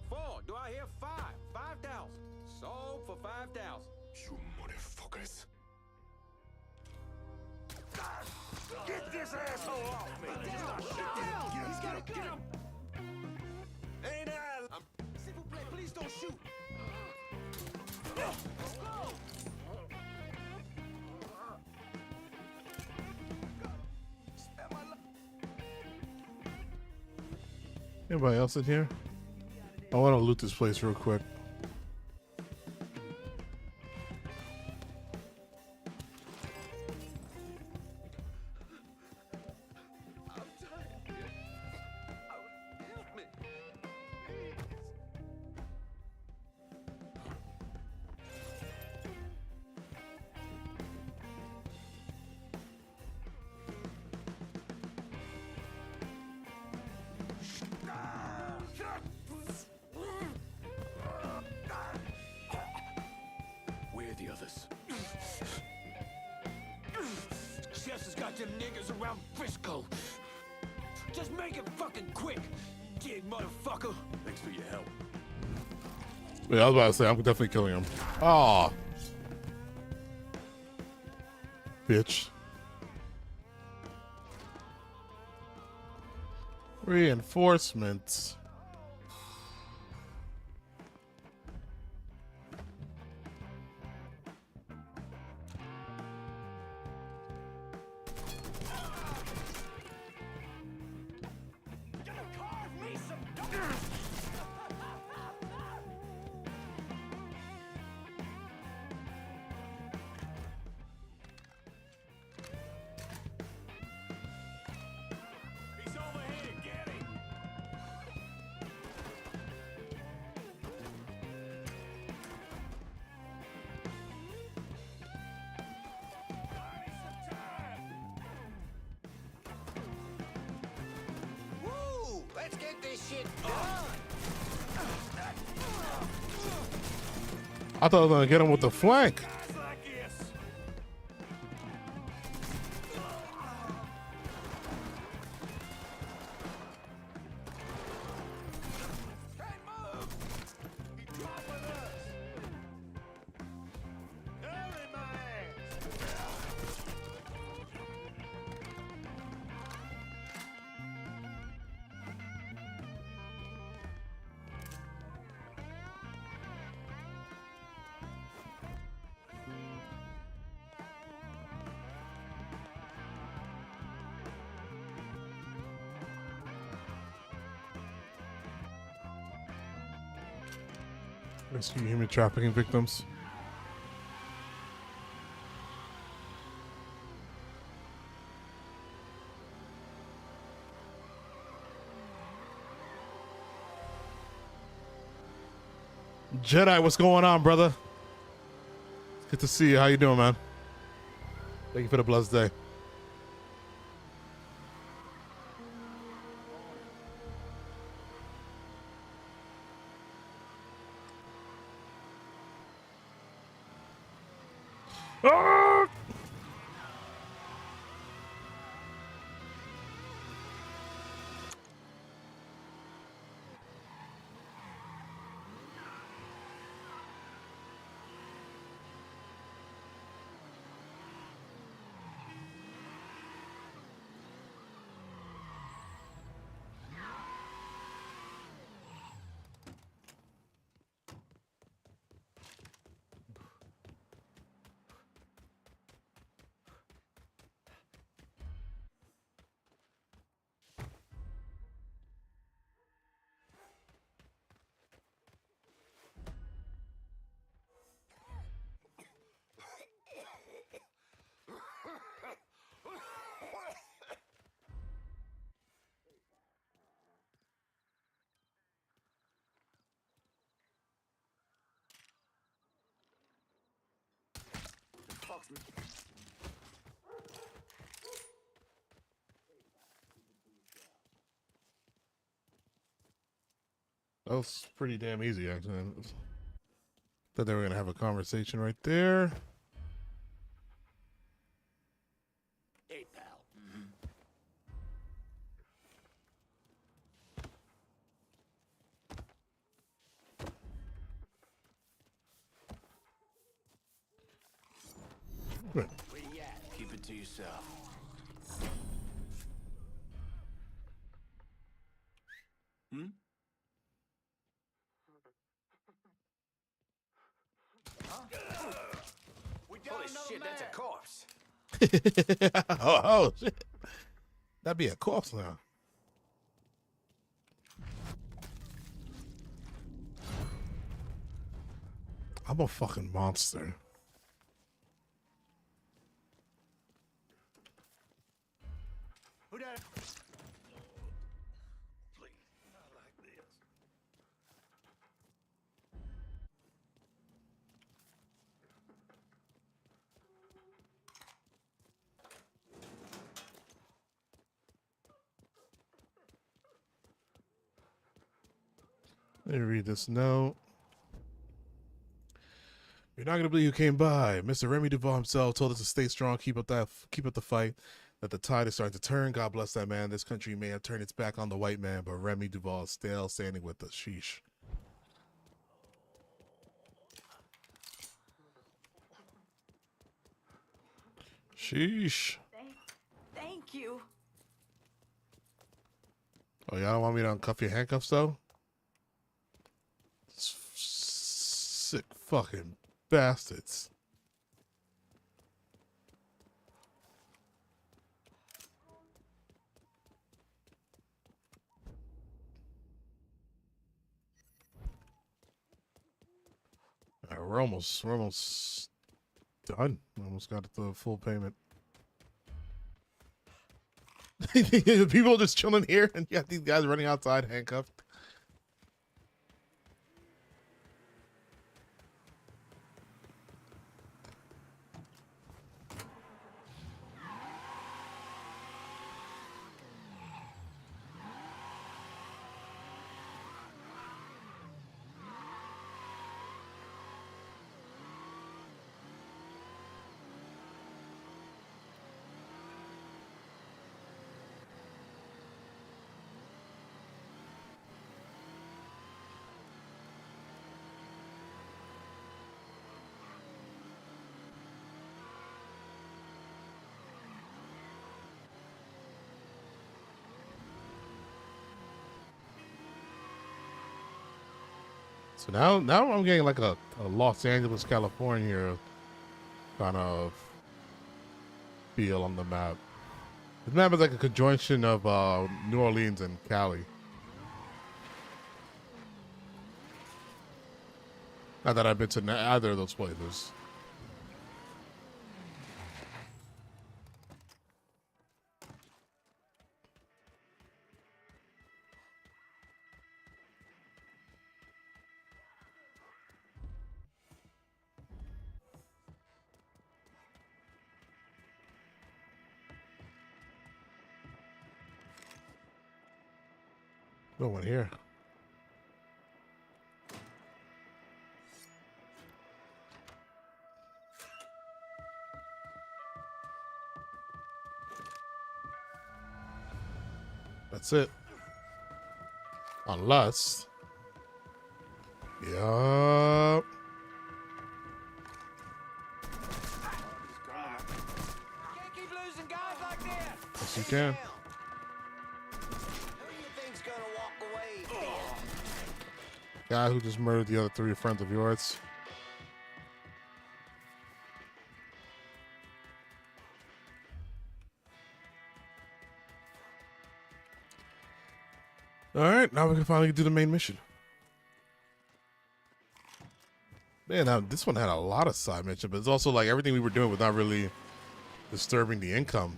4. Do I hear 5? 5,000. Sold for 5,000. You motherfuckers. Get this asshole off me! He's got a gun! Ain't I? S'il vous plaît, please don't shoot! Anybody else in here? I want to loot this place real quick. Where are the others? Chefs has got them niggas around Frisco. Just make it fucking quick, dig motherfucker. Thanks for your help. Yeah, I was about to say, I'm definitely killing him. Aw. Bitch. Reinforcements. He's over here, get him! Woo! Let's get this shit done! I thought I was gonna get him with the flank. Rescue human trafficking victims. Jedi, what's going on, brother? Good to see you. How you doing, man? Thank you for the blessed day. Ah! That was pretty damn easy, actually. Thought they were gonna have a conversation right there. Hey, pal. Right. Where you at? Keep it to yourself. Hmm? Holy shit, that's a corpse. Oh, shit. That'd be a corpse now. I'm a fucking monster. Who that? Let me read this note. You're not gonna believe who came by. Mr. Remy Duval himself told us to stay strong, keep up the fight. That the tide is starting to turn. God bless that man. This country may have turned its back on the white man, but Remy Duval is still standing with us. Sheesh. Sheesh. Thank you. Oh, y'all don't want me to uncuff your handcuffs though? Sick fucking bastards. All right, we're almost done. Almost got the full payment. People just chilling here, and you got these guys running outside handcuffed. So now I'm getting like a Los Angeles, California kind of feel on the map. The map is like a conjunction of New Orleans and Cali. Not that I've been to either of those places. No one here. That's it. Unless... Yup. Can't keep losing guys like this. Yes, you can. Who you think's gonna walk away? Guy who just murdered the other 3 friends of yours. Alright, now we can finally do the main mission. Man, now this one had a lot of side mission, but it's also like everything we were doing was not really disturbing the income.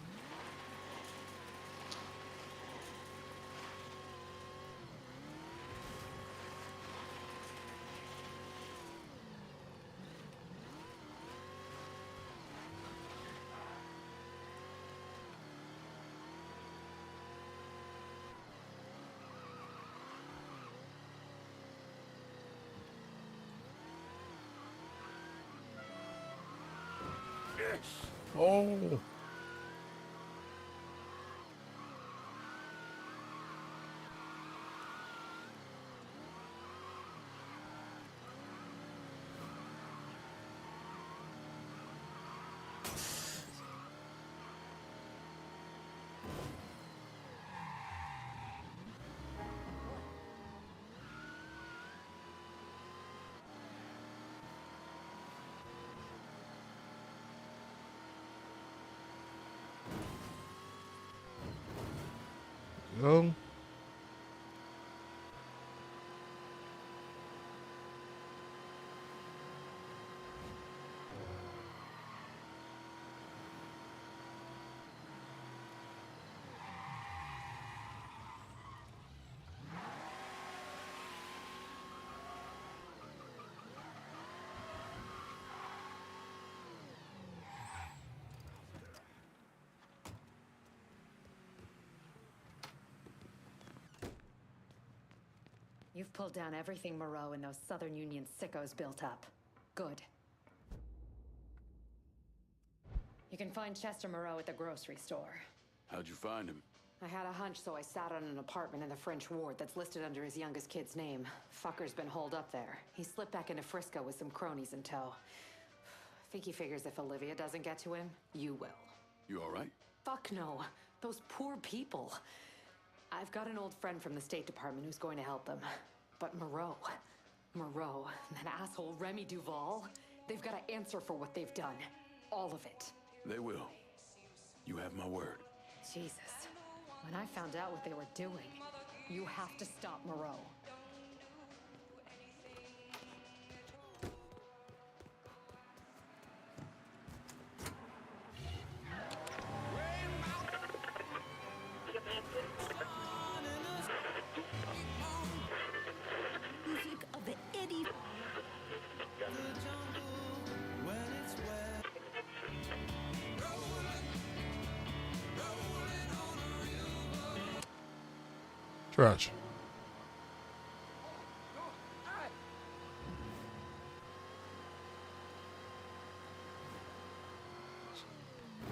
Oh. Go. You've pulled down everything Moreau and those Southern Union sickos built up. Good. You can find Chester Moreau at the grocery store. How'd you find him? I had a hunch, so I sat on an apartment in the French ward that's listed under his youngest kid's name. Fucker's been holed up there. He slipped back into Frisco with some cronies in tow. I think he figures if Olivia doesn't get to him, you will. You all right? Fuck no. Those poor people. I've got an old friend from the State Department who's going to help them. But Moreau, and that asshole Remy Duval, they've got to answer for what they've done. All of it. They will. You have my word. Jesus. When I found out what they were doing, you have to stop Moreau. Music of the Eddie. Trash.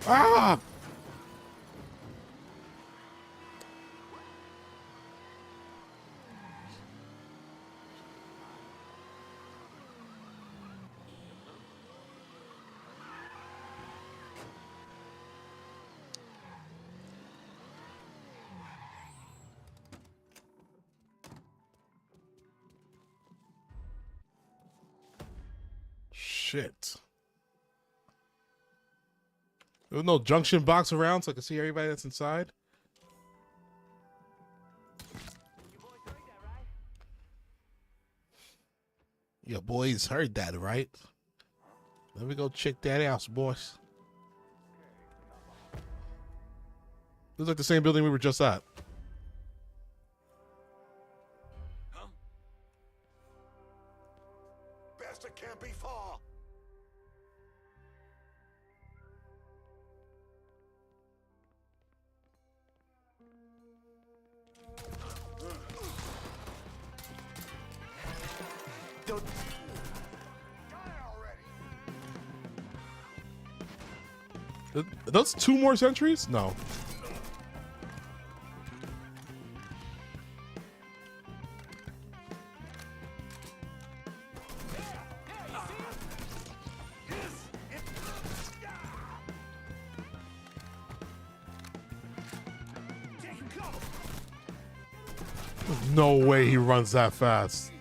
Ah! Shit. There was no junction box around so I can see everybody that's inside. Your boys heard that, right? Let me go check that out, boys. Looks like the same building we were just at. Bastard can't be far. Are those 2 more centuries? No. There's no way he runs that fast.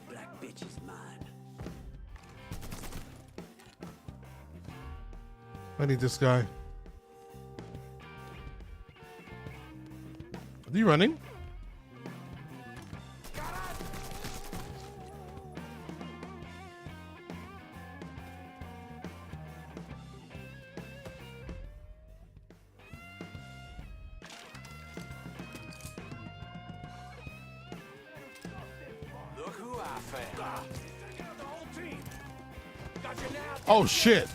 Black bitch is mine. I need this guy. Are you running? Look who I found. Oh shit.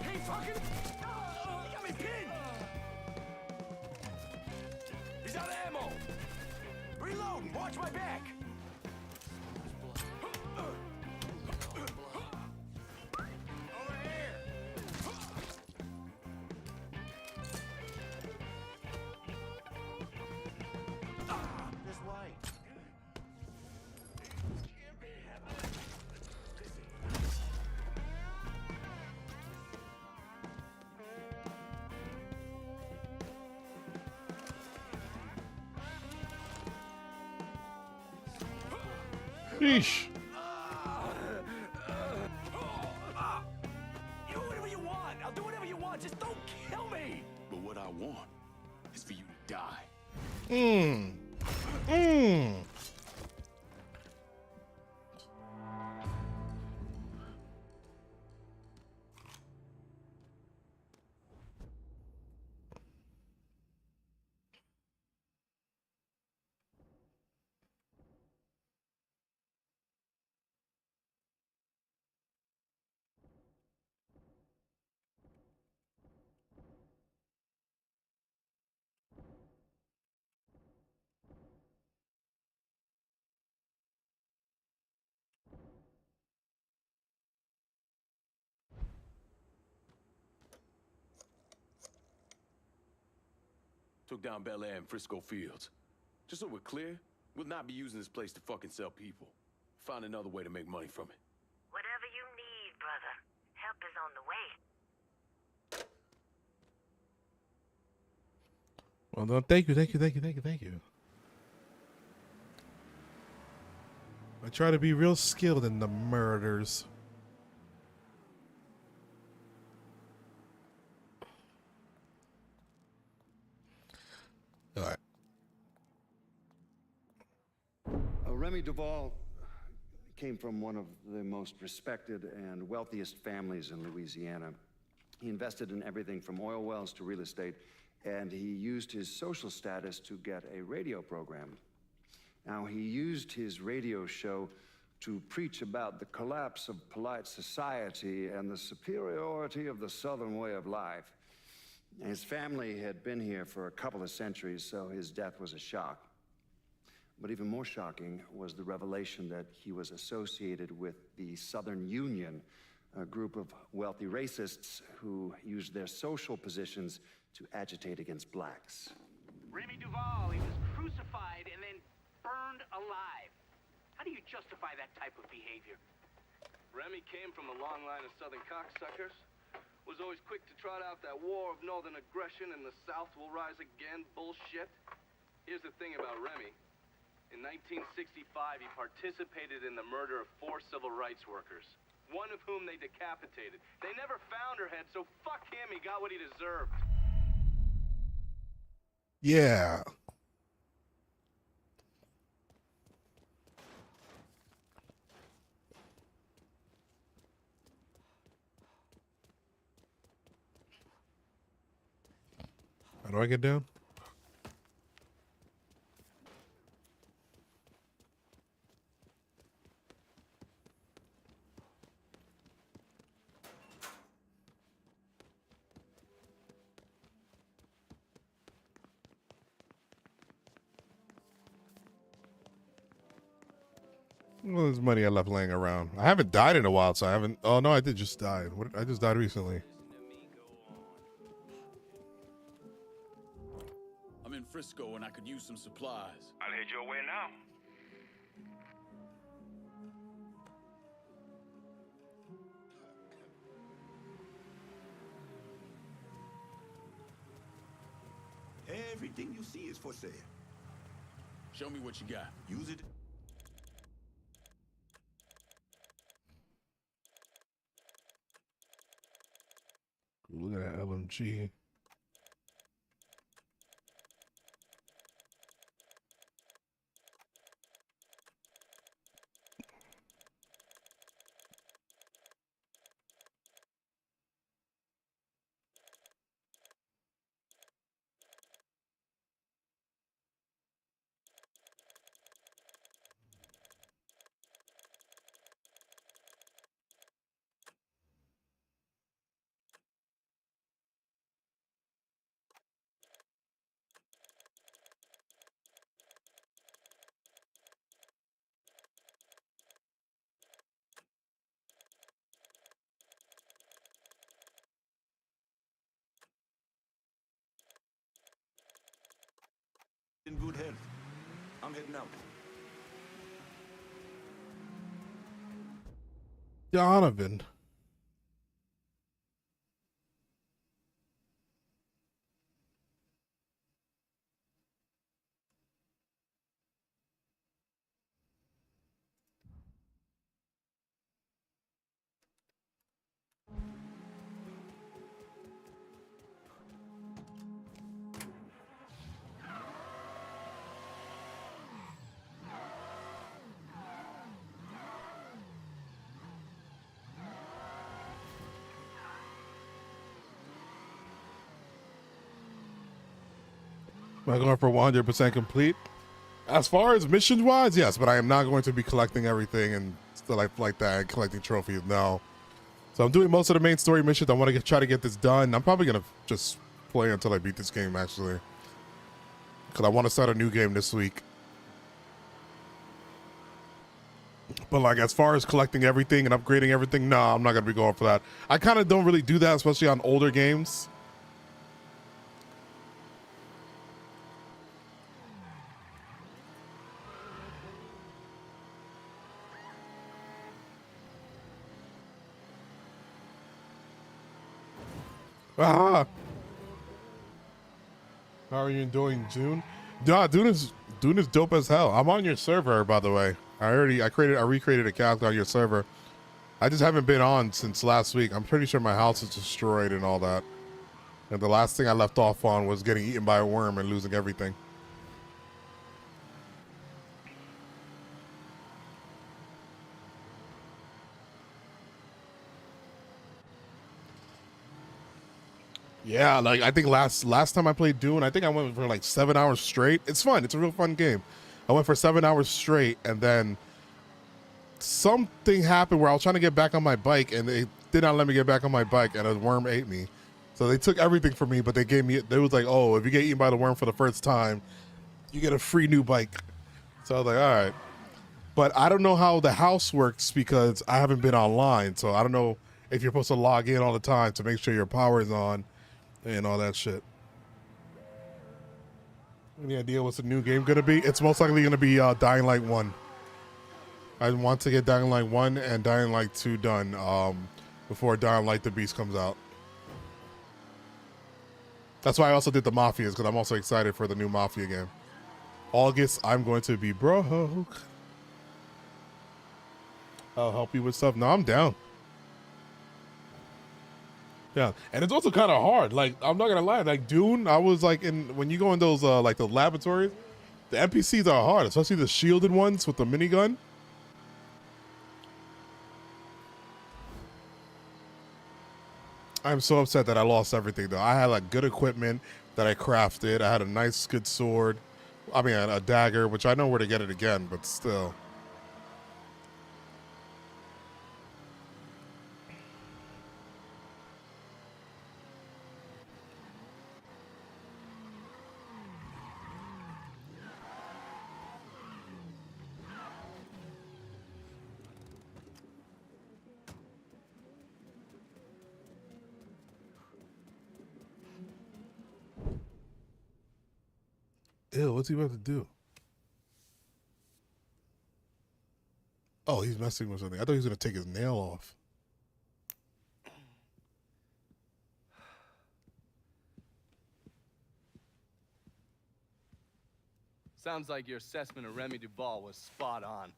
Hey, fucking! You got me pinned! He's out of ammo! Reloading! Watch my back! Over here! This way. Sheesh. You do whatever you want. I'll do whatever you want. Just don't kill me. But what I want is for you to die. Mmm. Mmm. Took down Bel Air and Frisco Fields. Just so we're clear, we'll not be using this place to fucking sell people. Find another way to make money from it. Whatever you need, brother. Help is on the way. Well done. Thank you. I try to be real skilled in the murders. All right. Remy Duvall came from one of the most respected and wealthiest families in Louisiana. He invested in everything from oil wells to real estate, and he used his social status to get a radio program. Now, he used his radio show to preach about the collapse of polite society and the superiority of the Southern way of life. His family had been here for a couple of centuries, so his death was a shock. But even more shocking was the revelation that he was associated with the Southern Union, a group of wealthy racists who used their social positions to agitate against blacks. Remy Duvall, he was crucified and then burned alive. How do you justify that type of behavior? Remy came from a long line of Southern cocksuckers. Was always quick to trot out that war of northern aggression and the South will rise again bullshit. Here's the thing about Remy. In 1965, he participated in the murder of 4 civil rights workers, one of whom they decapitated. They never found her head, so fuck him, he got what he deserved. Yeah. How do I get down? Well, there's money I left laying around. I haven't died in a while, so I haven't. Oh no, I did just die. I just died recently. I'm in Frisco and I could use some supplies. I'll head your way now. Everything you see is for sale. Show me what you got. Use it. Look at that LMG. In good health. I'm heading out. Donovan. Am I going for 100% complete? As far as missions wise, yes, but I am not going to be collecting everything and stuff like that and collecting trophies. No. So I'm doing most of the main story missions. I want to try to get this done. I'm probably gonna just play until I beat this game actually, because I want to start a new game this week. But like as far as collecting everything and upgrading everything, no, I'm not gonna be going for that. I kind of don't really do that, especially on older games. Ah. How are you doing, Dune? Nah, Dune is dope as hell. I'm on your server, by the way. I recreated a character on your server. I just haven't been on since last week. I'm pretty sure my house is destroyed and all that. And the last thing I left off on was getting eaten by a worm and losing everything. Yeah, like I think last time I played Dune, I think I went for like 7 hours straight. It's fun. It's a real fun game. I went for 7 hours straight, and then something happened where I was trying to get back on my bike, and they did not let me get back on my bike, and a worm ate me. So they took everything from me, but they was like, oh, if you get eaten by the worm for the first time, you get a free new bike. So I was like, all right. But I don't know how the house works because I haven't been online. So I don't know if you're supposed to log in all the time to make sure your power is on and all that shit. Any idea what's the new game going to be? It's most likely going to be Dying Light 1. I want to get Dying Light 1 and Dying Light 2 done before Dying Light the Beast comes out. That's why I also did the Mafias, because I'm also excited for the new Mafia game. August, I'm going to be broke. I'll help you with stuff. No, I'm down. Yeah, and it's also kind of hard. Like, I'm not gonna lie. Like Dune, I was like when you go in those like the laboratories, the NPCs are hard, especially the shielded ones with the minigun. I'm so upset that I lost everything though. I had like good equipment that I crafted. I had a nice good sword. I mean a dagger, which I know where to get it again, but still. Ew, what's he about to do? Oh, he's messing with something. I thought he was going to take his nail off. Sounds like your assessment of Remy Duval was spot on.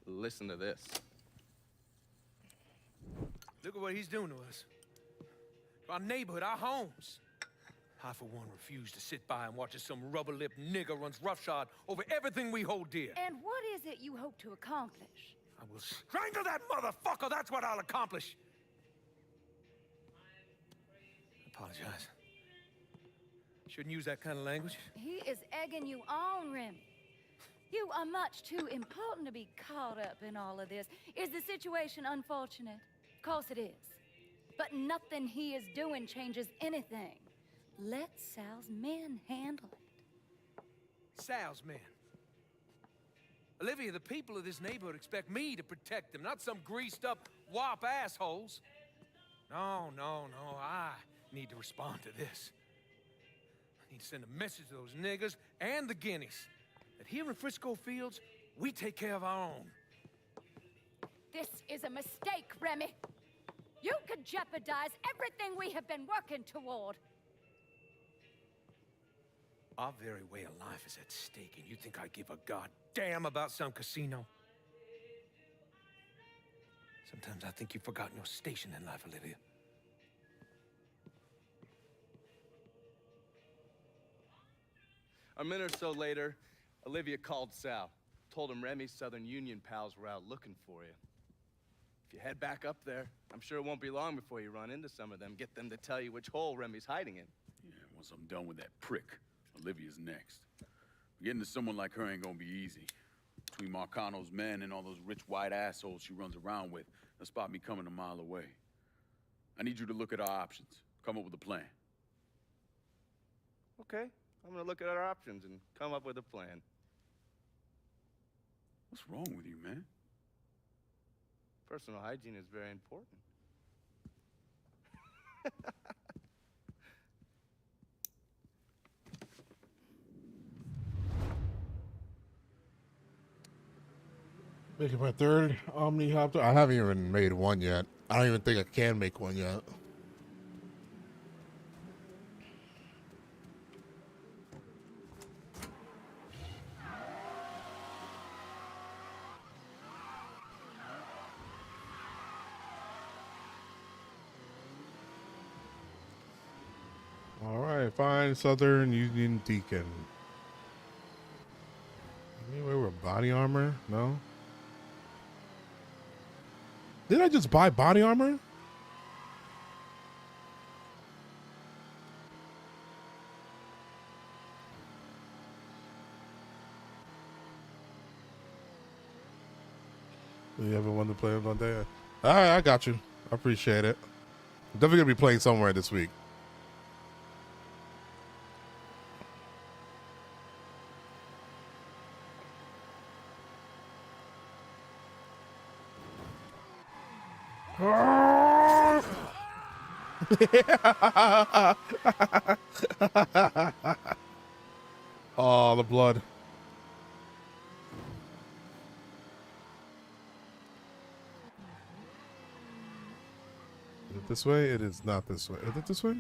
Listen to this. Look at what he's doing to us. Our neighborhood, our homes. I, for one, refuse to sit by and watch as some rubber-lipped nigger runs roughshod over everything we hold dear. And what is it you hope to accomplish? I will strangle that motherfucker, that's what I'll accomplish. I apologize. Shouldn't use that kind of language. He is egging you on, Remy. You are much too important to be caught up in all of this. Is the situation unfortunate? Of course it is. But nothing he is doing changes anything. Let Sal's men handle it. Sal's men. Olivia, the people of this neighborhood expect me to protect them, not some greased-up wop assholes. No, I need to respond to this. I need to send a message to those niggers and the guineas that here in Frisco Fields, we take care of our own. This is a mistake, Remy. You could jeopardize everything we have been working toward. Our very way of life is at stake, and you think I give a goddamn about some casino? Sometimes I think you've forgotten your station in life, Olivia. A minute or so later, Olivia called Sal. Told him Remy's Southern Union pals were out looking for you. If you head back up there, I'm sure it won't be long before you run into some of them. Get them to tell you which hole Remy's hiding in. Yeah, once I'm done with that prick, Olivia's next. Getting to someone like her ain't gonna be easy. Between Marcano's men and all those rich white assholes she runs around with, they'll spot me coming a mile away. I need you to look at our options. Come up with a plan. Okay, I'm gonna look at our options and come up with a plan. What's wrong with you, man? Personal hygiene is very important. Making my third Omnihopter. I haven't even made one yet. I don't even think I can make one yet. All right, fine. Southern Union Deacon. Anyway, with body armor? No. Did I just buy body armor? Do you ever want to play one day? All right, I got you. I appreciate it. I'm definitely gonna be playing somewhere this week. Oh, the blood. Is it this way? It is not this way. Is it this way?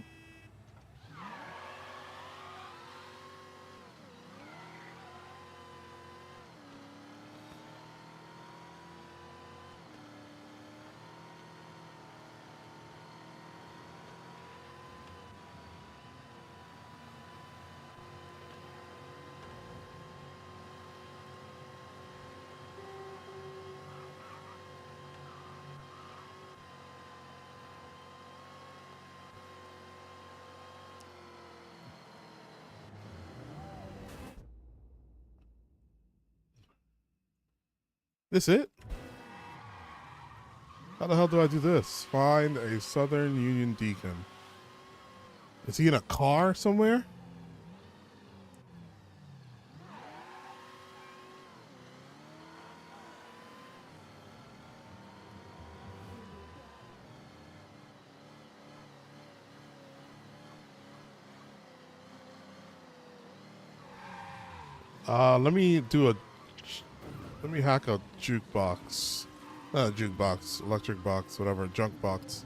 This it? How the hell do I do this? Find a Southern Union Deacon. Is he in a car somewhere? Let me do a. Let me hack a jukebox. Not a jukebox, electric box, whatever, junk box.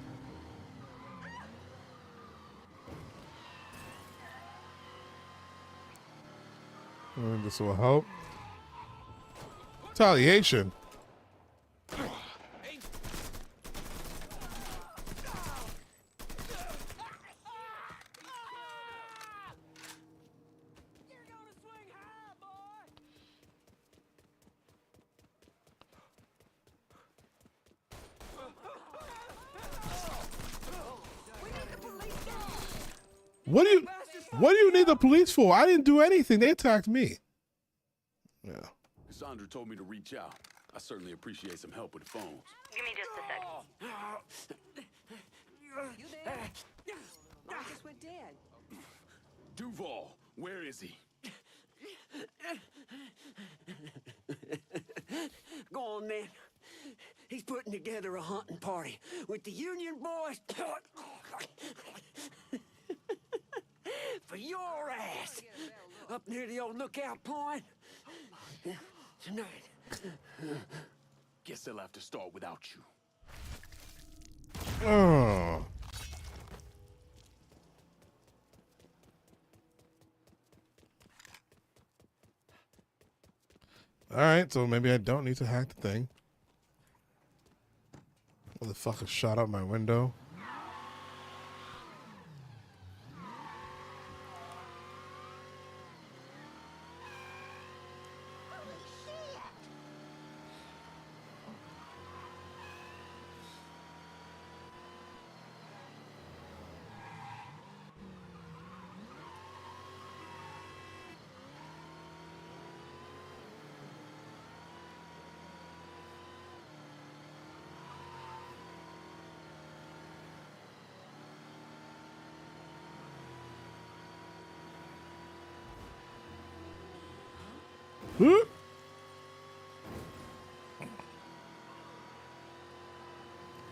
And this will help. Retaliation. What do you need the police for? I didn't do anything. They attacked me. Yeah. Cassandra told me to reach out. I certainly appreciate some help with the phones. Give me just a sec. You there? I just went dead. Duval, where is he? Go on, man. He's putting together a hunting party with the Union boys for your ass up near the old lookout point tonight. Guess they'll have to start without you. Oh. All right, so maybe I don't need to hack the thing. Motherfucker shot out my window.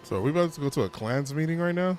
So are we about to go to a clans meeting right now?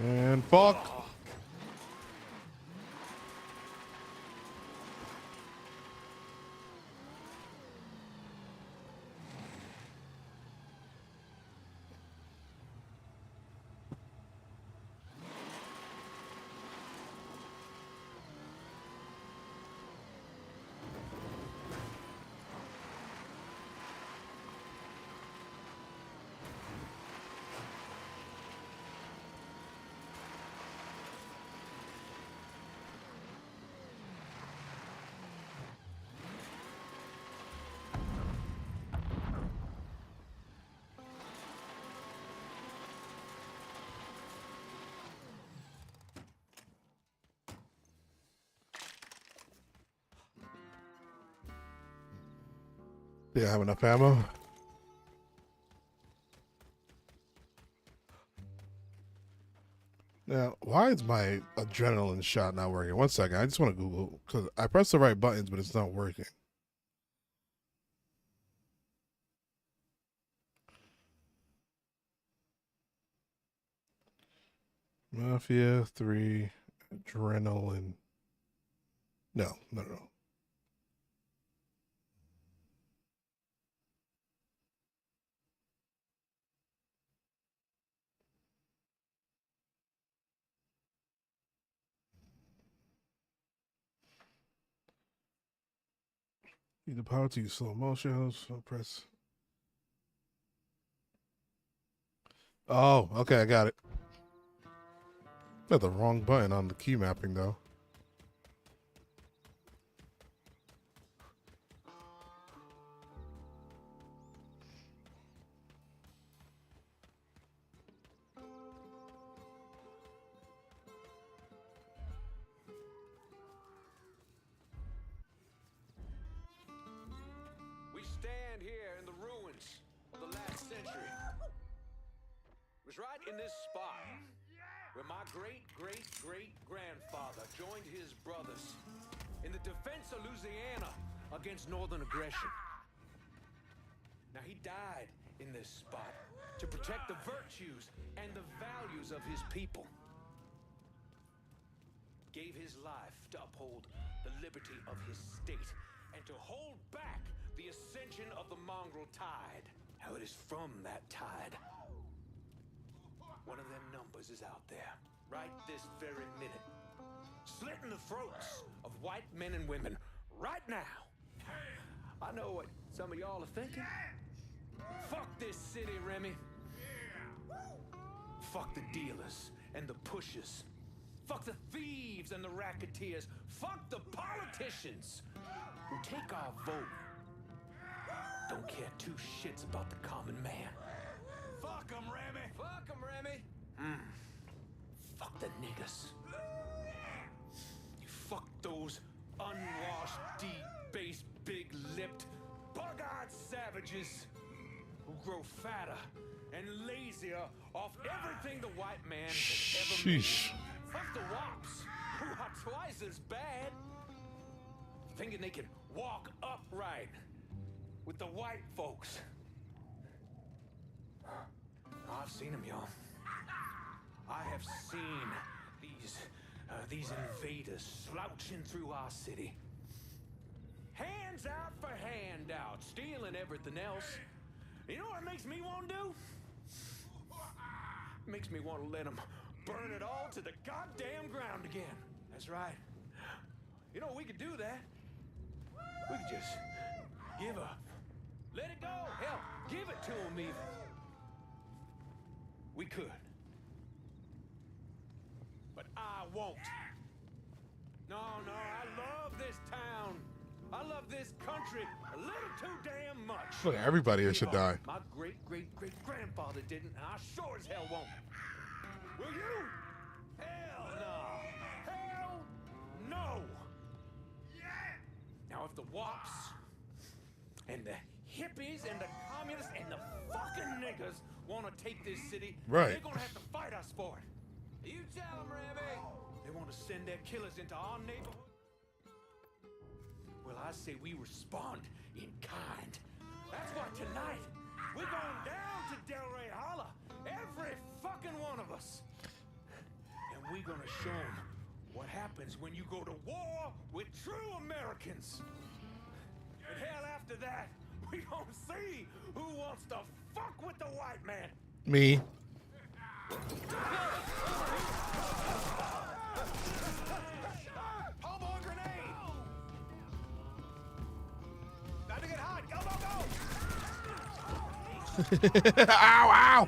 And fuck. Yeah, I have enough ammo. Now, why is my adrenaline shot not working? One second, I just want to Google, because I pressed the right buttons, but it's not working. Mafia 3 adrenaline. No. Need the power to use slow motion. So press. Oh, okay, I got it. Got the wrong button on the key mapping though. century. It was right in this spot where my great-great-great-grandfather joined his brothers in the defense of Louisiana against Northern aggression. Now, he died in this spot to protect the virtues and the values of his people. Gave his life to uphold the liberty of his state and to hold back the ascension of the mongrel tide. Now, it is from that tide. One of them numbers is out there, right this very minute, slitting the throats of white men and women right now. I know what some of y'all are thinking. Fuck this city, Remy. Fuck the dealers and the pushers. Fuck the thieves and the racketeers. Fuck the politicians who take our vote. Don't care two shits about the common man. Fuck 'em, Remy! Fuck 'em, Remy! Fuck the niggas. You fuck those unwashed, debased, big-lipped, bug-eyed savages who grow fatter and lazier off everything the white man has ever made. Fuck the wops, who are twice as bad, thinking they can walk upright with the white folks. I've seen them, y'all. I have seen these invaders slouching through our city. Hands out for handouts, stealing everything else. You know what it makes me want to do? It makes me want to let them burn it all to the goddamn ground again. That's right. You know, we could do that. We could just give up. Let it go. Hell, give it to them even. We could. But I won't. No, I love this town. I love this country a little too damn much. Look, everybody here should die. My great-great-great-grandfather didn't, and I sure as hell won't. Will you? Hell no. Hell no. Now, if the wops and the hippies and the communists and the fucking niggas want to take this city, right, they're gonna have to fight us for it. You tell them, Remy. They want to send their killers into our neighborhood. Well, I say we respond in kind. That's why tonight we're going down to Delray Holla, every fucking one of us, and we're gonna show them what happens when you go to war with true Americans. And hell, after that, we gonna see who wants to fuck with the white man. Me. Homeboy grenade! About to get hot! Go, go, go! Ow, ow!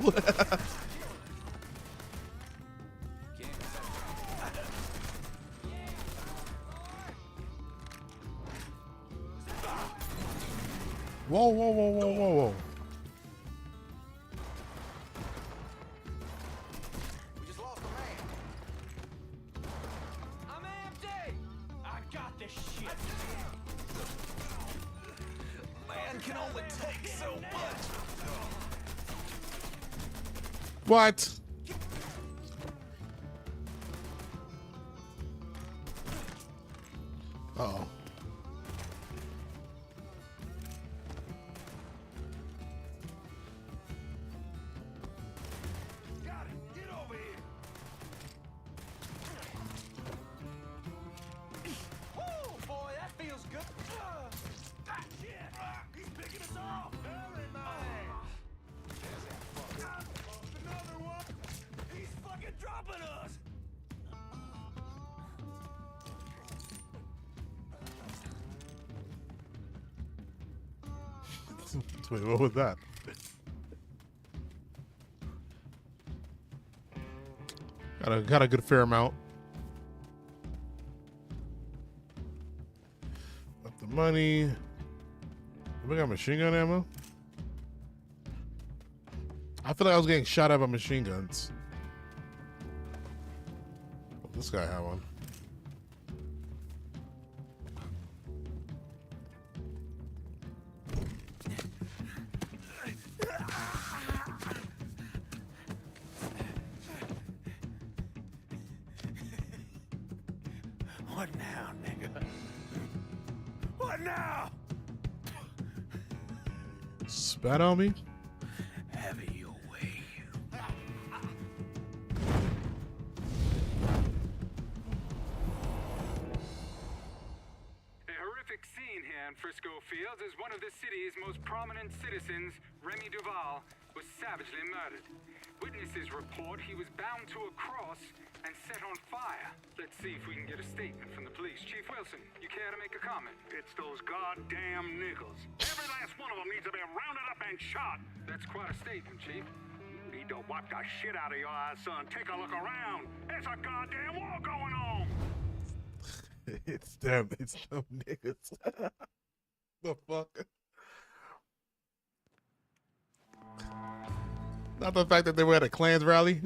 Whoa, whoa, whoa, whoa, whoa, whoa. We just lost a man. I'm empty! I got this shit. Man can only take so much. What? Uh-oh. Got it! Get over here! Woo, boy, that feels good. Ah, shit! He's picking us off! Very nice! Another one! He's fucking dropping us! Wait, what was that? Got a good fair amount. Up the money. We got machine gun ammo. I feel like I was getting shot at by machine guns. Oh, this guy had one. What now, nigga? What now? Spat on me? Have it your way. A horrific scene here in Frisco Fields as one of the city's most prominent citizens, Remy Duval, was savagely murdered. Witnesses report he was bound to a cross and set on fire. Let's see if we can get a statement from the police. Chief Wilson, you care to make a comment? It's those goddamn niggers. Every last one of them needs to be rounded up and shot. That's quite a statement, Chief. You need to wipe the shit out of your eyes, son. Take a look around. There's a goddamn war going on. It's them niggas. The fuck? Not the fact that they were at a Klans rally.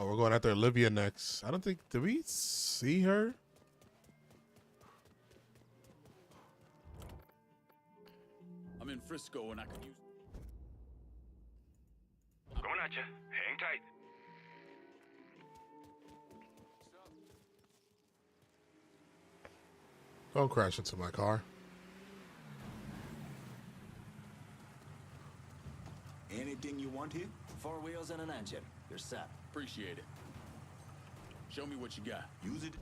Oh, we're going after Olivia next. I don't think, did we see her? I'm in Frisco and I could use... Going at you. Hang tight. Don't crash into my car. Anything you want here? 4 wheels and an engine. You're set. Appreciate it. Show me what you got. Use it.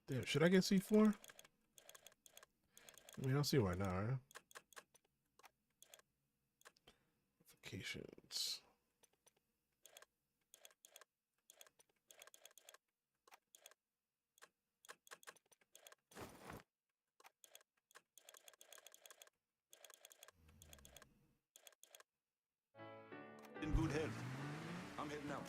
Damn, should I get C4? I mean, I'll see why not, right? Applications. In good health. I'm heading out.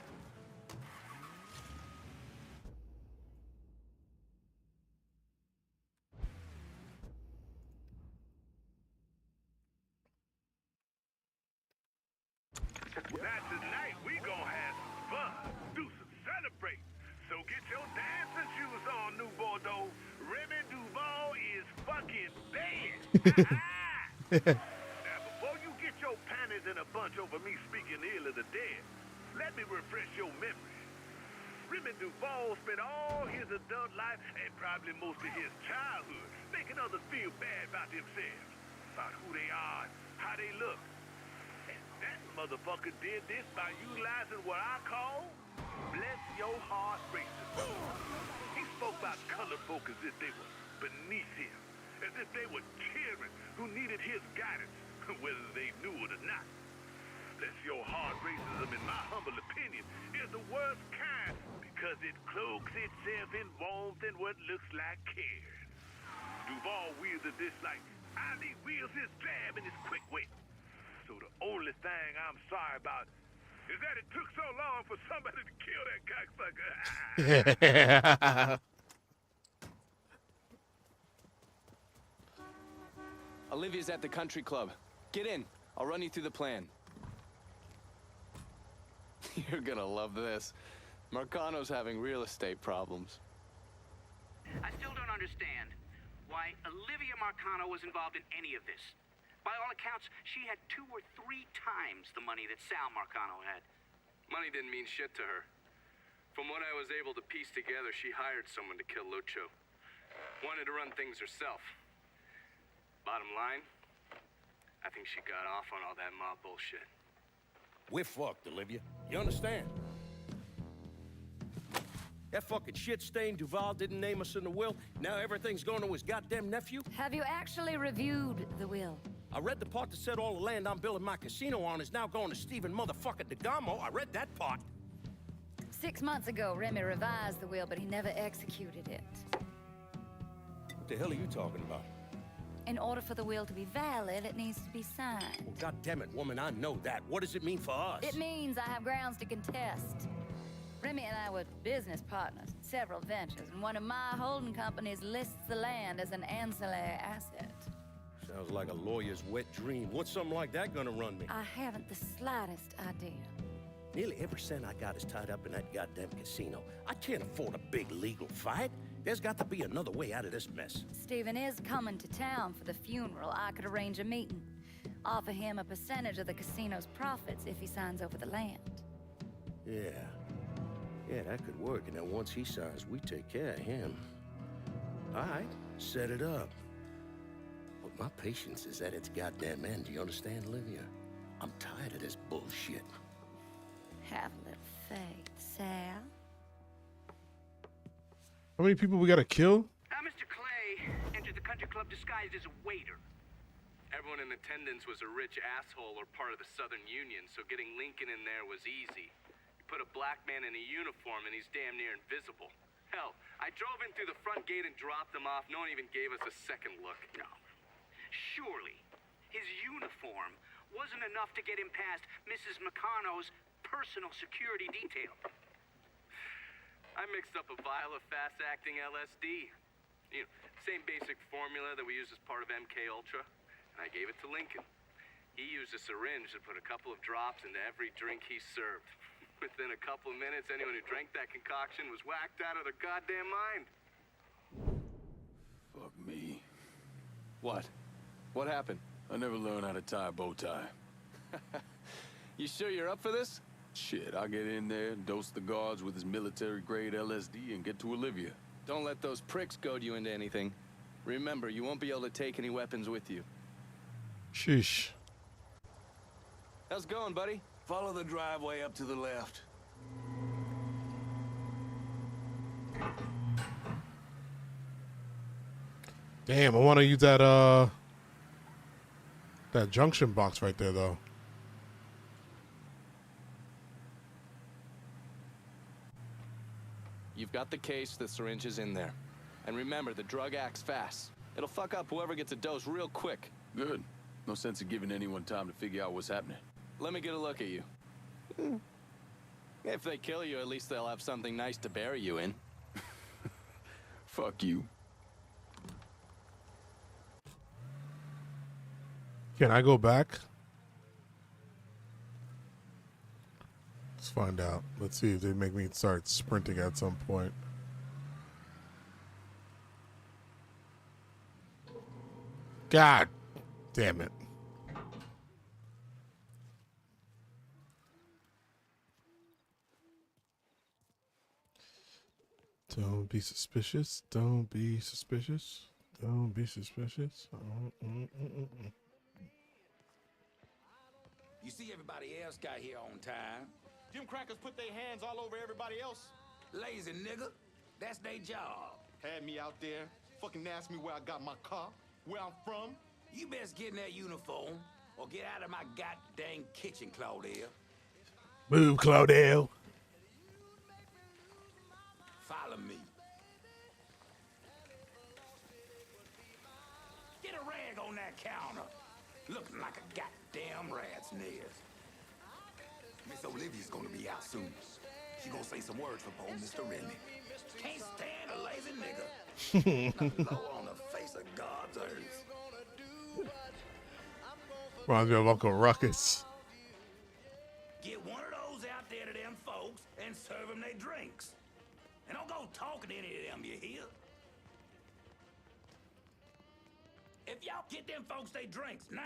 That's the night we gon' have some fun. Do some celebrate. So get your dancing shoes on, New Bordeaux. Remy Duval is fucking bad. Now, before you get your panties in a bunch over me speaking ill of the dead, let me refresh your memory. Remy Duval spent all his adult life and probably most of his childhood making others feel bad about themselves, about who they are, how they look. That motherfucker did this by utilizing what I call bless your heart racism. He spoke about colored folk as if they were beneath him, as if they were children who needed his guidance, whether they knew it or not. Bless your heart racism, in my humble opinion, is the worst kind because it cloaks itself in warmth and what looks like care. Duval wielded this like Ali wields his jab and his quick wit. So the only thing I'm sorry about is that it took so long for somebody to kill that cocksucker. Olivia's at the country club. Get in. I'll run you through the plan. You're gonna love this. Marcano's having real estate problems. I still don't understand why Olivia Marcano was involved in any of this. By all accounts, she had 2 or 3 times the money that Sal Marcano had. Money didn't mean shit to her. From what I was able to piece together, she hired someone to kill Lucho. Wanted to run things herself. Bottom line, I think she got off on all that mob bullshit. We're fucked, Olivia. You understand? That fucking shit-stained Duval didn't name us in the will. Now everything's going to his goddamn nephew? Have you actually reviewed the will? I read the part that said all the land I'm building my casino on is now going to Stephen motherfucking DeGamo. I read that part. 6 months ago, Remy revised the will, but he never executed it. What the hell are you talking about? In order for the will to be valid, it needs to be signed. Well, goddammit, woman, I know that. What does it mean for us? It means I have grounds to contest. Remy and I were business partners in several ventures, and one of my holding companies lists the land as an ancillary asset. Sounds like a lawyer's wet dream. What's something like that gonna run me? I haven't the slightest idea. Nearly every cent I got is tied up in that goddamn casino. I can't afford a big legal fight. There's got to be another way out of this mess. Stephen is coming to town for the funeral. I could arrange a meeting. Offer him a percentage of the casino's profits if he signs over the land. Yeah. Yeah, that could work. And then once he signs, we take care of him. All right, set it up. But my patience is at its goddamn end. Do you understand, Olivia? I'm tired of this bullshit. Have a little faith, Sal. How many people we gotta kill? Mr. Clay entered the country club disguised as a waiter. Everyone in attendance was a rich asshole or part of the Southern Union, so getting Lincoln in there was easy. You put a black man in a uniform and he's damn near invisible. Hell, I drove in through the front gate and dropped him off. No one even gave us a second look. No. Surely, his uniform wasn't enough to get him past Mrs. McConnell's personal security detail. I mixed up a vial of fast-acting LSD. You know, same basic formula that we use as part of MK Ultra. And I gave it to Lincoln. He used a syringe to put a couple of drops into every drink he served. Within a couple of minutes, anyone who drank that concoction was whacked out of their goddamn mind. Fuck me. What? What happened? I never learned how to tie a bow tie. You sure you're up for this? Shit, I'll get in there, dose the guards with his military-grade LSD, and get to Olivia. Don't let those pricks goad you into anything. Remember, you won't be able to take any weapons with you. Sheesh. How's it going, buddy? Follow the driveway up to the left. Damn, I want to use that junction box right there though. You've got the case, the syringe is in there. And remember, the drug acts fast. It'll fuck up whoever gets a dose real quick. Good. No sense in giving anyone time to figure out what's happening. Let me get a look at you. If they kill you, at least they'll have something nice to bury you in. Fuck you. Can I go back? Let's find out. Let's see if they make me start sprinting at some point. God damn it. Don't be suspicious. Don't be suspicious. Don't be suspicious. You see everybody else got here on time. Them crackers put their hands all over everybody else. Lazy nigga. That's their job. Had me out there, fucking asked me where I got my car, where I'm from. You best get in that uniform or get out of my goddamn kitchen, Claudel. Move, Claudel. Follow me. Get a rag on that counter. Looking like a goddamn rat's nest. Miss Olivia's gonna be out soon. She gonna say some words for poor Mr. Remy. Can't stand a lazy nigga. Not low on the face of God's earth. Reminds me of Uncle Ruckus. Get one of those out there to them folks and serve them their drinks. And don't go talking to any of them, you hear? If y'all get them folks their drinks now.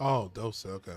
Oh, Dose, okay.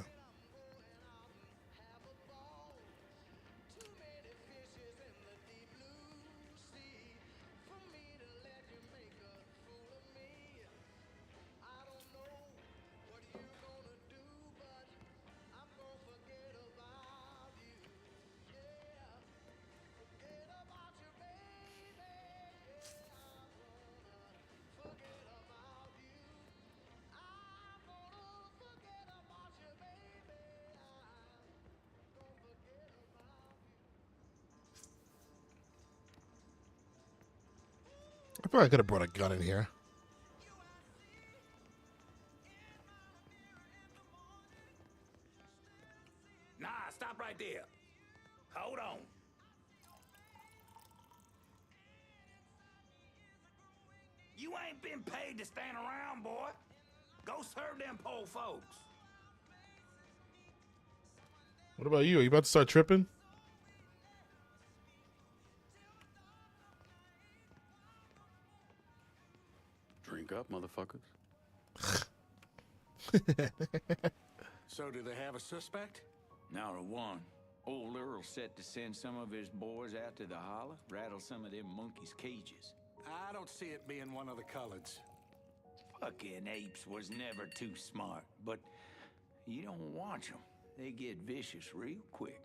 I probably could have brought a gun in here. Nah, stop right there. Hold on. You ain't been paid to stand around, boy. Go serve them poor folks. What about you? Are you about to start tripping? Drink up, motherfuckers. So do they have a suspect? Not a one. Old Earl set to send some of his boys out to the holler, rattle some of them monkeys' cages. I don't see it being one of the coloreds. Fucking apes was never too smart, but you don't watch them. They get vicious real quick.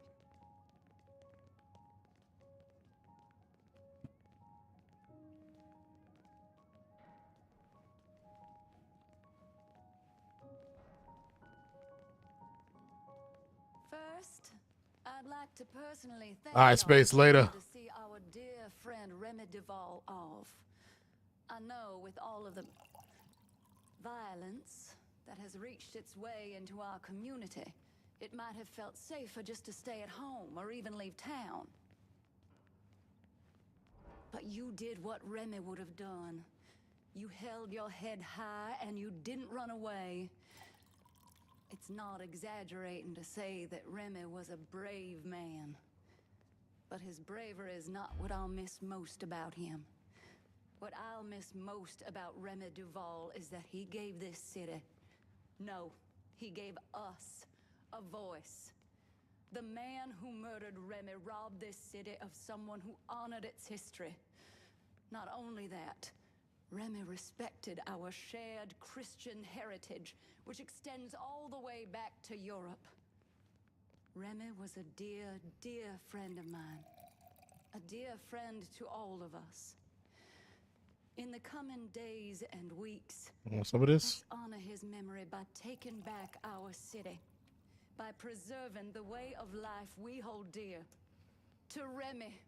First, I'd like to personally thank All right, y'all Space, for later. coming to see our dear friend Remy Duval off. I know with all of the violence that has reached its way into our community, it might have felt safer just to stay at home or even leave town. But you did what Remy would have done. You held your head high and you didn't run away. It's not exaggerating to say that Remy was a brave man. But his bravery is not what I'll miss most about him. What I'll miss most about Remy Duval is that he gave this city, no, he gave us a voice. The man who murdered Remy robbed this city of someone who honored its history. Not only that, Remy respected our shared Christian heritage, which extends all the way back to Europe. Remy was a dear, dear friend of mine. A dear friend to all of us. In the coming days and weeks, Want some of this? let's honor his memory by taking back our city, by preserving the way of life we hold dear. To Remy.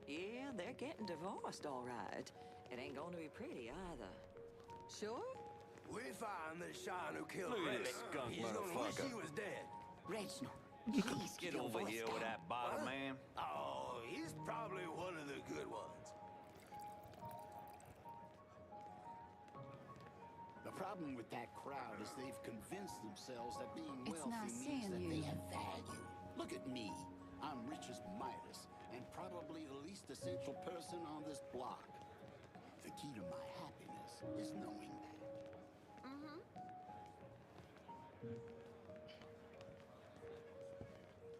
Yeah, they're getting divorced, all right. It ain't going to be pretty either. Sure? We found the Sean who killed Look at Remy. this skunk He's gonna wish motherfucker. he was dead. Reginald, please Get your over voice here with down. that bottle, Huh? man. Oh, he's probably one of the good ones. The problem with that crowd is they've convinced themselves that being It's wealthy not means seeing that you. they have value. Look at me. I'm rich as Midas, and probably the least essential person on this block. The key to my happiness is knowing that.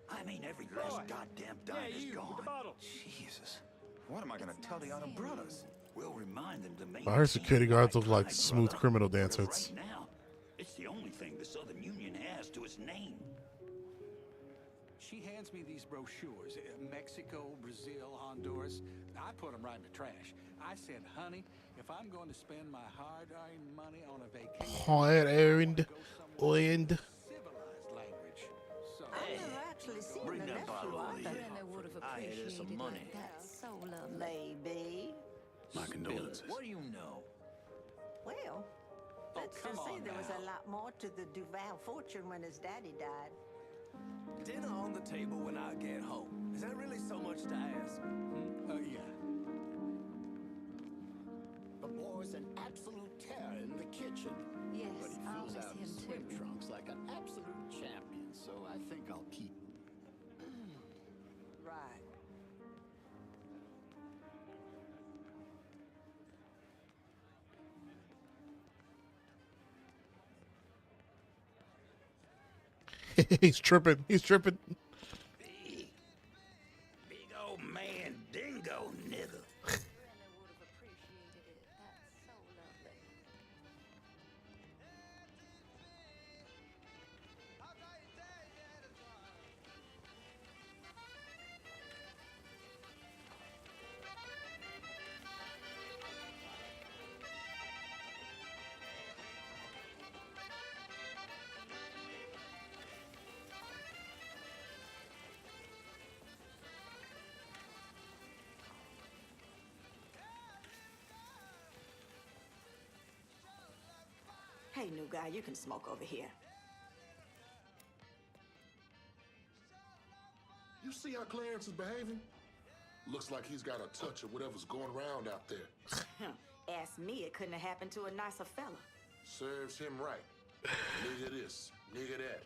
I mean, every last goddamn dime is gone. Jesus. What am I gonna tell the other brothers? We'll remind them to maintain Our security guards look like pride, smooth brother. criminal Because dancers. Right now, it's the only thing the Southern Union has to its name. She hands me these brochures. Mexico, Brazil, Honduras. I put them right in the trash. I said, honey, if I'm going to spend my hard-earned money on a vacation, Hard-earned, earned. civilized language. So, I've never actually seen Bring the that nephew bottle over either. here. Remy would have I hear there's some appreciated money. it. That's so lovely. Maybe. My condolences. What do you know? Well, let's come just say on there was now. a lot more to the Duval fortune when his daddy died. Dinner on the table when I get home. Is that really so much to ask? yeah. The boy's an absolute terror in the kitchen. Yes, But he I'll fills miss out him his too. swim trunks like an absolute champion, so I think I'll keep him. Right. He's tripping. He's tripping. Big old man dingo nigga. Remy would have appreciated it. That's so lovely. new guy. You can smoke over here. You see how Clarence is behaving? Looks like he's got a touch of whatever's going around out there. Ask me, it couldn't have happened to a nicer fella. Serves him right. Nigga this, nigga that.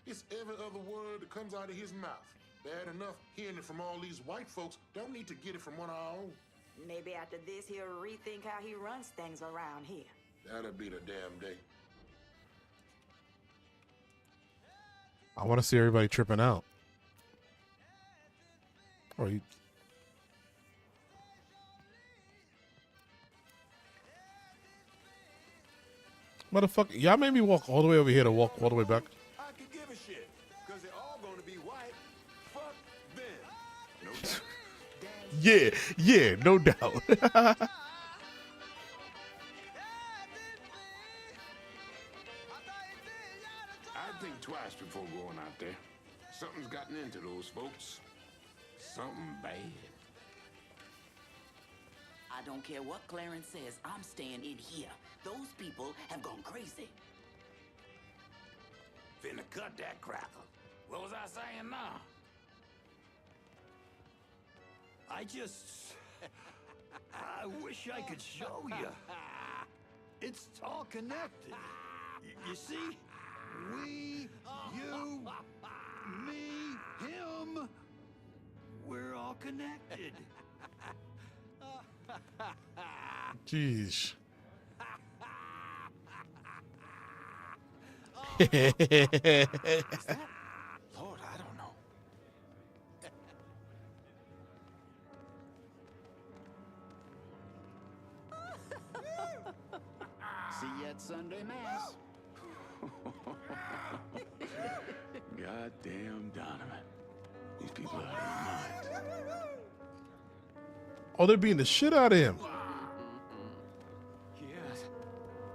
It's every other word that comes out of his mouth. Bad enough hearing it from all these white folks. Don't need to get it from one of our own. Maybe after this, he'll rethink how he runs things around here. That'll be the damn day. I want to see everybody tripping out. Or you... Motherfucker, y'all made me walk all the way over here to walk all the way back. I could give a shit, because they're all going to be white. Fuck them. Yeah, no doubt. I'd think twice before going out there. Something's gotten into those folks. Something bad. I don't care what Clarence says, I'm staying in here. Those people have gone crazy. Finna cut that crackle. What was I saying now? I wish I could show you. It's all connected. You see? We, you, me, him. We're all connected. Jeez. Lord, I don't know. See you at Sunday Mass. Goddamn Donovan. These people are out of their minds. Oh, they're beating the shit out of him. Yes,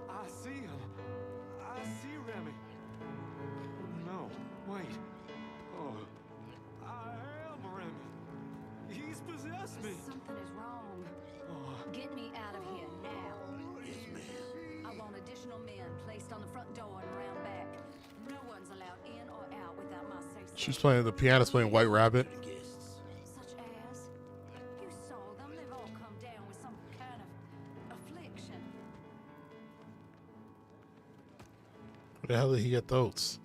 I see him. I see Remy. No, wait. Oh, I am Remy. He's possessed me. Something is wrong. Get me out of here now. Yes, ma'am. I want additional men placed on the front door and around back. No one's allowed in or out without my say-so. She's playing the piano's playing White Rabbit. Such as? You saw them. They've all come down with some kind of affliction. Where the hell did he get those?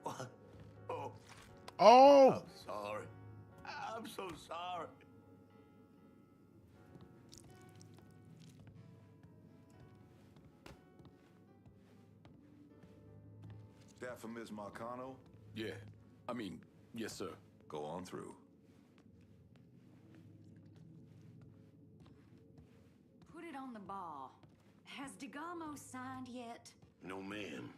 What? Oh. Oh! I'm sorry. I'm so sorry. That for Ms. Marcano? Yeah. I mean, yes, sir. Go on through. Put it on the ball. Has DeGamo signed yet? No, ma'am.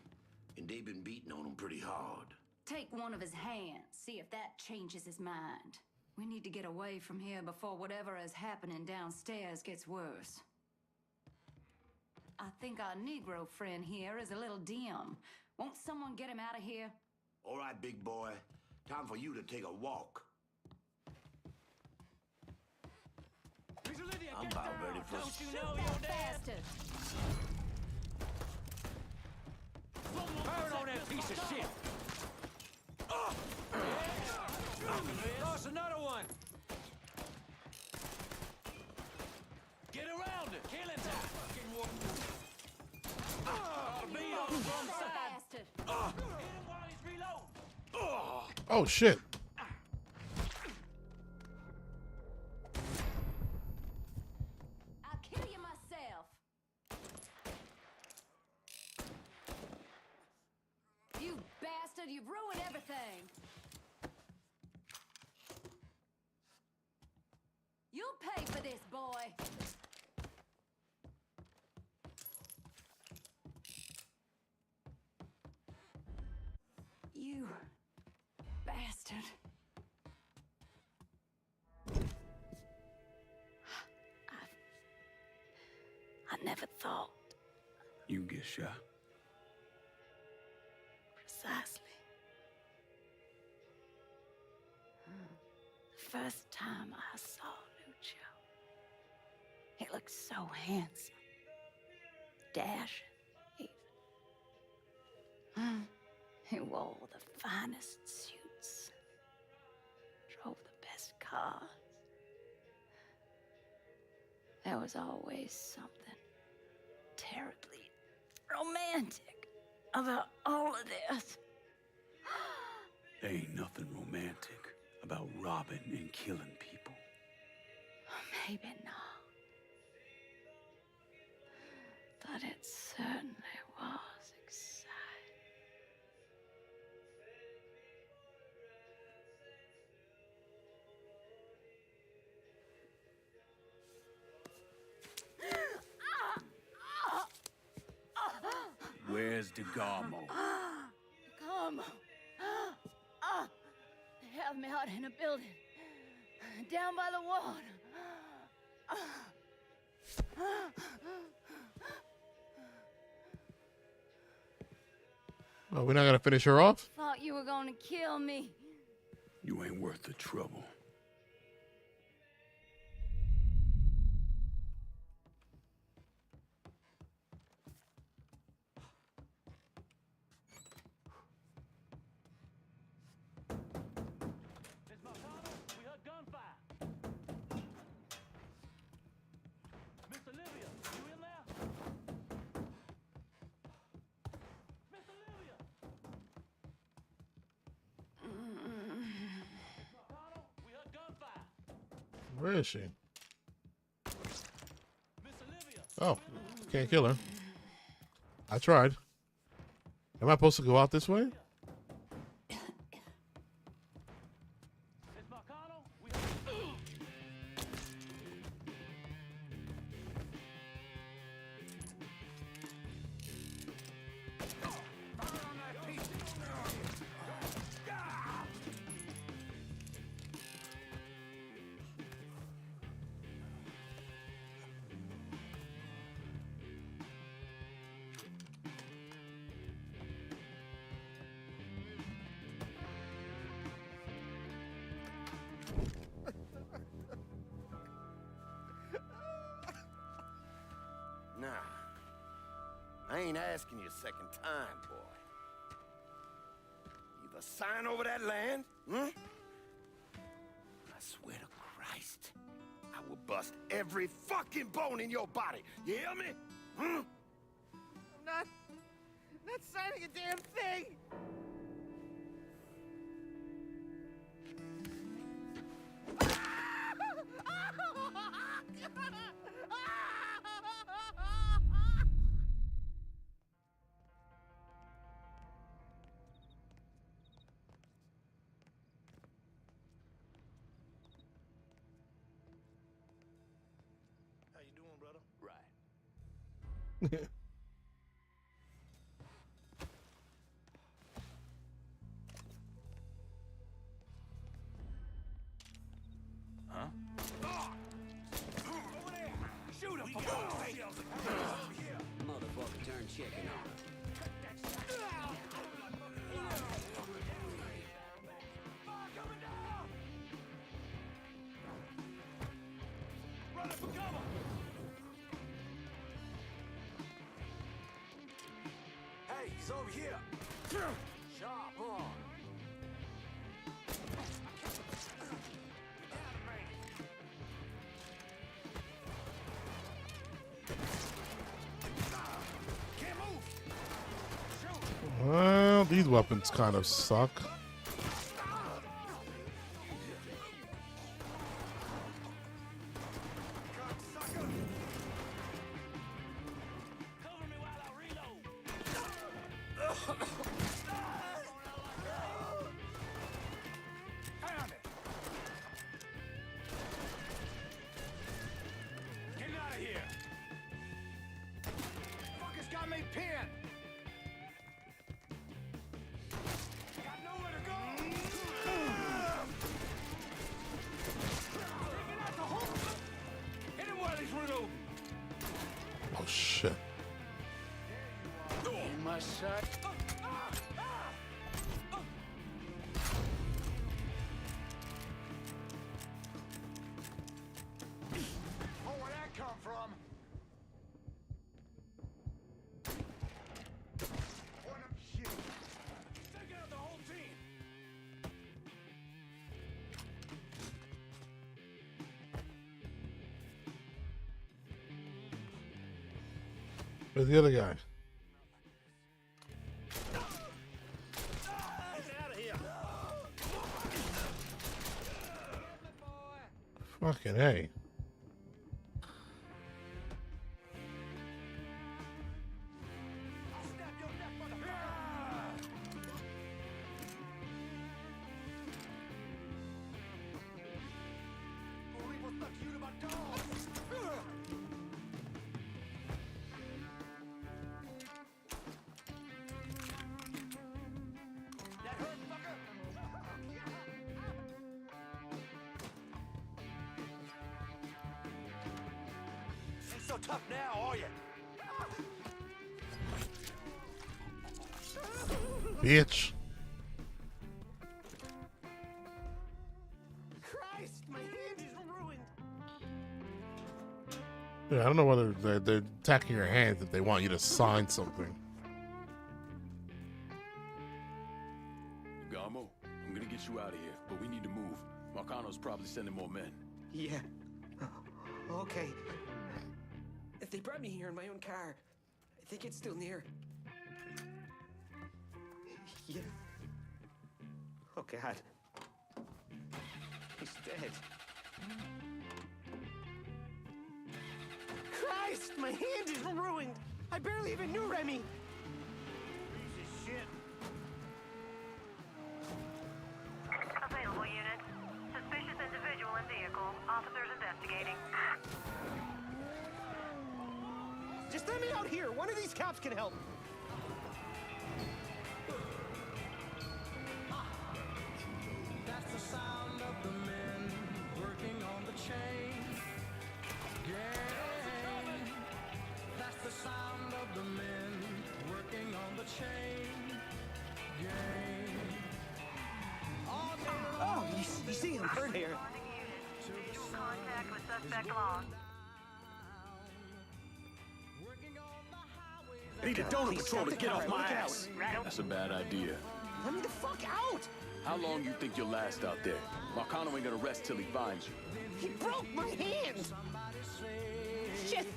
And they've been beating on him pretty hard. Take one of his hands. See if that changes his mind. We need to get away from here before whatever is happening downstairs gets worse. I think our Negro friend here is a little dim. Won't someone get him out of here? All right, big boy. Time for you to take a walk. I'm about ready for... Don't you know you're bastard? Burn on that piece of shit! Toss another one! Get around it! Kill it! Be on the wrong side! Hit him while he's reloading! Oh shit. I'll kill you myself. You bastard, you've ruined everything. You'll pay for this, boy. You bastard. I never thought. you get shot. Precisely. The first time I saw Lucio, he looked so handsome, dashing, even. He wore the finest suits, drove the best cars. There was always something terribly romantic about all of this. There ain't nothing romantic about robbing and killing people. Maybe not. But it certainly was exciting. Where's DeGarmo? Come. They have me out in a building, down by the water. Oh, we're not gonna finish her off? Thought you were gonna kill me. You ain't worth the trouble. Where is she? Oh, can't kill her. I tried. Am I supposed to go out this way? Nah. I ain't asking you a second time, boy. Either sign over that land, I swear to Christ, I will bust every fucking bone in your body. You hear me? I'm not signing a damn thing! How you doing, brother? Right. Huh? Shoot him! Motherfucker turned chicken on her. Running for cover! Hey, he's over here. Sharp, huh? Can't move! Well, these weapons kind of suck. Get out of here! Fuckers got me pinned! Got nowhere to son. Oh, where'd that come from? What up, shit? Take out the whole team. Where's the other guy? Fucking A. Ain't so tough now, are you? Bitch. Christ, my hand is ruined. Yeah, I don't know whether they're attacking your hands if they want you to sign something. Garmo, I'm gonna get you out of here, but we need to move. Marcano's probably sending more men. Yeah. Okay. If they brought me here in my own car, I think it's still near. Yeah. Oh, God. He's dead. Christ, my hand is ruined. I barely even knew Remy. Piece of shit. Available unit. Suspicious individual in vehicle. Officers investigating. Just let me out here. One of these cops can help. That's the sound of the men working on the chain gang. That's the sound of the men working on the chain gang. Oh, you see him hurt here. Visual contact with suspect lost. I need a donor patrol to get off my Look out. ass. That's a bad idea. Let me the fuck out. How long you think you'll last out there? Marcano ain't gonna rest till he finds you. He broke my hand. Shit.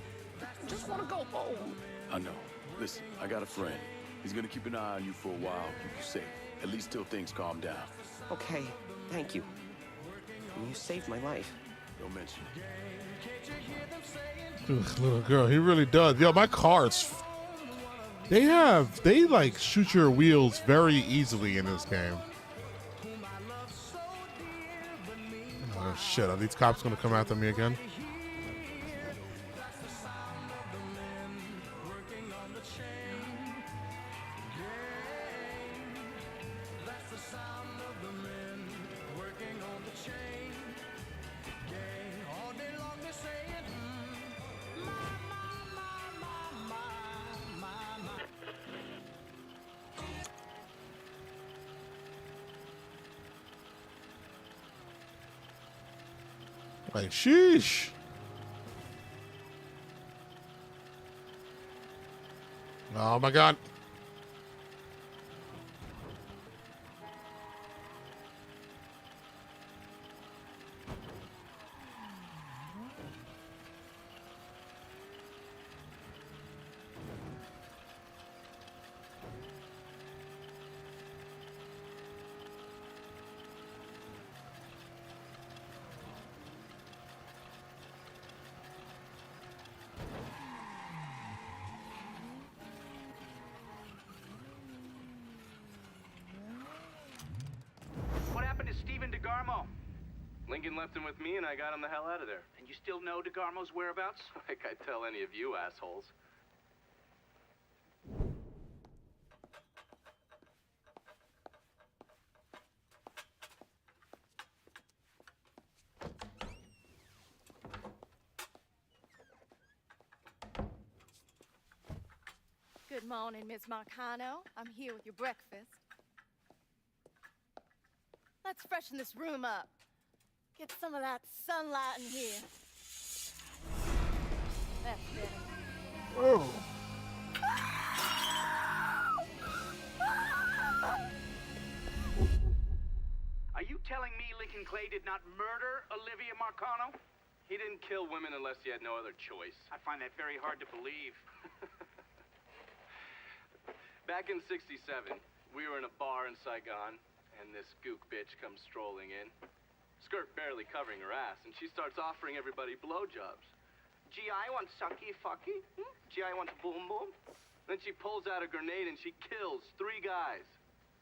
I just want to go home. I know. Listen, I got a friend. He's gonna keep an eye on you for a while, keep you safe. At least till things calm down. Okay, thank you. You saved my life. Don't mention it. Ugh, little girl, he really does. Yo, my car's. They like shoot your wheels very easily in this game. Oh shit, are these cops gonna come after me again? Like, sheesh. Oh my God. What happened to Stephen DeGarmo? Lincoln left him with me, and I got him the hell out of there. And you still know DeGarmo's whereabouts? Like I tell any of you assholes. Good morning, Miss Marcano. I'm here with your breakfast. Let's freshen this room up. Get some of that sunlight in here. That's better. Oh. Are you telling me Lincoln Clay did not murder Olivia Marcano? He didn't kill women unless he had no other choice. I find that very hard to believe. Back in '67, we were in a bar in Saigon, and this gook bitch comes strolling in. Skirt barely covering her ass, and she starts offering everybody blowjobs. G.I. wants sucky fucky? G.I. wants boom boom? Then she pulls out a grenade and she kills 3 guys.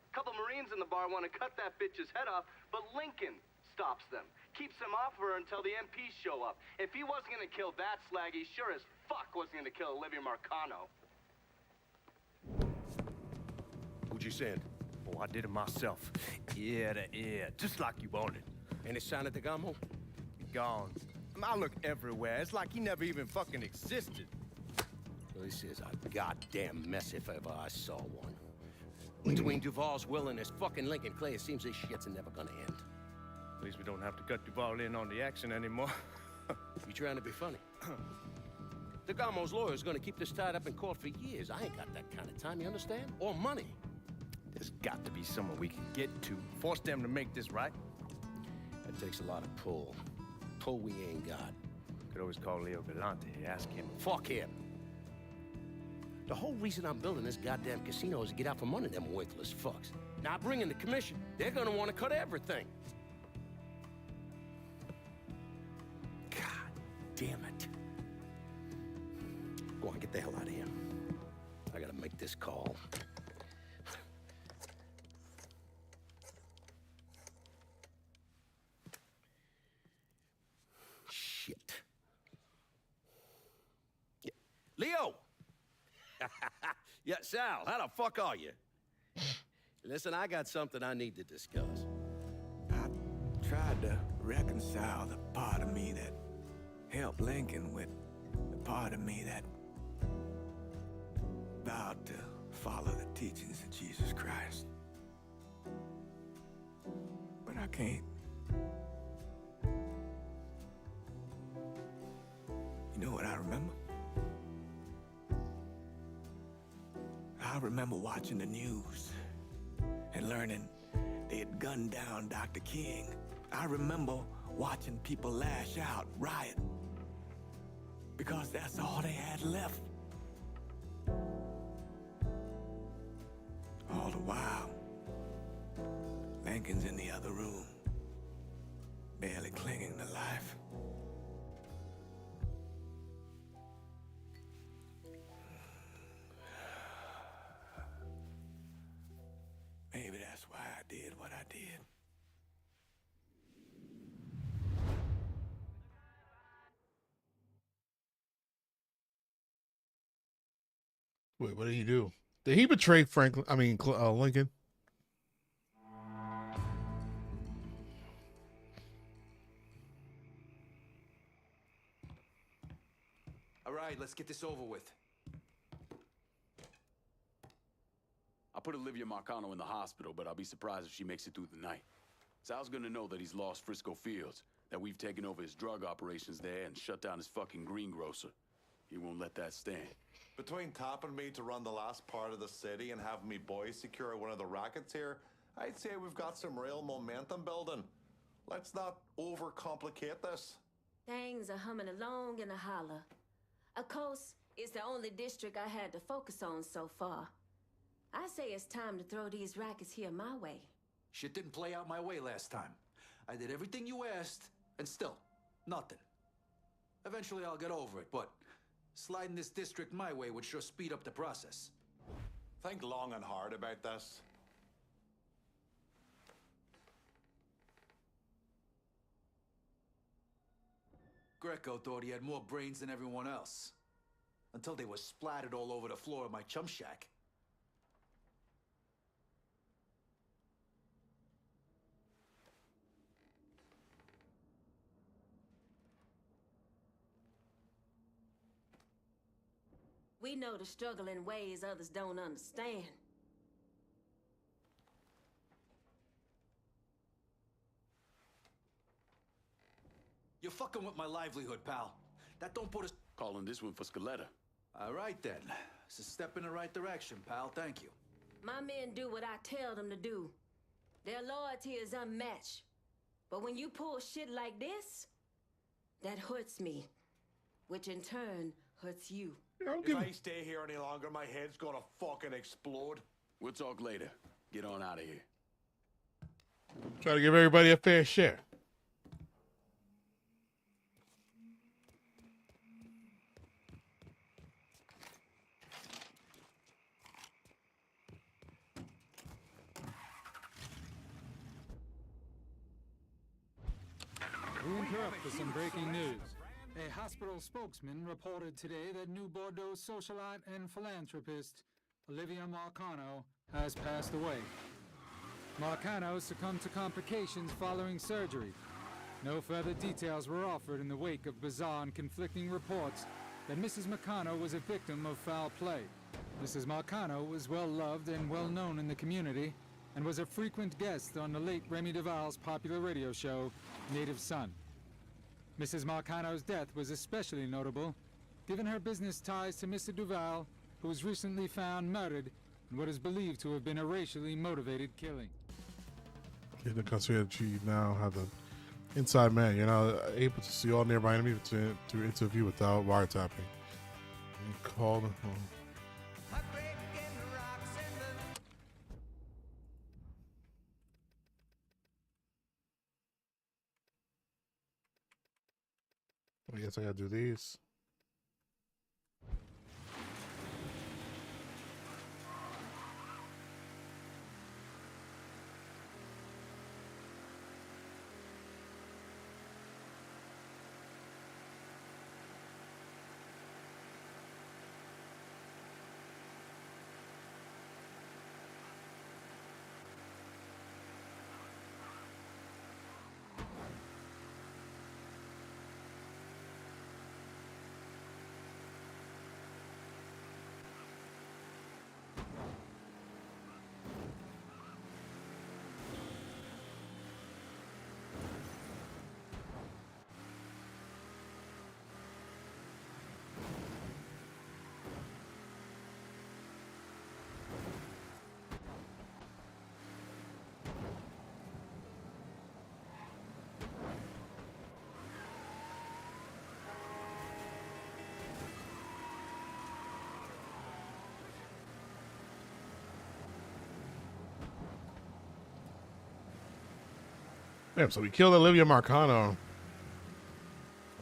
A couple Marines in the bar want to cut that bitch's head off, but Lincoln stops them. Keeps them off her until the MPs show up. If he wasn't gonna kill that slag, he sure as fuck wasn't gonna kill Olivia Marcano. Who'd you send? Oh, I did it myself. Ear to ear, just like you wanted. Any sign of the Gamo? Gone. I look everywhere. It's like he never even fucking existed. This is a goddamn mess if ever I saw one. Between Duval's will and his fucking Lincoln Clay, it seems this shit's never gonna end. At least we don't have to cut Duval in on the action anymore. You trying to be funny? The Gamo's lawyer's gonna keep this tied up in court for years. I ain't got that kind of time, you understand? Or money. There's got to be someone we can get to. Force them to make this right. That takes a lot of pull. Pull we ain't got. Could always call Leo Galante, ask him. Fuck him. The whole reason I'm building this goddamn casino is to get out from under them worthless fucks. Now bring in the commission. They're gonna want to cut everything. God damn it. Go on, get the hell out of here. I gotta make this call. Shit. Yeah. Leo! Yeah, Sal, how the fuck are you? Listen, I got something I need to discuss. I tried to reconcile the part of me that helped Lincoln with the part of me that vowed to follow the teachings of Jesus Christ. But I can't. You know what I remember? I remember watching the news and learning they had gunned down Dr. King. I remember watching people lash out, riot, because that's all they had left. All the while, Lincoln's in the other room, barely clinging to life. Maybe that's why I did what I did. Wait, what did he do? Did he betray Franklin? I mean, Lincoln? All right, let's get this over with. I put Olivia Marcano in the hospital, but I'll be surprised if she makes it through the night. Sal's gonna know that he's lost Frisco Fields, that we've taken over his drug operations there and shut down his fucking greengrocer. He won't let that stand. Between tapping me to run the last part of the city and having me boys secure one of the rackets here, I'd say we've got some real momentum building. Let's not overcomplicate this. Things are humming along in a holler. Of course, it's the only district I had to focus on so far. I say it's time to throw these rackets here my way. Shit didn't play out my way last time. I did everything you asked, and still, nothing. Eventually I'll get over it, but sliding this district my way would sure speed up the process. Think long and hard about this. Greco thought he had more brains than everyone else. Until they were splattered all over the floor of my chum shack. We know the struggle in ways others don't understand. You're fucking with my livelihood, pal. That don't put us... Calling this one for Scaletta. All right, then. It's a step in the right direction, pal. Thank you. My men do what I tell them to do. Their loyalty is unmatched. But when you pull shit like this, that hurts me, which in turn hurts you. If I stay here any longer, my head's gonna fucking explode. We'll talk later. Get on out of here. Try to give everybody a fair share. We interrupt for some breaking news. A hospital spokesman reported today that New Bordeaux socialite and philanthropist Olivia Marcano has passed away. Marcano succumbed to complications following surgery. No further details were offered in the wake of bizarre and conflicting reports that Mrs. Marcano was a victim of foul play. Mrs. Marcano was well loved and well known in the community and was a frequent guest on the late Remy Duval's popular radio show, Native Son. Mrs. Marcano's death was especially notable, given her business ties to Mr. Duval, who was recently found murdered in what is believed to have been a racially motivated killing. In the concierge now have the inside man. You're not able to see all nearby enemies to interview without wiretapping. You call them. I guess I gotta do these. Damn, so we killed Olivia Marcano.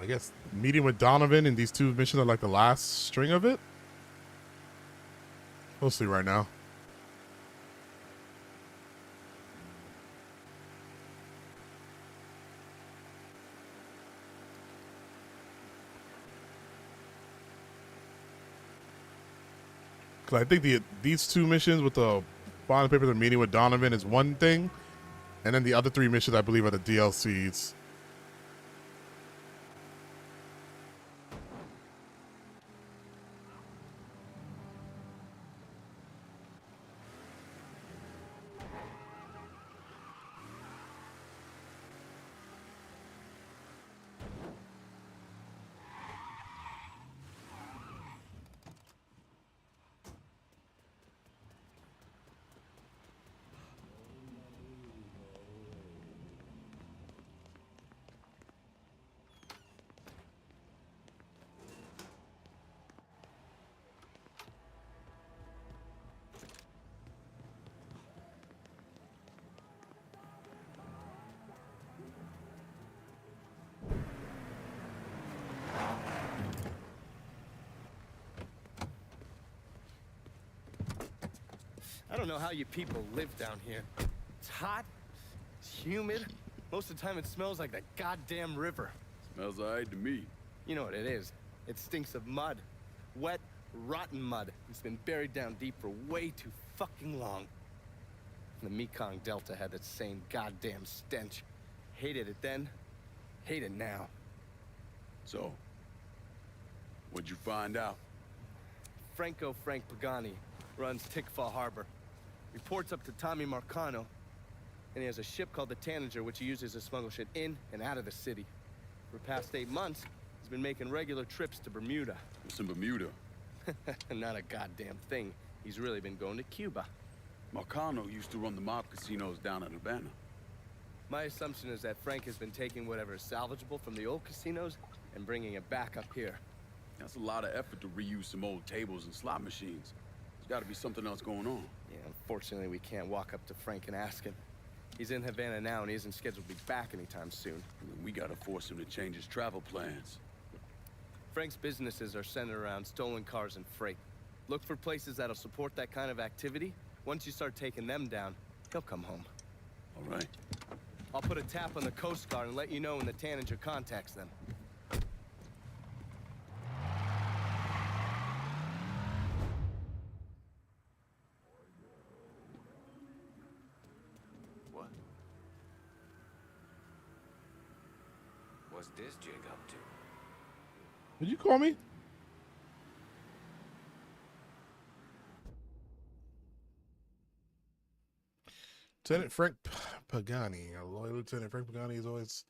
I guess meeting with Donovan in these two missions are like the last string of it. We'll see right now. Because I think these two missions with the final papers and meeting with Donovan is one thing. And then the other three missions, I believe, are the DLCs. I don't know how you people live down here. It's hot, it's humid. Most of the time it smells like that goddamn river. Smells alright to me. You know what it is. It stinks of mud. Wet, rotten mud. It's been buried down deep for way too fucking long. The Mekong Delta had that same goddamn stench. Hated it then, hate it now. So, what'd you find out? Frank Pagani runs Tickfaw Harbor. Reports up to Tommy Marcano, and he has a ship called the Tanager, which he uses to smuggle shit in and out of the city. For the past 8 months, he's been making regular trips to Bermuda. What's in Bermuda? Not a goddamn thing. He's really been going to Cuba. Marcano used to run the mob casinos down in Havana. My assumption is that Frank has been taking whatever is salvageable from the old casinos and bringing it back up here. That's a lot of effort to reuse some old tables and slot machines. There's got to be something else going on. Yeah, unfortunately, we can't walk up to Frank and ask him. He's in Havana now, and he isn't scheduled to be back anytime soon. We gotta force him to change his travel plans. Frank's businesses are centered around stolen cars and freight. Look for places that'll support that kind of activity. Once you start taking them down, he'll come home. All right. I'll put a tap on the Coast Guard and let you know when the Tanager contacts them. What? What's this jig up to? Did you call me? Lieutenant Frank Pagani. A loyal Lieutenant Frank Pagani is always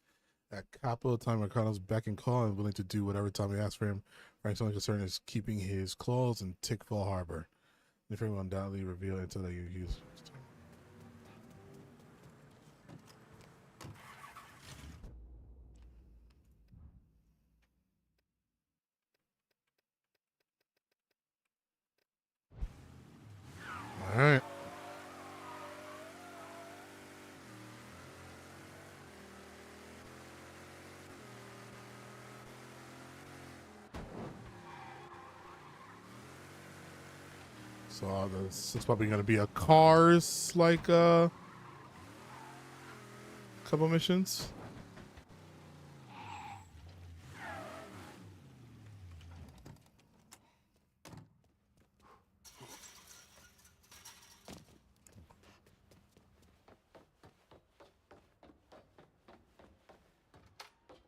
at Capo. Tommy Marcano's beck and call and willing to do whatever Tommy asks for him. Frank's only concern is keeping his claws in Tickfall Harbor. And Frank will undoubtedly reveal until they use. All right. So this is probably going to be a Cars like couple missions.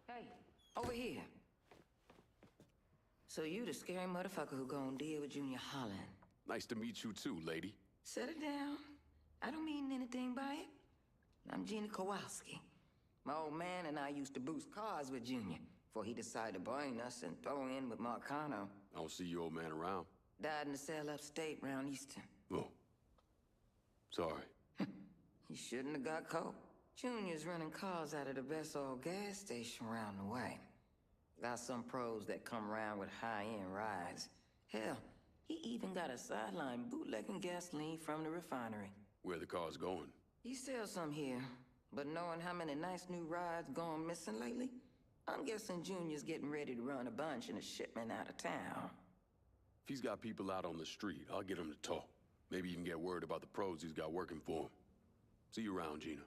Hey, over here. So you the scary motherfucker who gonna deal with Junior Holland. Nice to meet you too, lady. Set it down. I don't mean anything by it. I'm Gina Kowalski. My old man and I used to boost cars with Junior before he decided to brain us and throw in with Marcano. I don't see your old man around. Died in a cell upstate round Easton. Oh. Sorry. He shouldn't have got caught. Junior's running cars out of the best old gas station around the way. Got some pros that come around with high-end rides. Hell, he even got a sideline bootlegging gasoline from the refinery. Where the car's going? He sells some here, but knowing how many nice new rides gone missing lately, I'm guessing Junior's getting ready to run a bunch in a shipment out of town. If he's got people out on the street, I'll get him to talk. Maybe even get word about the pros he's got working for him. See you around, Gina.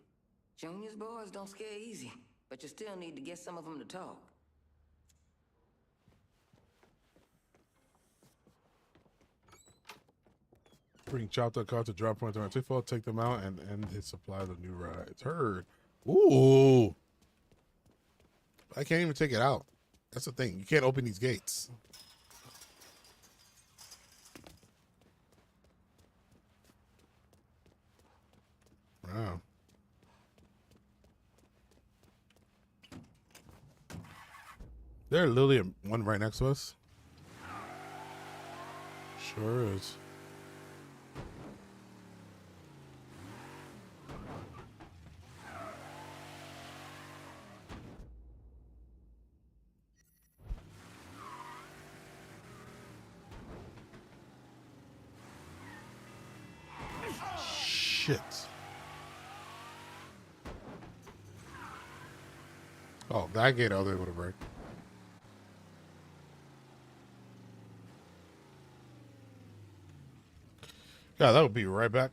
Junior's boys don't scare easy, but you still need to get some of them to talk. Bring chopped up cars to drop points around Tickfall, take them out, and end his supply of new rides. Heard. Ooh. I can't even take it out. That's the thing. You can't open these gates. Wow. There's literally one right next to us. Sure is. Shit. Oh, that gate I was able to break. Yeah, that would be right back.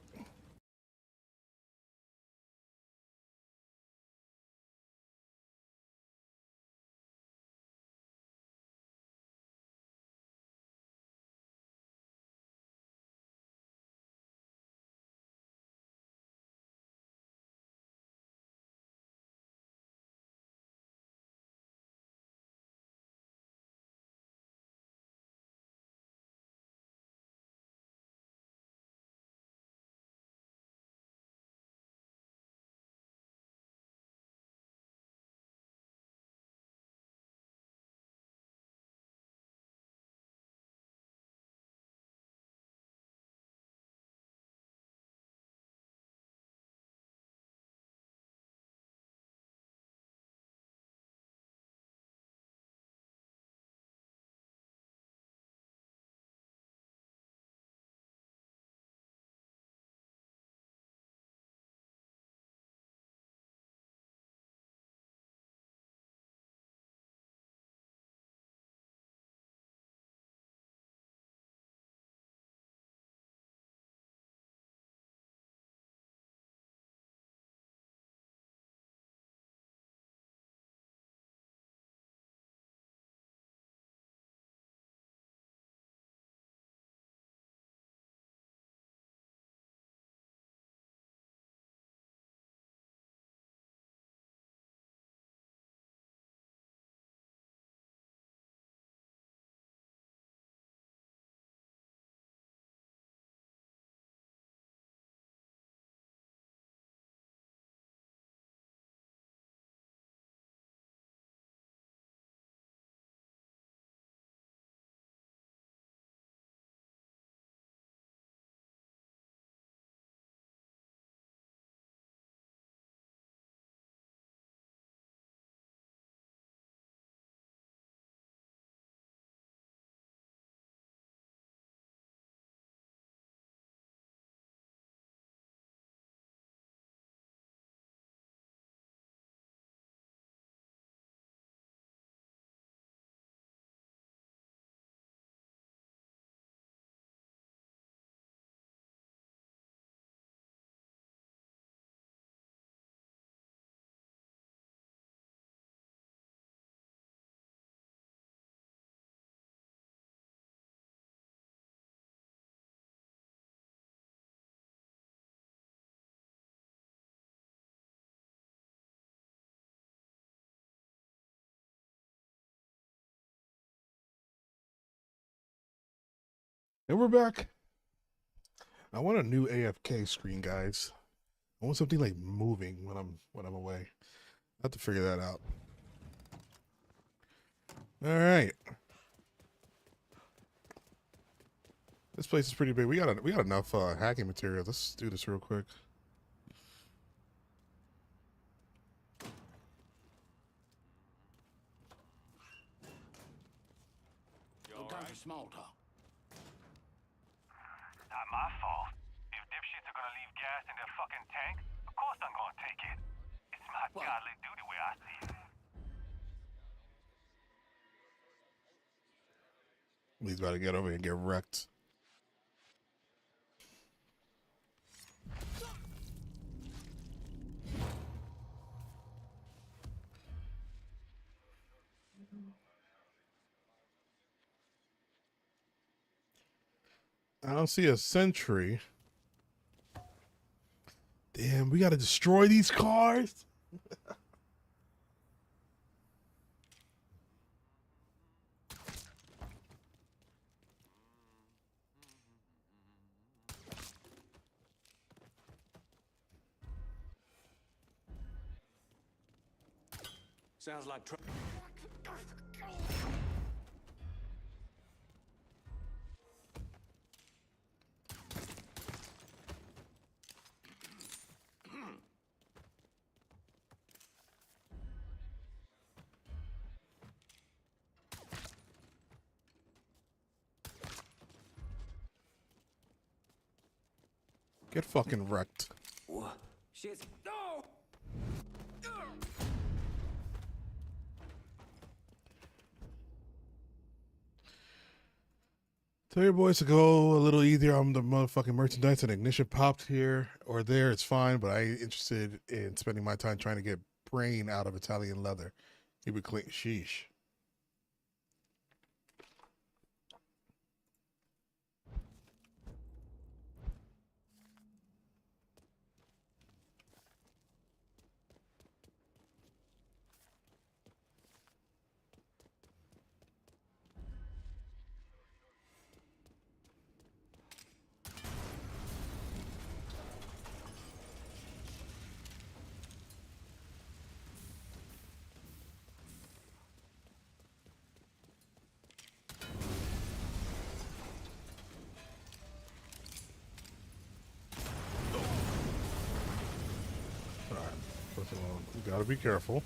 And we're back. I want a new AFK screen, guys. I want something like moving when I'm away. I have to figure that out. All right. This place is pretty big. We got enough hacking material. Let's do this real quick. No time for small talk. Not my fault. If dipshits are gonna leave gas in their fucking tank, of course I'm gonna take it. It's my godly duty where I see it. He's about to get over here and get wrecked. I don't see a sentry. Damn, we gotta destroy these cars. Sounds like trouble. Get fucking wrecked. What? Shit. No! Tell your boys to go a little easier on the motherfucking merchandise. And ignition popped here or there. It's fine, but I ain't interested in spending my time trying to get brain out of Italian leather. Keep it clean. Sheesh. You gotta be careful.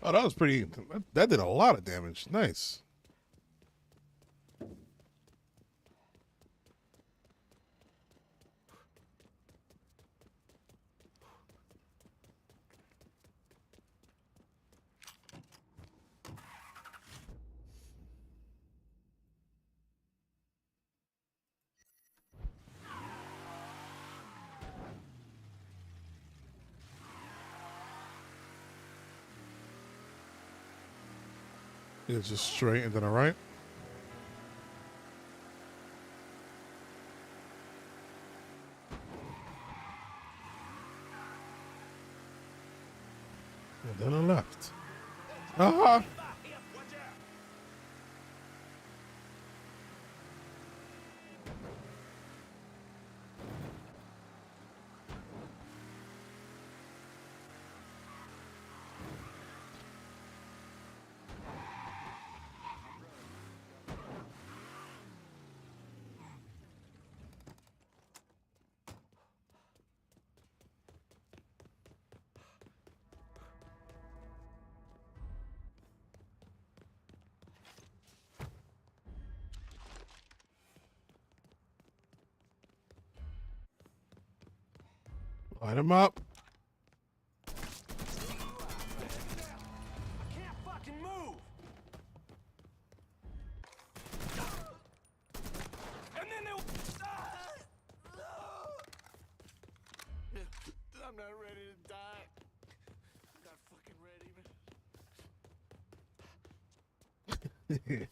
Oh, that was pretty. That did a lot of damage. Nice. It's just straight and then all right. And then a left. Ah! Light him up. Can't fucking move! And then they'll... Damn,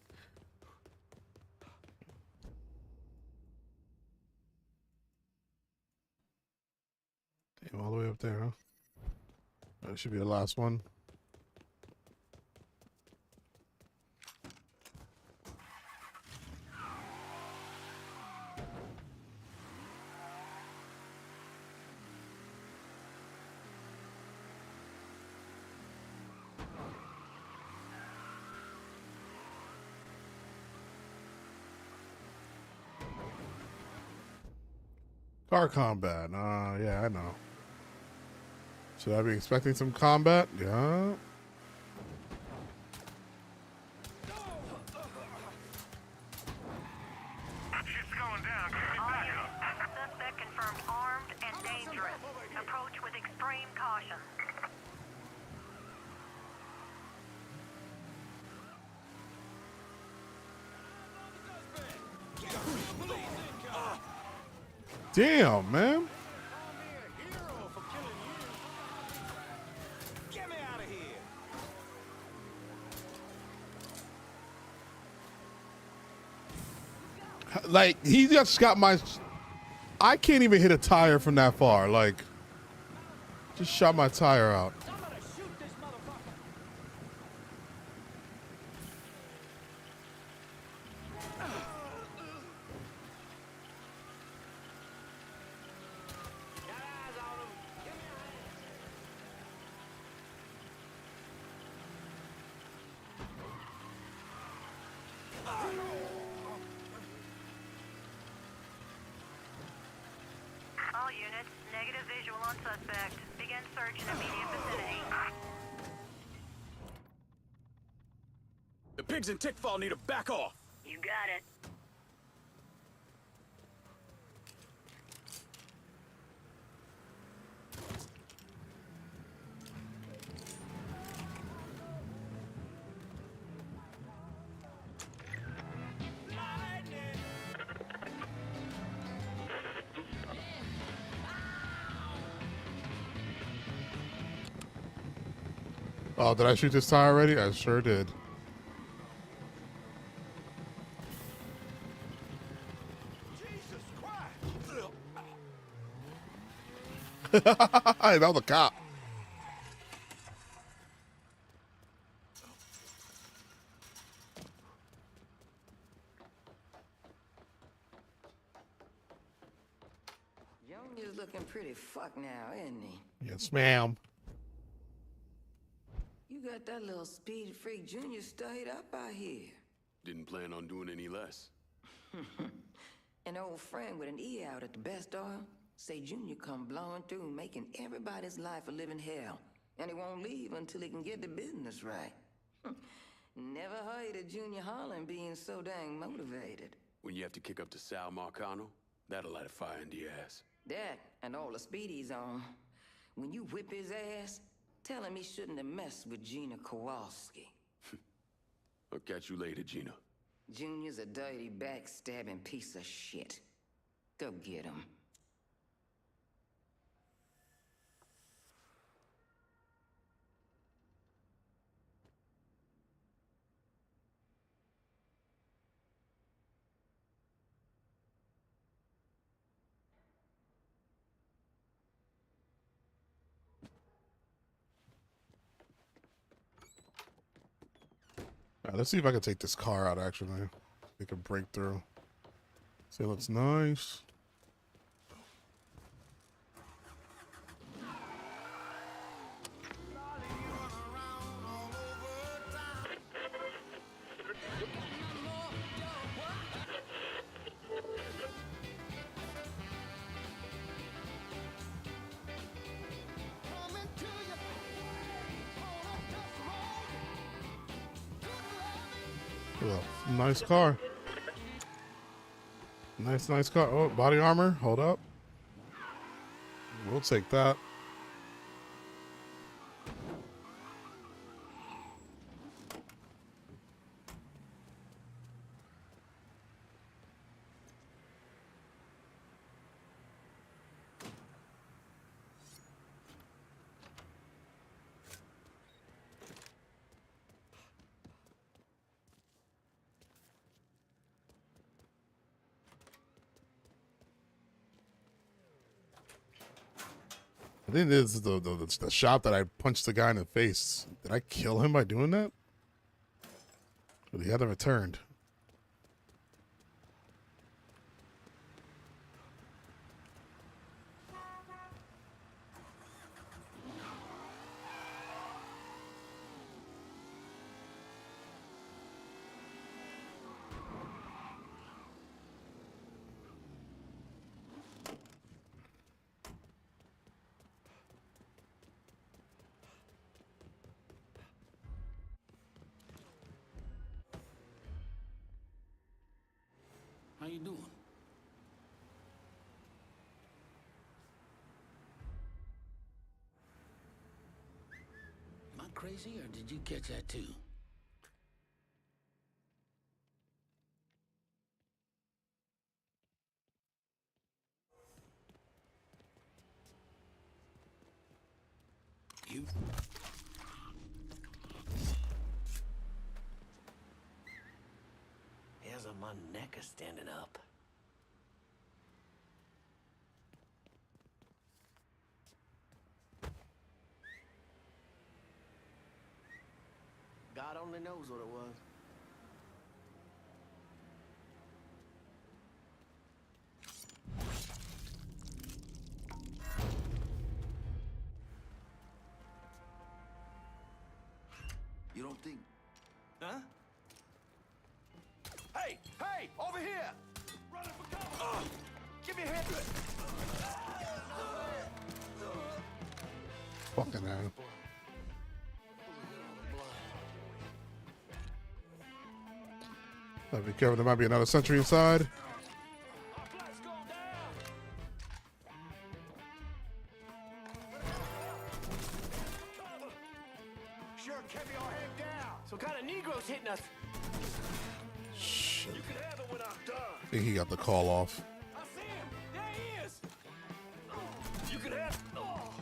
all the way up there, huh? That should be the last one. Car combat. Yeah, I know. Should I be expecting some combat? Yeah. Shit's going down. Get me back up. Suspect confirmed armed and dangerous. Approach with extreme caution. Damn, man. Get me out of here. Like, he just got my... I can't even hit a tire from that far. Like, just shot my tire out. All units, negative visual on suspect. Begin search in immediate vicinity. The pigs in Tickfall need to back off. You got it. Oh, did I shoot this tire already? I sure did. That was a cop. Junior's looking pretty fucked now, isn't he? Yes, ma'am. You got that little speed freak Junior stayed up out here. Didn't plan on doing any less. An old friend with an E out at the best oil say Junior come blowing through, making everybody's life a living hell, and he won't leave until he can get the business right. Never heard of Junior Holland being so dang motivated. When you have to kick up to Sal Marcano, that'll light a fire into your ass. That and all the speed he's on. When you whip his ass, tell him he shouldn't have messed with Gina Kowalski. I'll catch you later, Gina. Junior's a dirty, backstabbing piece of shit. Go get him. All right, let's see if I can take this car out, actually. Make a breakthrough. See, it looks nice. Well, nice car. Nice car. Oh, body armor. Hold up. We'll take that. I think this is the shop that I punched the guy in the face. Did I kill him by doing that? But he hasn't returned. How you doing? Am I crazy, or did you catch that too? You... Hairs on my neck are standing up. God only knows what it was. You don't think... Huh? Hey! Hey! Over here! Running for cover! Give me a hand. Fucking hell. Be careful, there might be another sentry inside. Sure, kept your head down. Some kind of Negroes hitting us. Shit. You can have it when I'm done. I think he got the call off. I see him. There he is. You can have. Oh.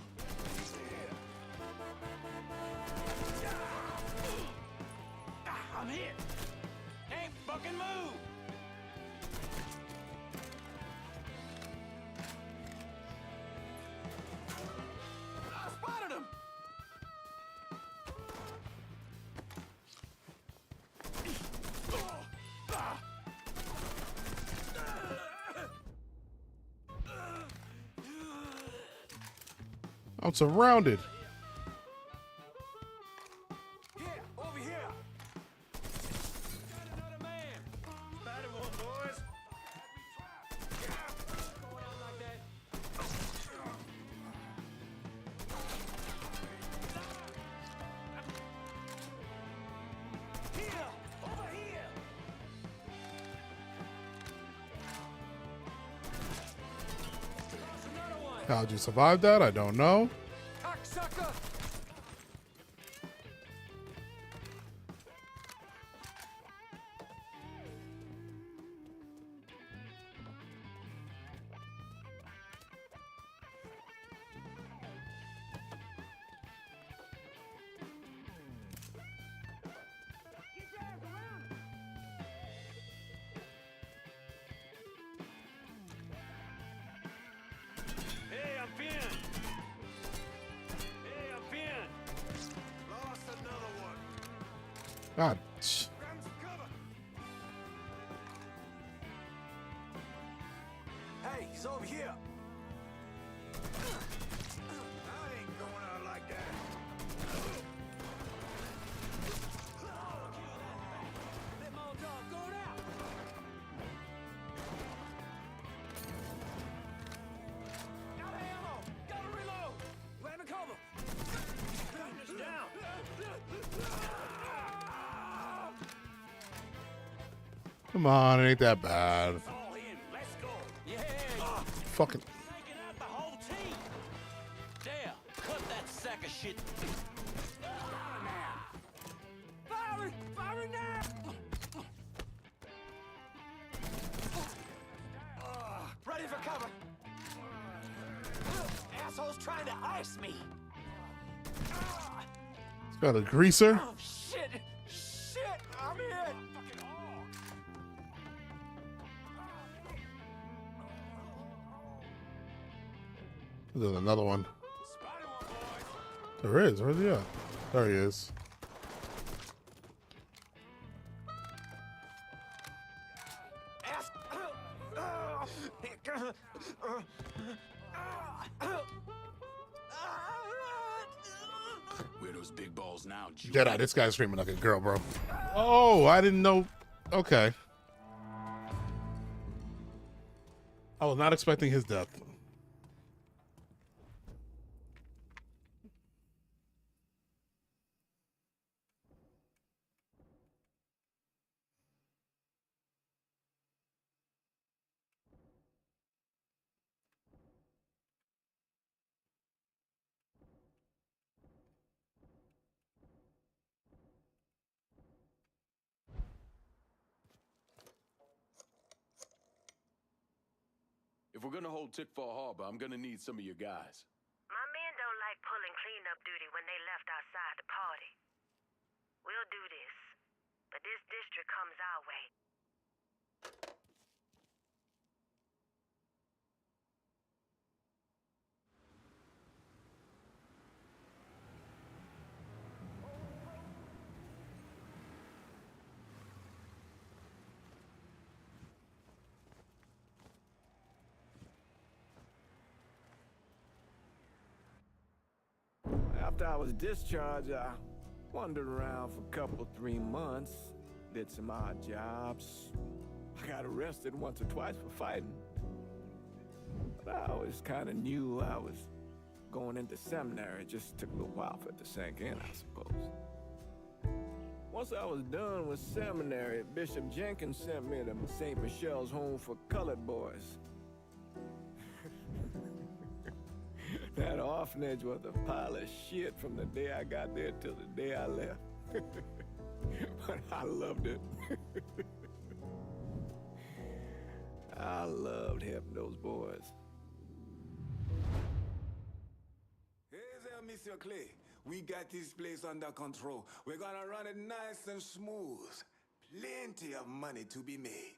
I'm hit. Ain't fucking move. I spotted him. I'm surrounded. Yeah, over here. Got another man. Battle one, boys. Going out like that. Here, over here. Another one. How'd you survive that? I don't know. Cocksucker. Hey, I'm pinned. Hey, I'm pinned. Lost another one. God. Grab some cover. Hey, he's over here. I ain't going out like that. That Molotov going out. Got ammo. Gotta reload. Grab and cover. Cutting us down. Come on, it ain't that bad. All in. Let's go. Yeah. Fucking. Taking out the whole team. There. Cut that sack of shit. Firing! Firing now! Ready for cover. Asshole's trying to ice me. It's got a greaser. Oh, shit! Shit! I'm hit! There's another one. There is. Where's he at? There he is. Where those big balls now, Jedi, this guy's screaming like a girl, bro. Oh, I didn't know. Okay. I was not expecting his death. If we're gonna hold Tickfall Harbor, I'm gonna need some of your guys. My men don't like pulling cleanup duty when they left outside the party. We'll do this, but this district comes our way. After I was discharged, I wandered around for a couple, 3 months, did some odd jobs. I got arrested once or twice for fighting. But I always kind of knew I was going into seminary. It just took a little while for it to sink in, I suppose. Once I was done with seminary, Bishop Jenkins sent me to St. Michelle's Home for Colored Boys. That orphanage was a pile of shit from the day I got there till the day I left. But I loved it. I loved helping those boys. Hey there, Monsieur Clay. We got this place under control. We're gonna run it nice and smooth. Plenty of money to be made.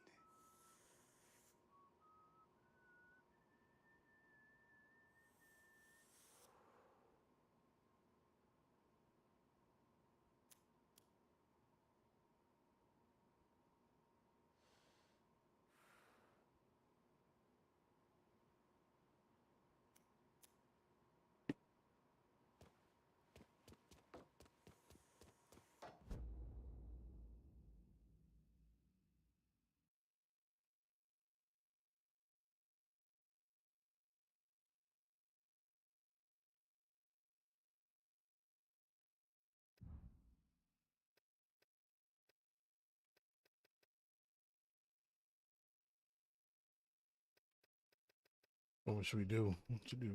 What should we do? What should we do?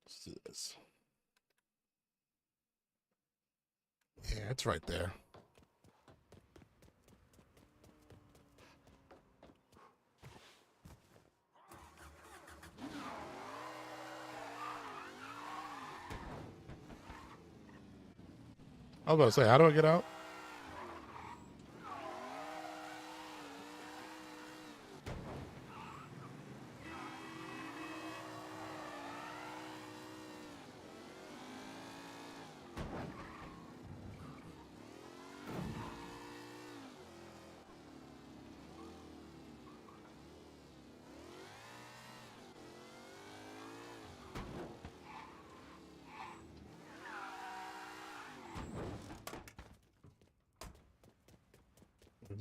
Let's do this. Yeah, it's right there. I was about to say, how do I get out?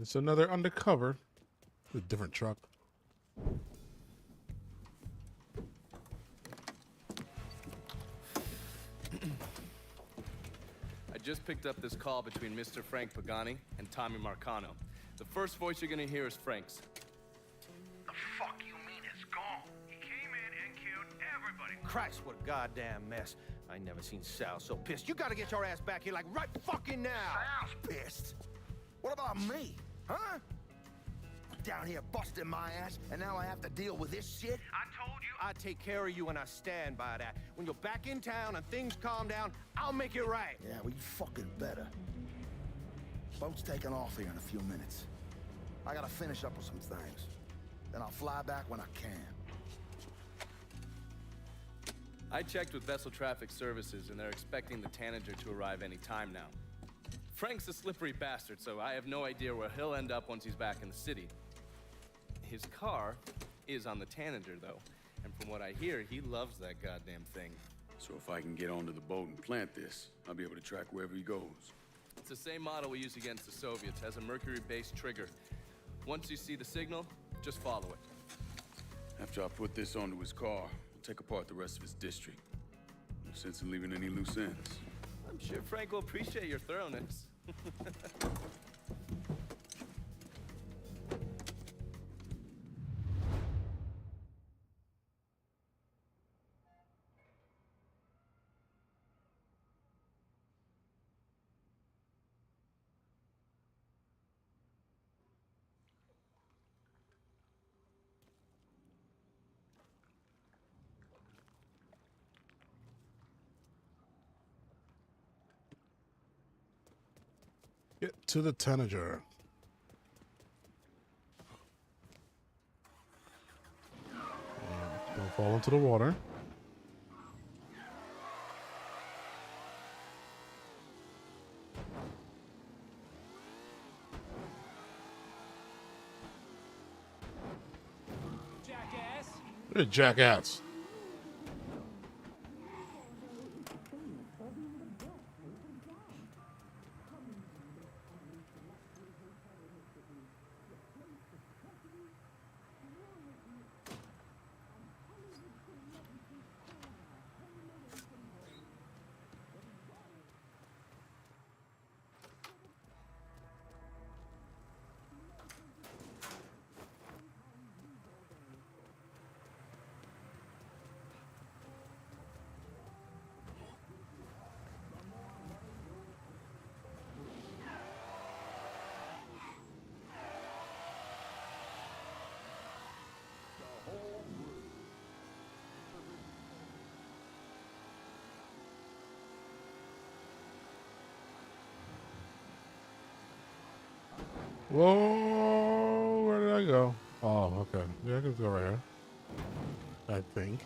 It's another undercover. A different truck. I just picked up this call between Mr. Frank Pagani and Tommy Marcano. The first voice you're gonna hear is Frank's. The fuck you mean it's gone? He came in and killed everybody. Christ, what a goddamn mess. I ain't never seen Sal so pissed. You gotta get your ass back here like right fucking now. Sal's pissed? What about me? Huh? Down here busting my ass, and now I have to deal with this shit? I told you I'd take care of you, and I stand by that. When you're back in town and things calm down, I'll make it right. Yeah, well, you fucking better. Boat's taking off here in a few minutes. I gotta finish up with some things. Then I'll fly back when I can. I checked with Vessel Traffic Services, and they're expecting the Tanager to arrive any time now. Frank's a slippery bastard, so I have no idea where he'll end up once he's back in the city. His car is on the Tanager, though, and from what I hear, he loves that goddamn thing. So if I can get onto the boat and plant this, I'll be able to track wherever he goes. It's the same model we used against the Soviets. Has a mercury-based trigger. Once you see the signal, just follow it. After I put this onto his car, I'll take apart the rest of his district. No sense in leaving any loose ends. I'm sure Frank will appreciate your thoroughness. Get to the Tanager. Don't fall into the water. Jackass! Hey, jackass. Whoa, where did I go? Oh, okay. Yeah, I can go right here. I think.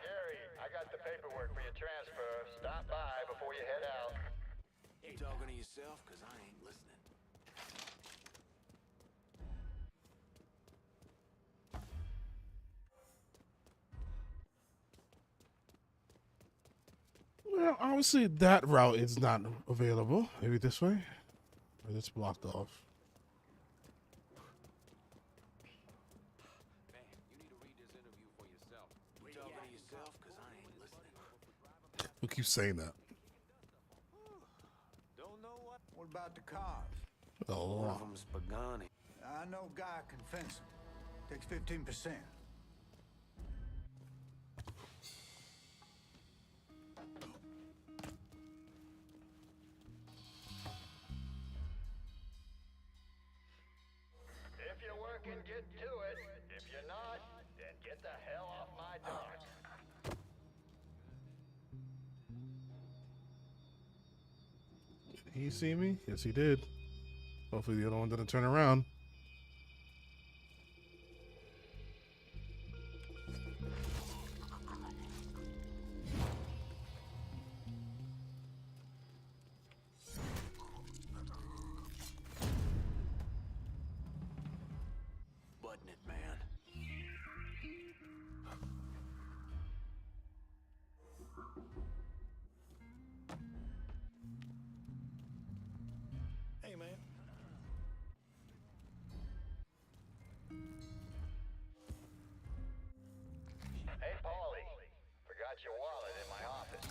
Gary, I got the paperwork for your transfer. Stop by before you head out. You talking to yourself? Because I ain't listening. Well, obviously that route is not available. Maybe this way? Or it's blocked off. You talking to yourself? Because I ain't listening. Who keeps saying that? Don't know what? What about the cars? Oh, One of them's Pagani. I know a guy can fence them. Takes 15%. If you're working, get to it. If you're not, then get the hell off my dock. Did he see me? Yes, he did. Hopefully the other one didn't turn around. Button it, man. Hey, man. Hey, Paulie. Forgot your wallet in my office.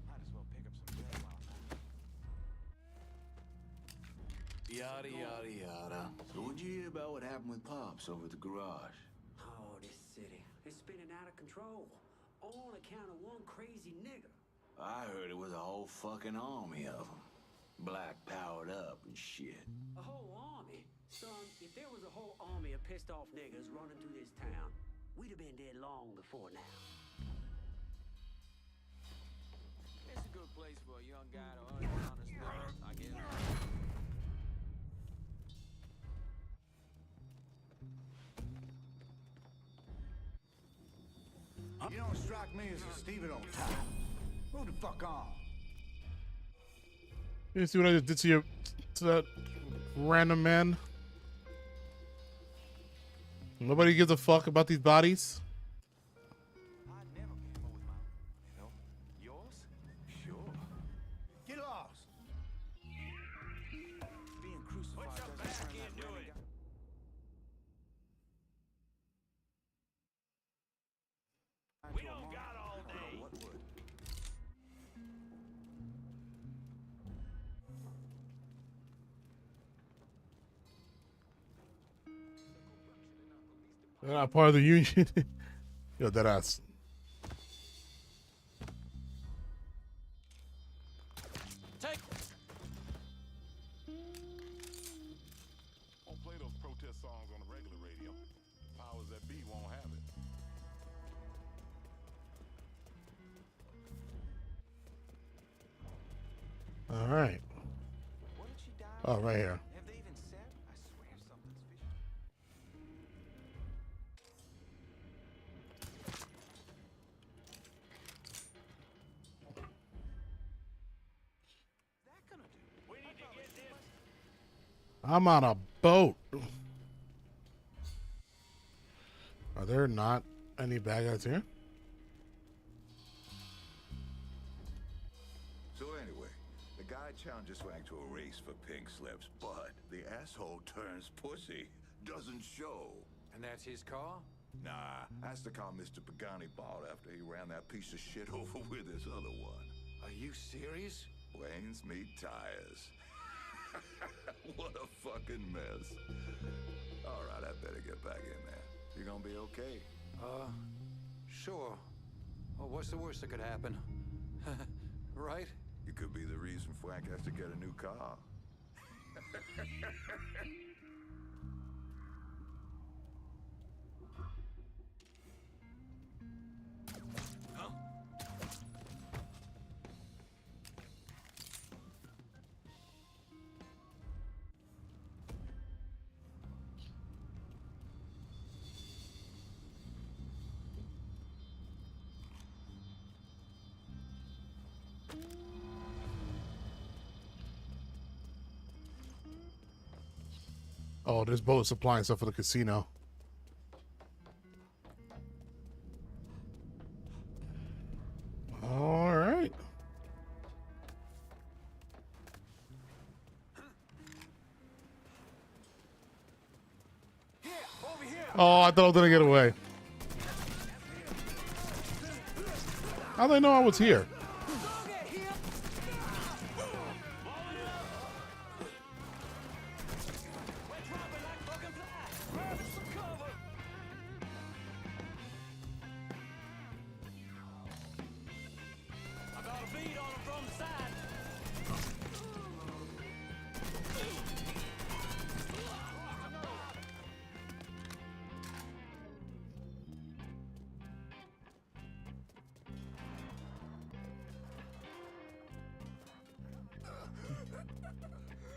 Might as well pick up some bread while I'm at it. Yada, yada, yada. So what'd you hear about what happened with Pops over at the garage? Oh, this city. is spinning out of control. All on account of one crazy nigger. I heard it was a whole fucking army of them. Black powered up and shit. A whole army? Son, if there was a whole army of pissed off niggas running through this town, we'd have been dead long before now. It's a good place for a young guy to earn an honest living, I guess. You don't strike me as a Steven on time. Move the fuck on. You see what I just did to you, to that random man? Nobody gives a fuck about these bodies. Yours? Sure. Get lost. Being crucified doesn't turn that random guy. We don't got all day. What would? They're not part of the union. Yo, that ass. Take. Won't play those protest songs on the regular radio. Powers that be won't have it. All right. Oh, right here. Have they even said? I swear something's fishy. I'm on a boat. Are there not any bad guys here? So anyway, the guy challenged Swag to a race for pink slips, but the asshole turns pussy. Doesn't show. And that's his car? Nah, that's the car Mr. Pagani bought after he ran that piece of shit over with his other one. Are you serious? Wayne's meat tires. What a fucking mess. All right, I better get back in there. You gonna be okay? Sure. Well, what's the worst that could happen? Right? You could be the reason Frank has to get a new car. Oh, this boat is supplying stuff for the casino. All right. Oh, I thought I was gonna get away. How do they know I was here?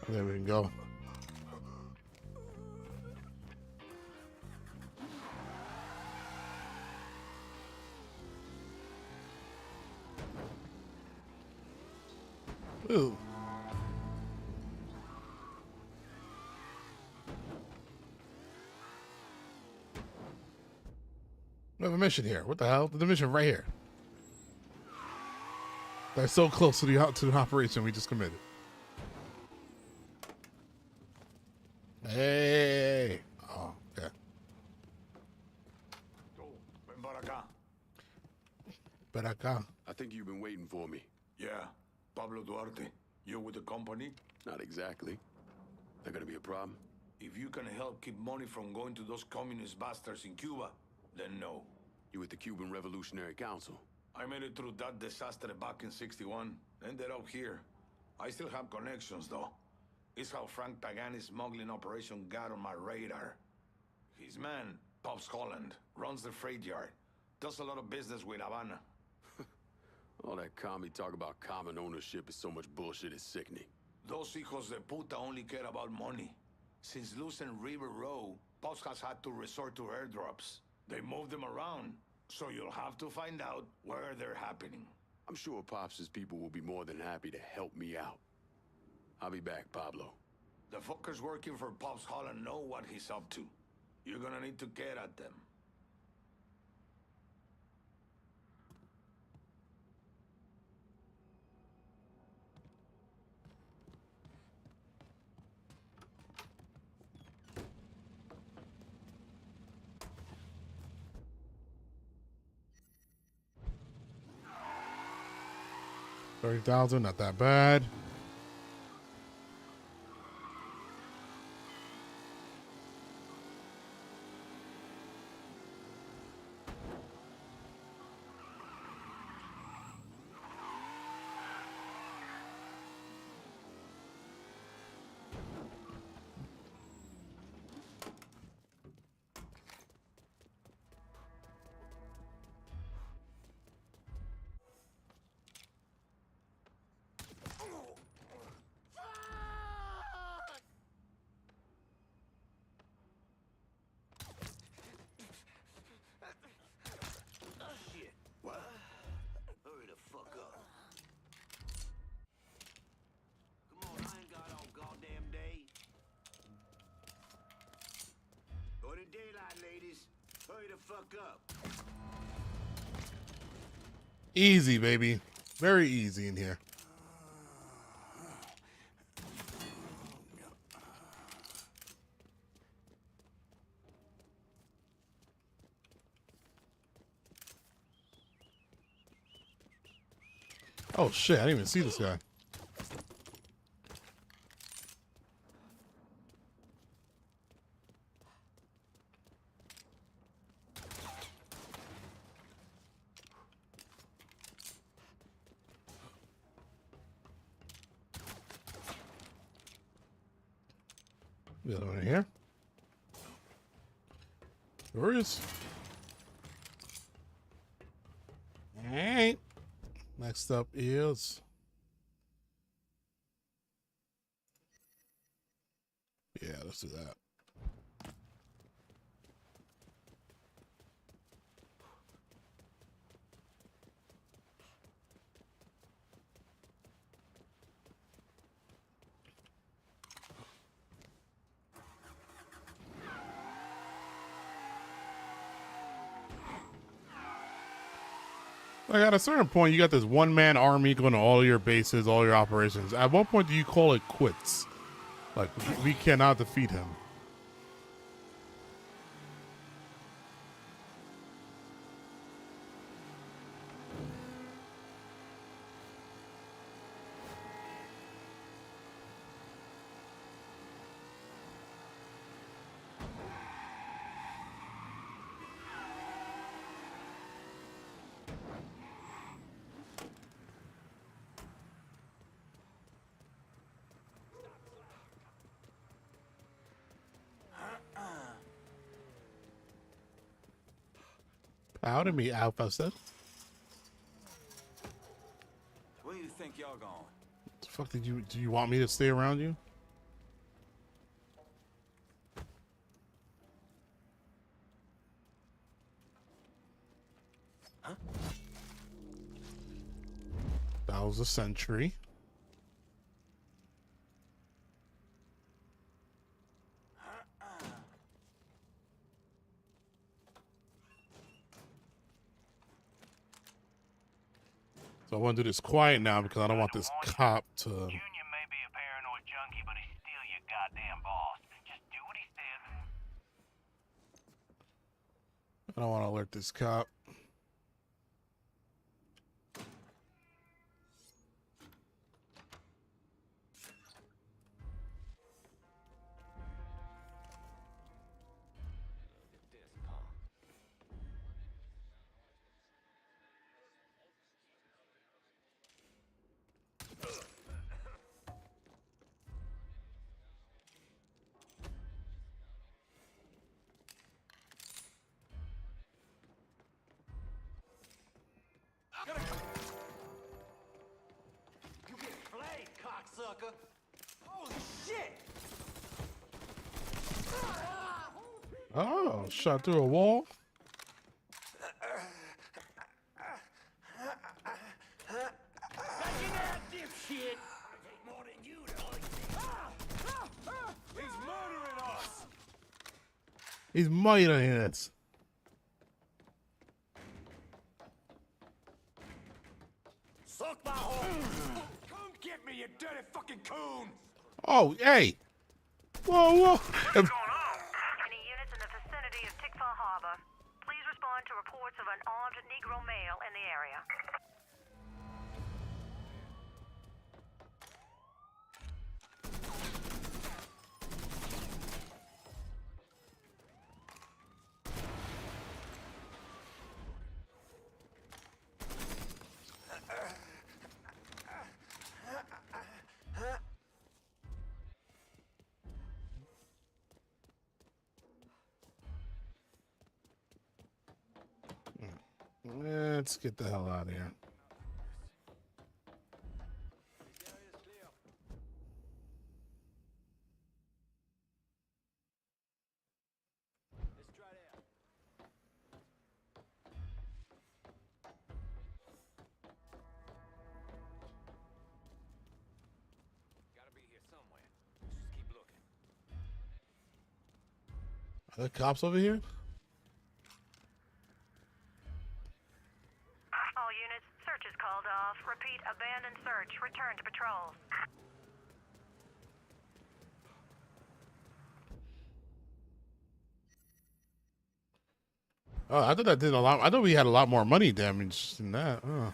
There we can go. Ooh. We have a mission here. What the hell? The mission right here. They're so close to the operation we just committed. Hey. Oh, okay. Ven acá. I think you've been waiting for me. Yeah, Pablo Duarte. You're with the company? Not exactly. That gonna be a problem? If you can help keep money from going to those communist bastards in Cuba, then no. You with the Cuban Revolutionary Council? I made it through that disaster back in '61. Ended up here. I still have connections, though. It's how Frank Pagani's smuggling operation got on my radar. His man, Pops Holland, runs the freight yard. Does a lot of business with Havana. All that commie talk about common ownership is so much bullshit, it's sickening. Those hijos de puta only care about money. Since losing River Row, Pops has had to resort to airdrops. They move them around, so you'll have to find out where they're happening. I'm sure Pops' people will be more than happy to help me out. I'll be back, Pablo. The fuckers working for Pops Holland know what he's up to. You're gonna need to get at them. $30,000, not that bad. Shit. What? Hurry the fuck up. Come on, I ain't got all goddamn day. Go to daylight, ladies. Hurry the fuck up. Easy, baby. Very easy in here. Oh shit, I didn't even see this guy. The other one here. There is. Alright. Next up is let's do that. Like at a certain point, you got this one-man army going to all your bases, all your operations. At what point do you call it quits? Like, we cannot defeat him. Out of me, Alpha said. Where do you think y'all going? The fuck do you want me to stay around you? Huh? That was a sentry. So I want to do this quiet now because I don't want this cop to. Junior may be a paranoid junkie, but he's still your goddamn boss. Just do what he says. I don't want to alert this cop. sucker. Holy shit! Oh, shot through a wall. Dipshit! More than you, he's murdering us! He's murdering us. Suck my hole! Come get me, you dirty fucking coon! Oh, hey. Whoa, whoa. Any units in the vicinity of Tickfall Harbor, please respond to reports of an armed Negro male in the area. Let's get the hell out of here. Are there cops over here? All units, search is called off. Repeat, abandoned search. Return to patrols. Oh, I thought that did a lot. I thought we had a lot more money damage than that. Oh.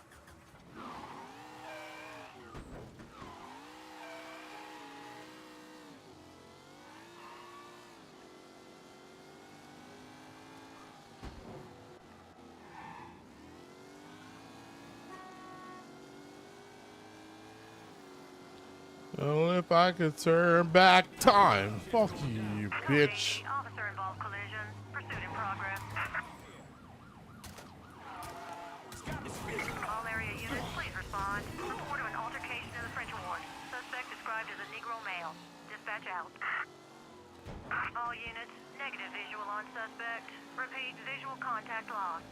Well, if I could turn back time, fuck you, bitch. Officer involved collision. Pursuit in progress. All area units, please respond. Report of an altercation in the French Ward. Suspect described as a Negro male. Dispatch out. All units, negative visual on suspect. Repeat, visual contact lost.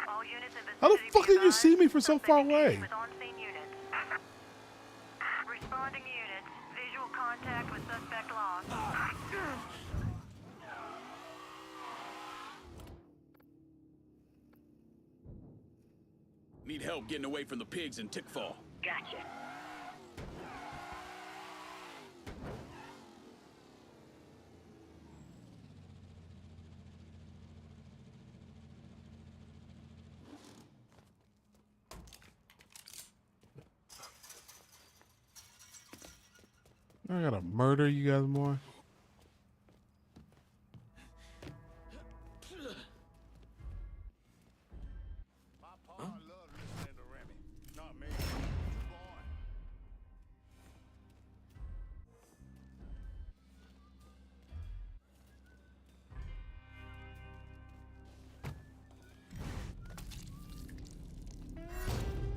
All units in How the vicinity fuck did you see me from so far away? with on-scene units. Responding units, visual contact with suspect lost. Need help getting away from the pigs in Tickfall. Gotcha. I gotta murder you guys more.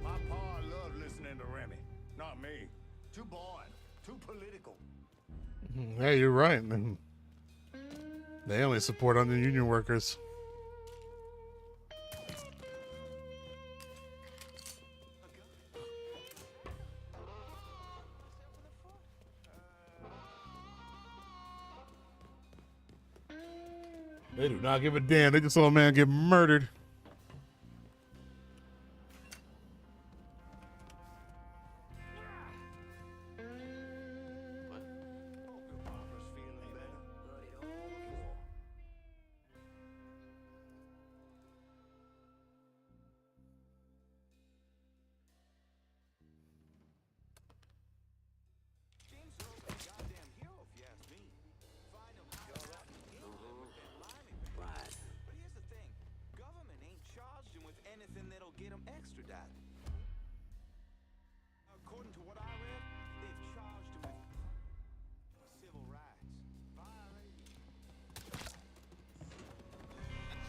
My pa loved listening to Remy. Not me. Too boring. Too political. Hey, you're right. They only support union workers. They do not give a damn. They just saw a man get murdered.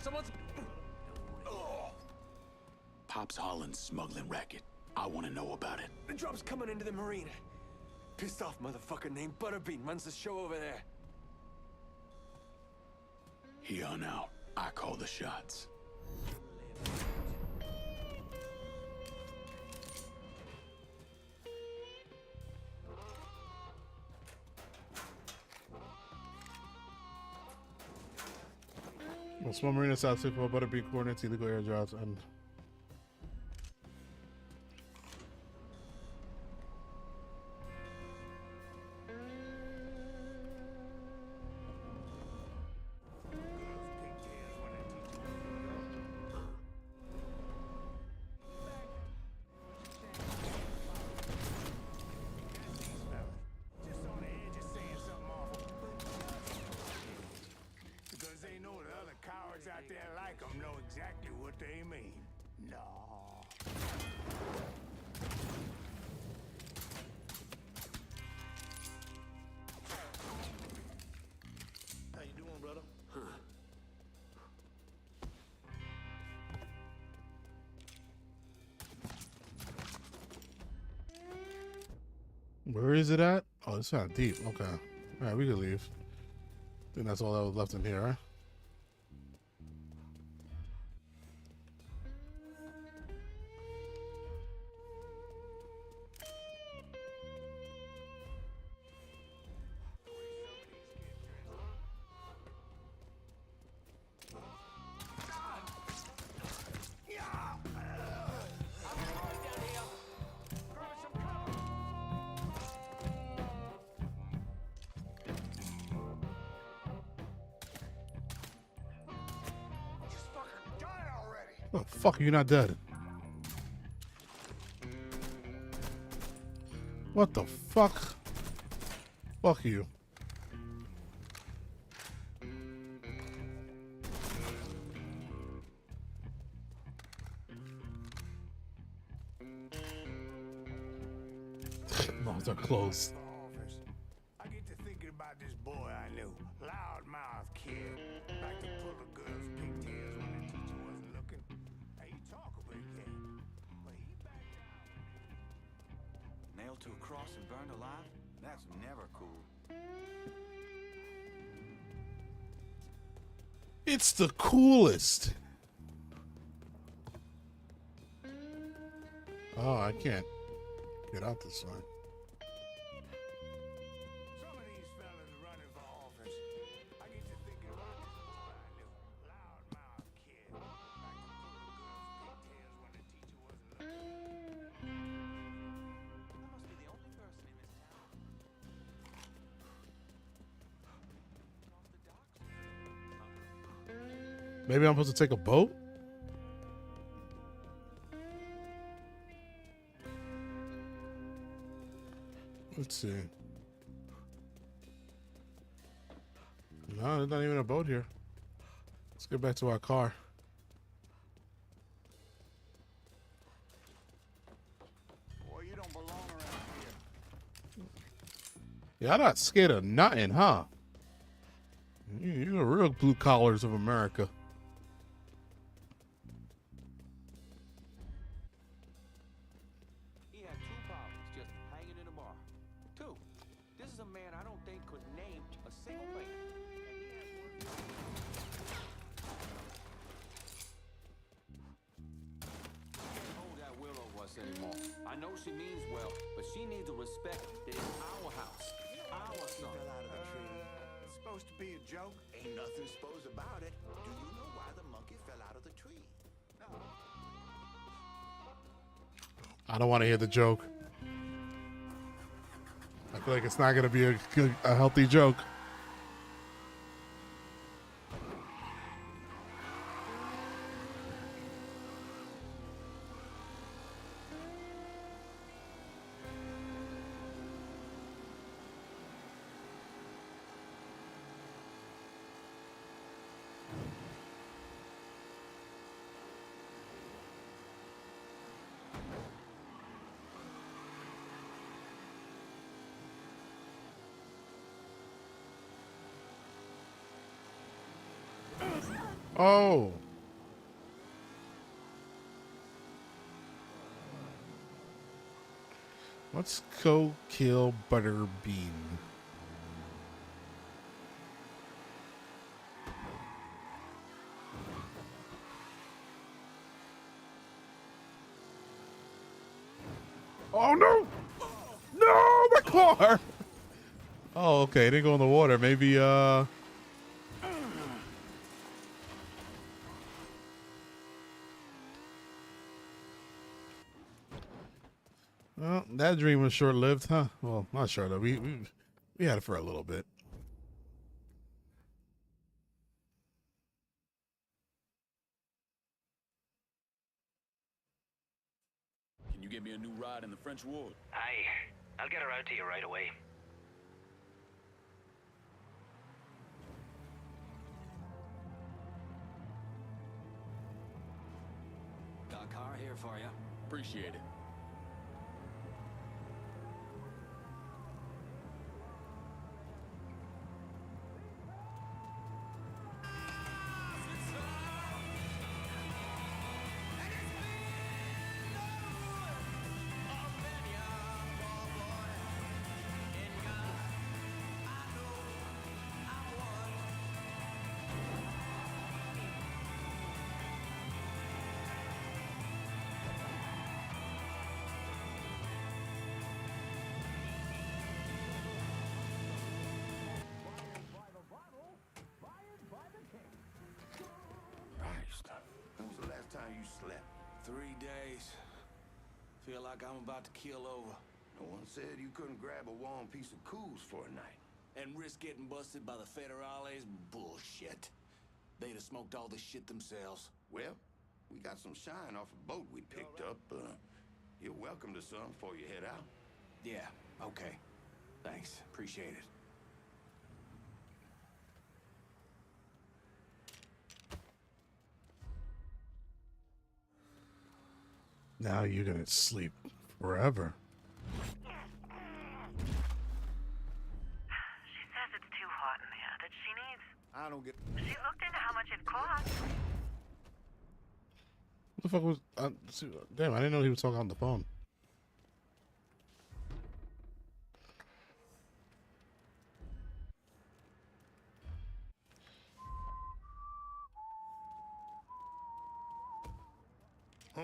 Someone's... Pop's Holland's smuggling racket. I want to know about it. The drop's coming into the marina. Pissed off motherfucker named Butterbean runs the show over there. Here on out, I call the shots. Well, small marine in South Central Butterbean coordinates illegal airdrops and Because they know the other cowards out there like them know exactly what they mean. No. How you doing, brother? Huh. where is it at? Oh, it's not deep. Okay. All right, we can leave. I think that's all that was left in here, right? Oh, fuck, you're not dead. What the fuck? Fuck you. Mouths are closed. I get to thinking about this boy I knew. Loudmouth kid. Like to pull a girl's pigtails when the teacher wasn't looking. Hey, he talk a big game. But he back down. Nailed to a cross and burned alive? That's never cool. It's the coolest. Oh, I can't get out this way. Some of these fellas running for office. I get to thinking about this boy I knew. Loudmouth kid. Like to pull a girl's pigtails when the teacher wasn't looking. I must be the only person in this town. Maybe I'm supposed to take a boat? Let's see. No, there's not even a boat here. Let's get back to our car. Boy, you don't belong around here. Y'all not scared of nothing, huh? You're the real blue collars of America. He had two problems just hanging in the bar. Two, this is a man I don't think could name a single thing. Can't hold that will over us anymore. I know she means well, but she needs to respect that it's our house, our son. Fell out of the tree. It's supposed to be a joke. Ain't nothing supposed about it. Do you know why the monkey fell out of the tree? No. I don't want to hear the joke. I feel like it's not going to be a healthy joke. Oh. Let's go kill Butterbean. Oh no! No, my car! Oh, okay, it didn't go in the water. Maybe, well, that dream was short-lived, huh? Well, not short-lived. We had it for a little bit. Can you get me a new ride in the French Ward? Aye. I'll get her out to you right away. Got a car here for you. Appreciate it. Christ. When was the last time you slept? 3 days. Feel like I'm about to keel over. No one said you couldn't grab a warm piece of coos for a night. And risk getting busted by the federales? Bullshit. They'd have smoked all this shit themselves. Well, we got some shine off a boat we picked up. You're welcome to some before you head out. Yeah, okay. Thanks. Appreciate it. Now you're gonna sleep forever. She says it's too hot in there, that she needs... I don't get... She looked into how much it costs. What the fuck was... damn, I didn't know he was talking on the phone. Huh?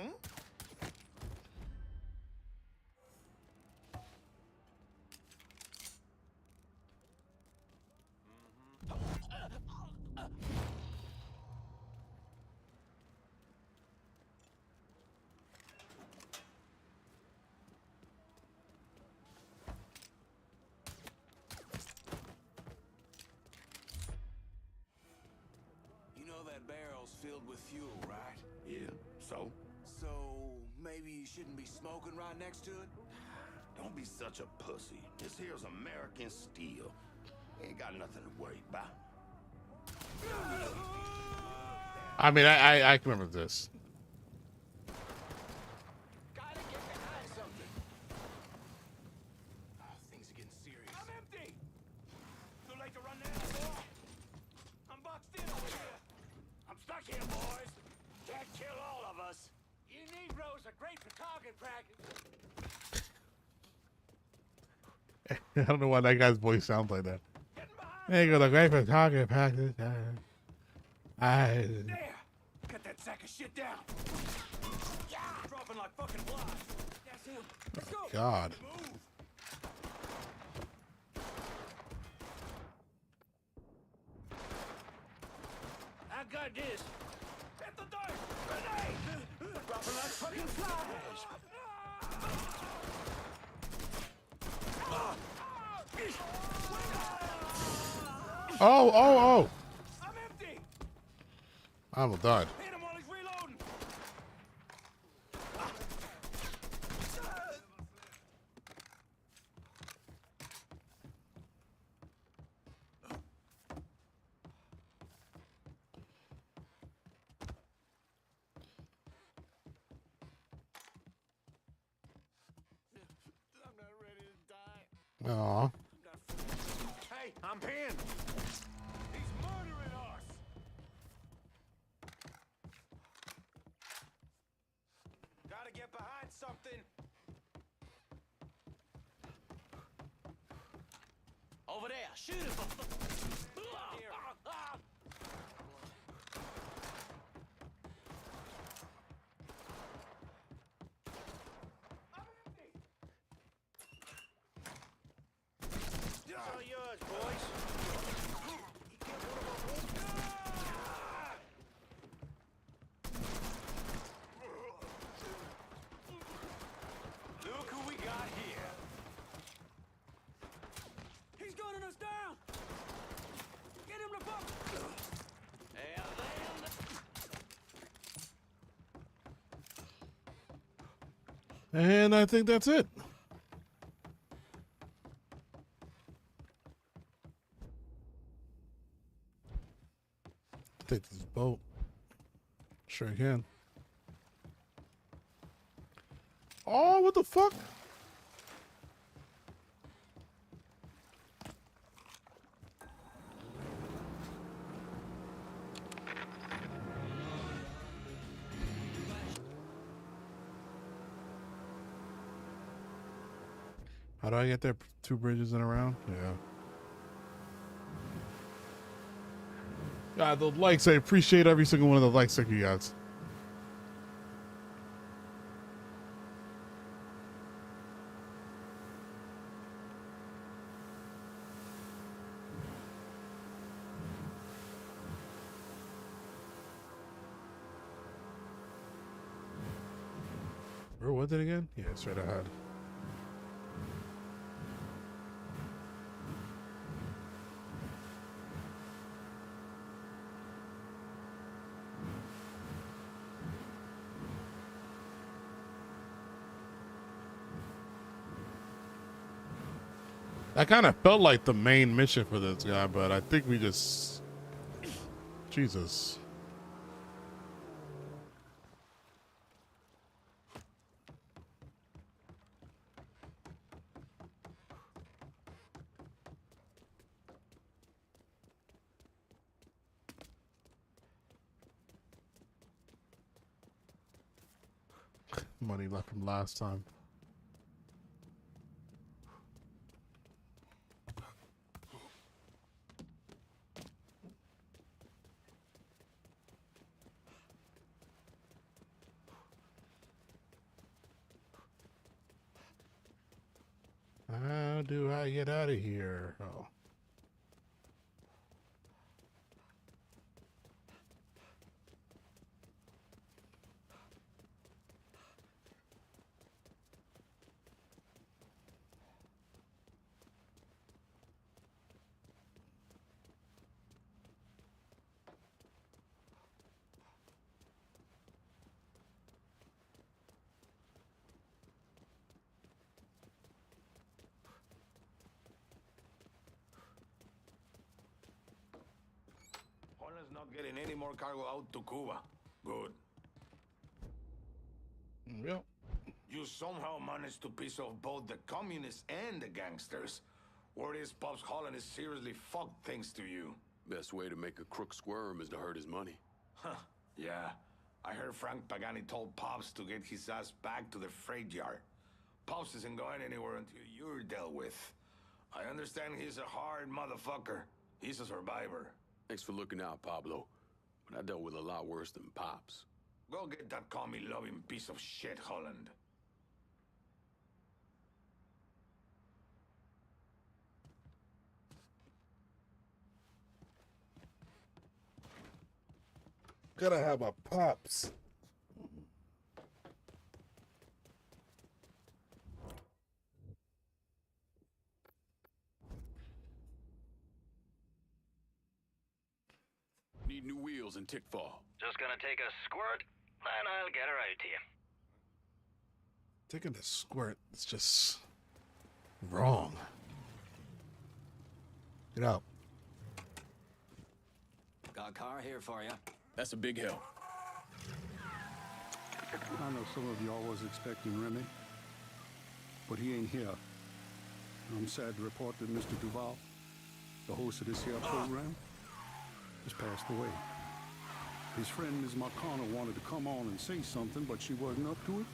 You know that barrel's filled with fuel, right? Yeah, so? So, maybe you shouldn't be smoking right next to it? Don't be such a pussy. This here's American steel. Ain't got nothing to worry about. I mean, I can remember this. Gotta get behind something. Oh, things are getting serious. I'm empty! Too late to run now. I'm boxed in over here. I'm stuck here, boys. Can't kill all of us. You Negroes are great for target practice. I don't know why that guy's voice sounds like that. There you go, the great for target practice. There! Cut that sack of shit down. Yeah! Dropping like fucking flies. That's him. Let's go. God. Move. I got this. Hit the dirt! Grenade! Dropping like fucking flies. Oh! I'm empty. I almost died. Hit him while he's reloading. I'm not ready to die. Aw. Hey, I'm pinned. He's murdering us. Gotta get behind something. shoot him. It's all yours, boys. Look who we got here. He's gunning us down. Get him the fuck. And I think that's it. Take this boat. Sure I can. Oh, what the fuck? How do I get there? 2 bridges and around? Yeah. God, the likes. I appreciate every single one of the likes that you guys. Where was it again? Yeah, straight ahead. I kind of felt like the main mission for this guy, but I think we just... Jesus. Money left from last time. How do I get out of here? Oh. Holland's not getting any more cargo out to Cuba. Good. Yep. You somehow managed to piss off both the communists and the gangsters. Word is Pops Holland is seriously fucked thanks to you. Best way to make a crook squirm is to hurt his money. Huh, yeah. I heard Frank Pagani told Pops to get his ass back to the freight yard. Pops isn't going anywhere until you're dealt with. I understand he's a hard motherfucker. He's a survivor. Thanks for looking out, Pablo. But I dealt with a lot worse than Pops. Go get that commie-loving piece of shit, Holland. Gotta have a Pops. Need new wheels and Tickfall. Just gonna take a squirt, and I'll get her out to you. Taking a squirt is just wrong. Get out. Got a car here for you. That's a big help. I know some of y'all was expecting Remy, but he ain't here. I'm sad to report that Mr. Duval, the host of this here program, has passed away. His friend Ms. Marcano wanted to come on and say something, but she wasn't up to it,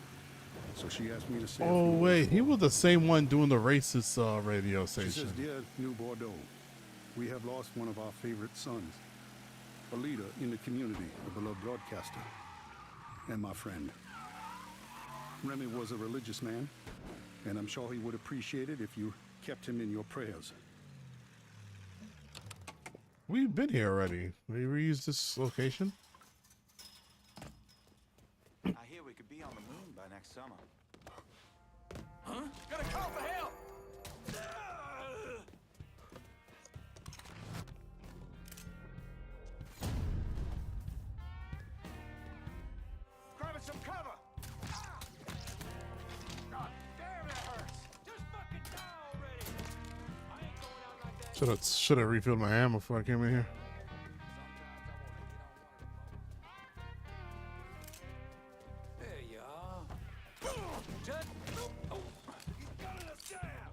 so she asked me to say Oh, wait. He was the same one doing the racist radio She station. says, "Dear New Bordeaux, we have lost one of our favorite sons, a leader in the community, a beloved broadcaster, and my friend. Remy was a religious man, and I'm sure he would appreciate it if you kept him in your prayers. We've been here already. We reused this location. I hear we could be on the moon by next summer. Huh? Gotta call for help! Grabbing some cover! God damn, that hurts! Just fucking die already! I ain't going out like that. Should have refilled my ammo before I came in here. There you are. Just, oh, he's gunning us down.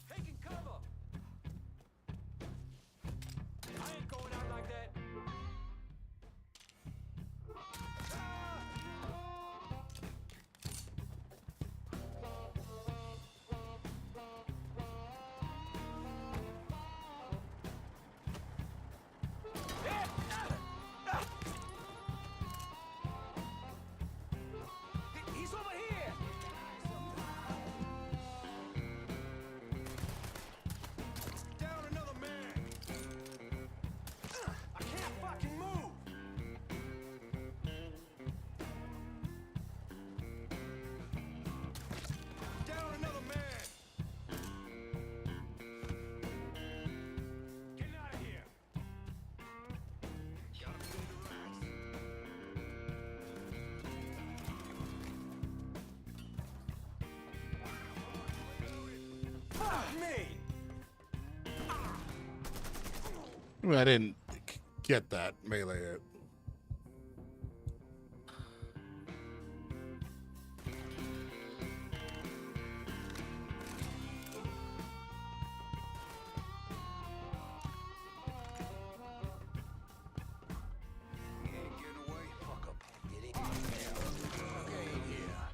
Taking cover. I ain't going out like that. He's over here. Down another man. I can't fucking move. Down another man. Getting out of here. Gotta be the racks. Fuck me. I didn't get that melee yet. He ain't getting away. Fuck up, did he? Okay, yeah.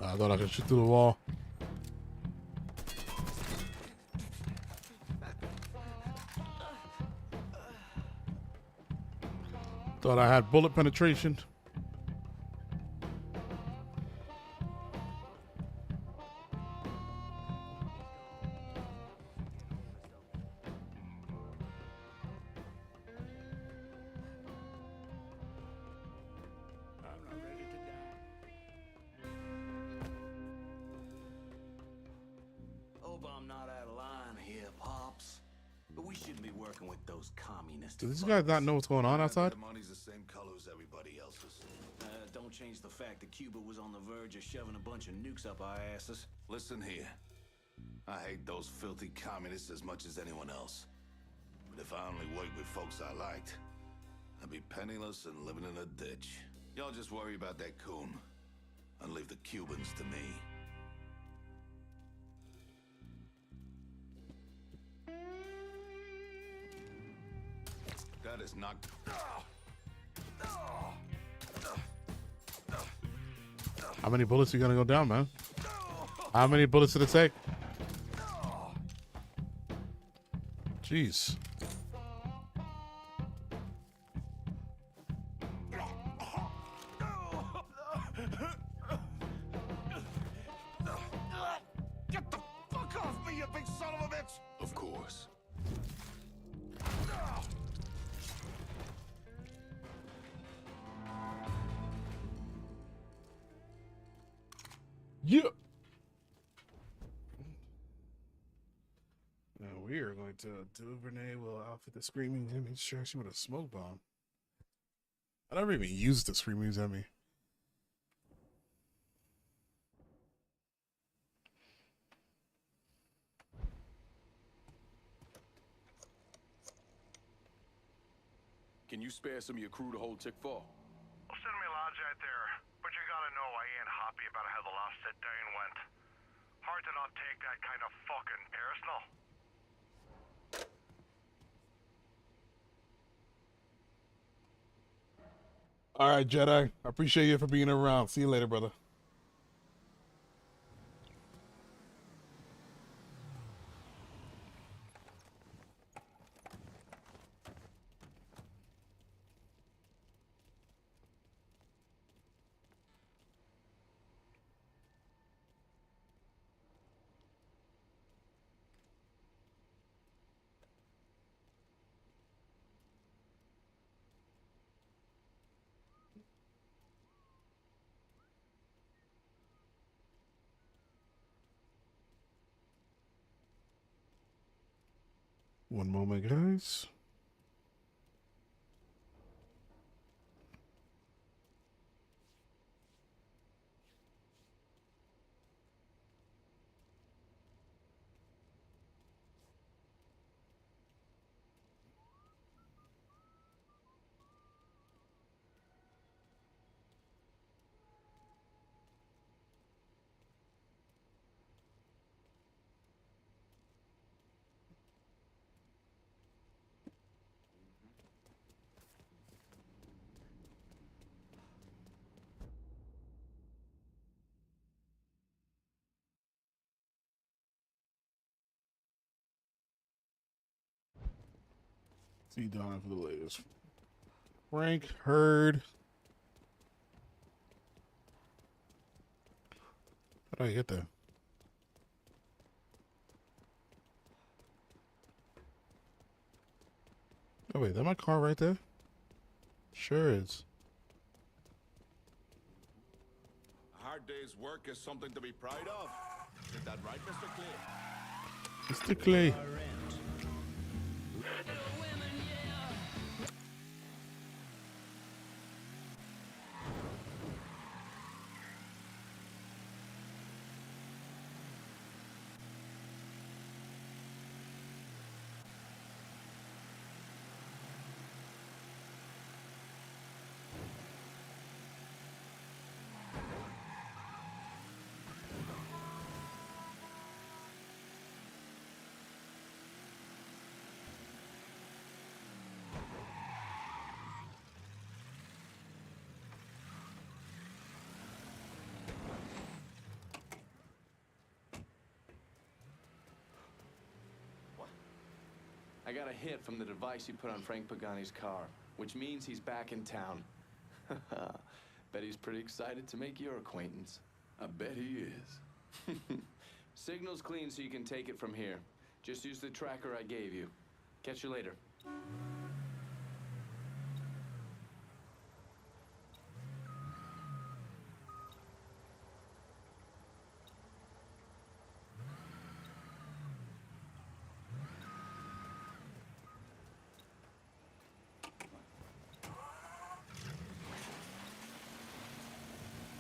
I thought I could shoot through the wall. Thought I had bullet penetration. Hope I'm not out of line here, Pops. But we shouldn't be working with those communists. Do these guys not know what's going on outside? The money's the same color as everybody else's. Don't change the fact that Cuba was on the verge of shoving a bunch of nukes up our asses. Listen here. I hate those filthy communists as much as anyone else. But if I only worked with folks I liked, I'd be penniless and living in a ditch. Y'all just worry about that coon and leave the Cubans to me. That is not... How many bullets are you gonna go down, man? How many bullets did it take? Jeez. Get the fuck off me, you big son of a bitch! Of course. Yeah. Now we are going to Duvernay will outfit the Screaming Jimmy distraction with a smoke bomb. I never even used the Screaming Jimmy. Can you spare some of your crew to hold Tick 4? Well, send me a lodge out there, but you gotta know I ain't happy about how the last sit-down went. Hard to not take that kind of fucking personal. All right, Jedi. I appreciate you for being around. See you later, brother. One moment, guys. See Donna for the latest. Frank Heard. How did I get there? Oh wait, that my car right there? Sure is. A hard day's work is something to be proud of. Is that right, Mr. Clay? Mr. Clay. I got a hit from the device you put on Frank Pagani's car, which means he's back in town. Bet he's pretty excited to make your acquaintance. I bet he is. Signal's clean so you can take it from here. Just use the tracker I gave you. Catch you later.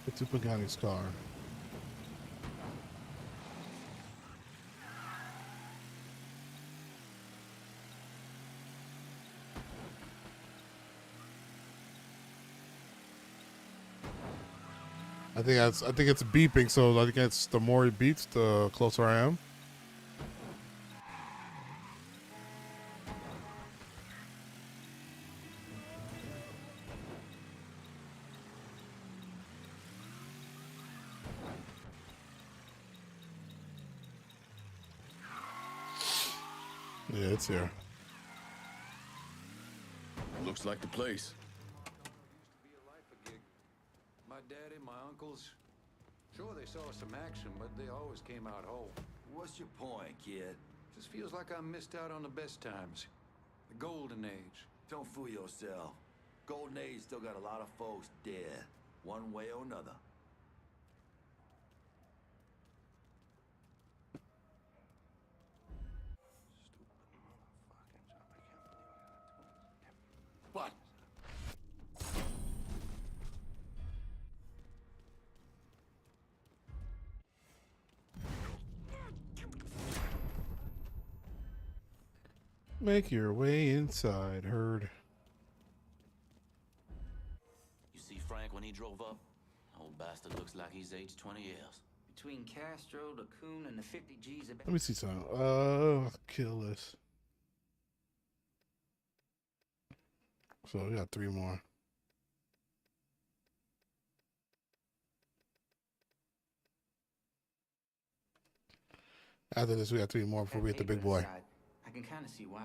Get to Pagani's car. I think it's beeping, so I think it's the more it beeps, the closer I am. Yeah, it's here. Looks like the place. My daddy, my uncles, Sure, they saw some action, but they always came out whole. What's your point, kid? Just feels like I missed out on the best times. The golden age. Don't fool yourself. Golden Age still got a lot of folks dead, one way or another. What? Make your way inside, herd. You see Frank when he drove up? Old bastard looks like he's aged 20 years. Between Castro, the coon, and the 50 G's. Let me see something. Kill this. So we got 3 more. After this, we got 3 more before we hit the big boy. I can kind of see why.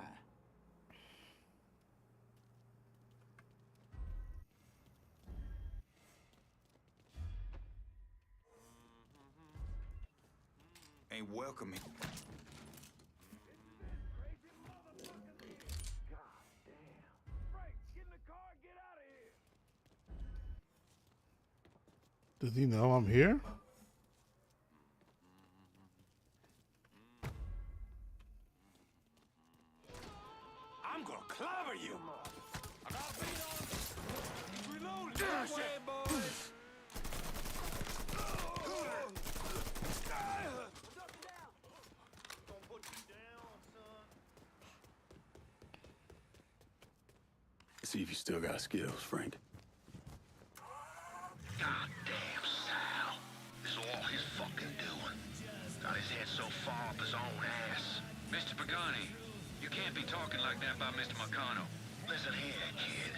Ain't welcoming. Does he know I'm here? I'm gonna clobber you. I got a beat on. He's reloading. That way, boys. See if you still got skills, Frank. Goddamn Sal. This is all his fucking doing. Got his head so far up his own ass. Mr. Pagani, you can't be talking like that about Mr. Marcano. Listen here, kid.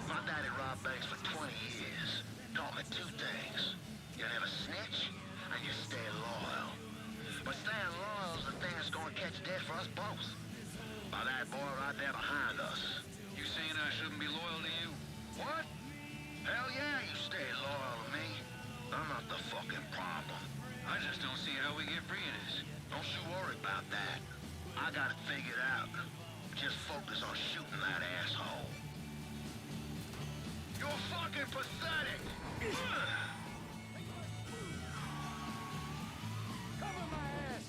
My daddy robbed banks for 20 years. Taught me 2 things. You never snitch, and you stay loyal. But staying loyal is the thing that's gonna catch dead for us both. By that boy right there behind us. You saying I shouldn't be loyal to you? What? Hell yeah, you stay loyal to me. I'm not the fucking problem. I just don't see how we get free of this. Don't you worry about that. I got it figured out. Just focus on shooting that asshole. You're fucking pathetic! Cover my ass.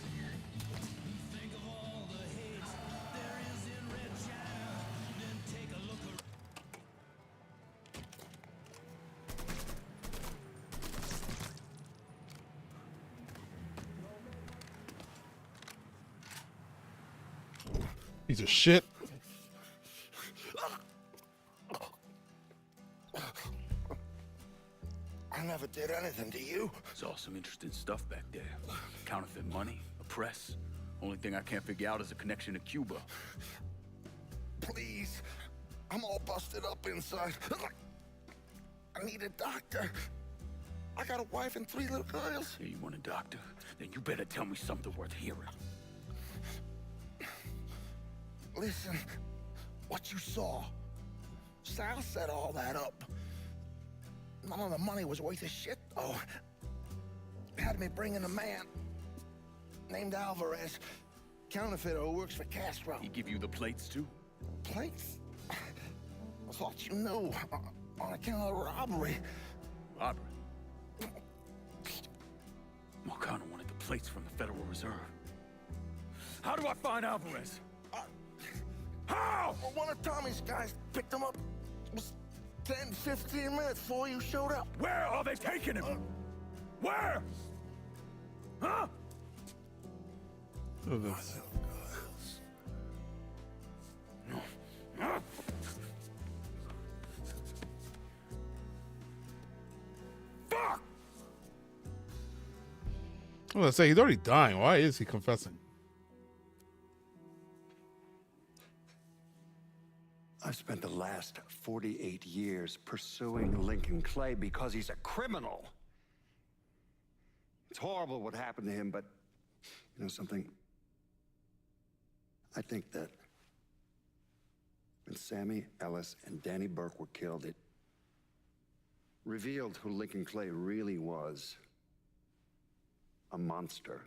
Piece of shit. I never did anything to you. Saw some interesting stuff back there. Counterfeit money, a press. Only thing I can't figure out is a connection to Cuba. Please. I'm all busted up inside. I need a doctor. I got a wife and 3 little girls. Yeah, you want a doctor? Then you better tell me something worth hearing. Listen, what you saw. Sal set all that up. None of the money was worth a shit, though. Had me bring in a man named Alvarez, counterfeiter who works for Castro. He give you the plates, too? Plates? I thought you knew. On account of the robbery. Robbery? Marcano wanted the plates from the Federal Reserve. How do I find Alvarez? How? Well, one of Tommy's guys picked him up. It was 10, 15 minutes before you showed up. Where are they taking him? Where? Huh? Oh, that's... Fuck! I was gonna say, he's already dying. Why is he confessing? I've spent the last 48 years pursuing Lincoln Clay because he's a criminal. It's horrible what happened to him, but you know something? I think that when Sammy Ellis and Danny Burke were killed, it revealed who Lincoln Clay really was. a monster.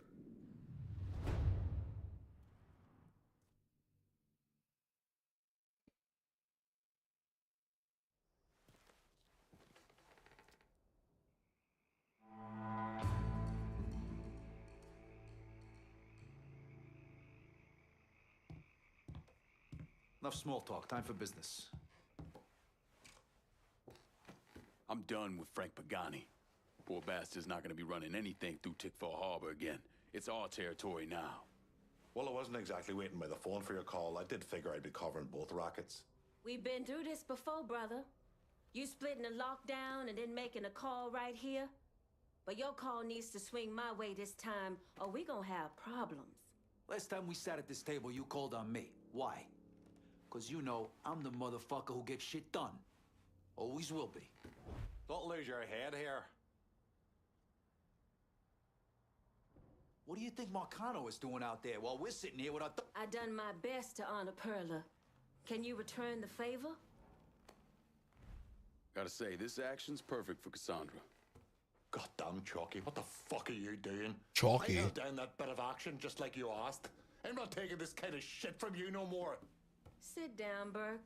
Enough small talk. Time for business. I'm done with Frank Pagani. Poor bastard's not gonna be running anything through Tickfall Harbor again. It's our territory now. Well, I wasn't exactly waiting by the phone for your call. I did figure I'd be covering both rackets. We've been through this before, brother. You splitting a lockdown and then making a call right here. But your call needs to swing my way this time, or we gonna have problems. Last time we sat at this table, you called on me. Why? Because you know I'm the motherfucker who gets shit done. Always will be. Don't lose your head here. What do you think Marcano is doing out there while we're sitting here with our... I done my best to honor Perla. Can you return the favor? Gotta say, this action's perfect for Cassandra. Goddamn Chalky, what the fuck are you doing? Chalky? I held down that bit of action just like you asked. I'm not taking this kind of shit from you no more. Sit down, Burke.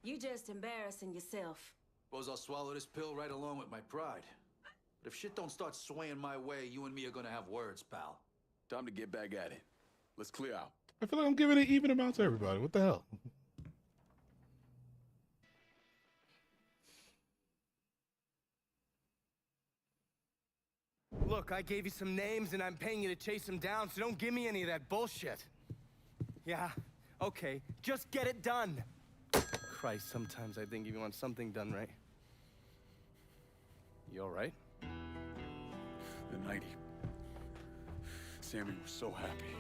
You just embarrassing yourself. Suppose I'll swallow this pill right along with my pride. But if shit don't start swaying my way, you and me are gonna have words, pal. Time to get back at it. Let's clear out. I feel like I'm giving an even amount to everybody. What the hell? Look, I gave you some names and I'm paying you to chase them down, so don't give me any of that bullshit. Yeah, okay, just get it done. Christ, sometimes I think you want something done right. You all right? The night Sammy was so happy.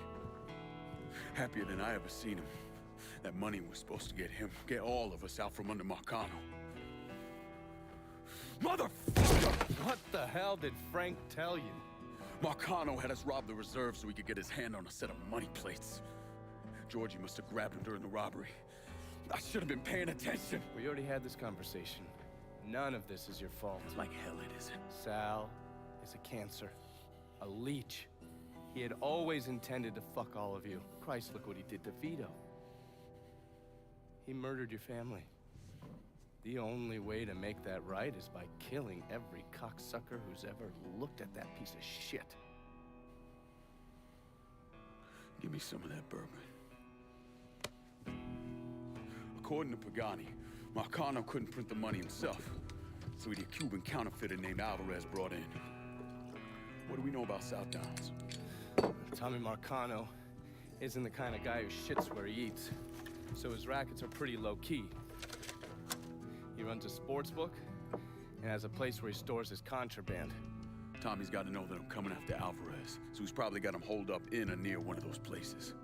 Happier than I ever seen him. That money was supposed to get him, get all of us out from under Marcano. Motherfucker! What the hell did Frank tell you? Marcano had us rob the reserve so he could get his hand on a set of money plates. Georgie must have grabbed him during the robbery. I should have been paying attention. We already had this conversation. None of this is your fault. Like hell it isn't. Sal is a cancer. A leech. He had always intended to fuck all of you. Christ, look what he did to Vito. He murdered your family. The only way to make that right is by killing every cocksucker who's ever looked at that piece of shit. Give me some of that bourbon. According to Pagani, Marcano couldn't print the money himself, so he had a Cuban counterfeiter named Alvarez brought in. What do we know about South Downs? Tommy Marcano isn't the kind of guy who shits where he eats, so his rackets are pretty low-key. He runs a sports book and has a place where he stores his contraband. Tommy's got to know that I'm coming after Alvarez, so he's probably got him holed up in or near one of those places.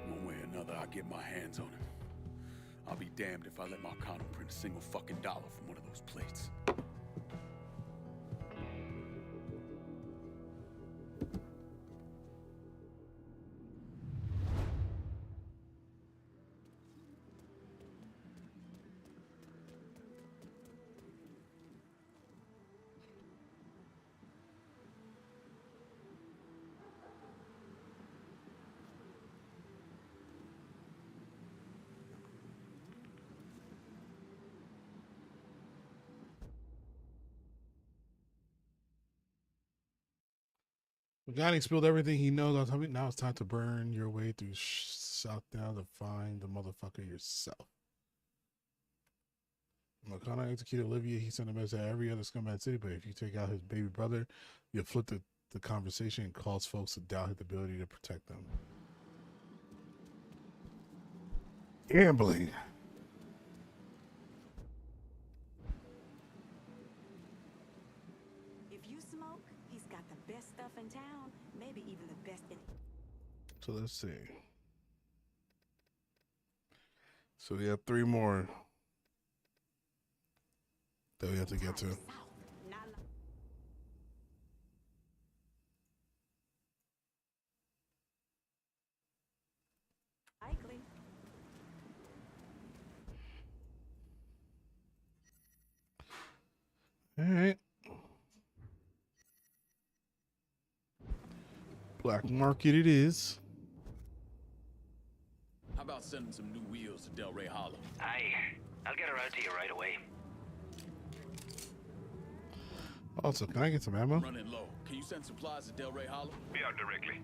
One way or another, I'll get my hands on him. I'll be damned if I let Marcano print a single fucking dollar from one of those plates. Pagani spilled everything he knows on Tommy. Now it's time to burn your way through South Down to find the motherfucker yourself. Marcano executed Olivia. He sent a message to every other scumbag city, but if you take out his baby brother, you'll flip the conversation and cause folks to doubt his ability to protect them. Gambling. If you smoke, he's got the best stuff in town, maybe even the best in... So let's see. So we have 3 more that we have to get to. Likely. All right. Black market it is. How about sending some new wheels to Delray Hollow? I'll get her out to you right away. Also, can I get some ammo? Running low. Can you send supplies to Delray Hollow? Be out directly.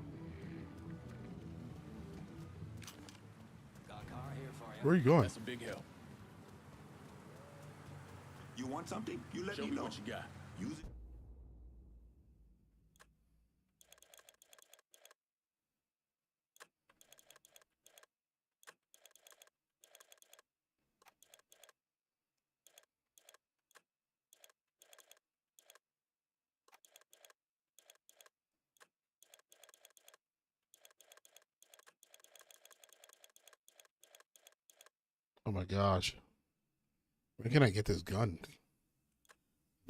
Got a car here for you. Where are you going? That's a big help. You want something? You let Show me me know. what you got. Use it. Oh my gosh. Where can I get this gun?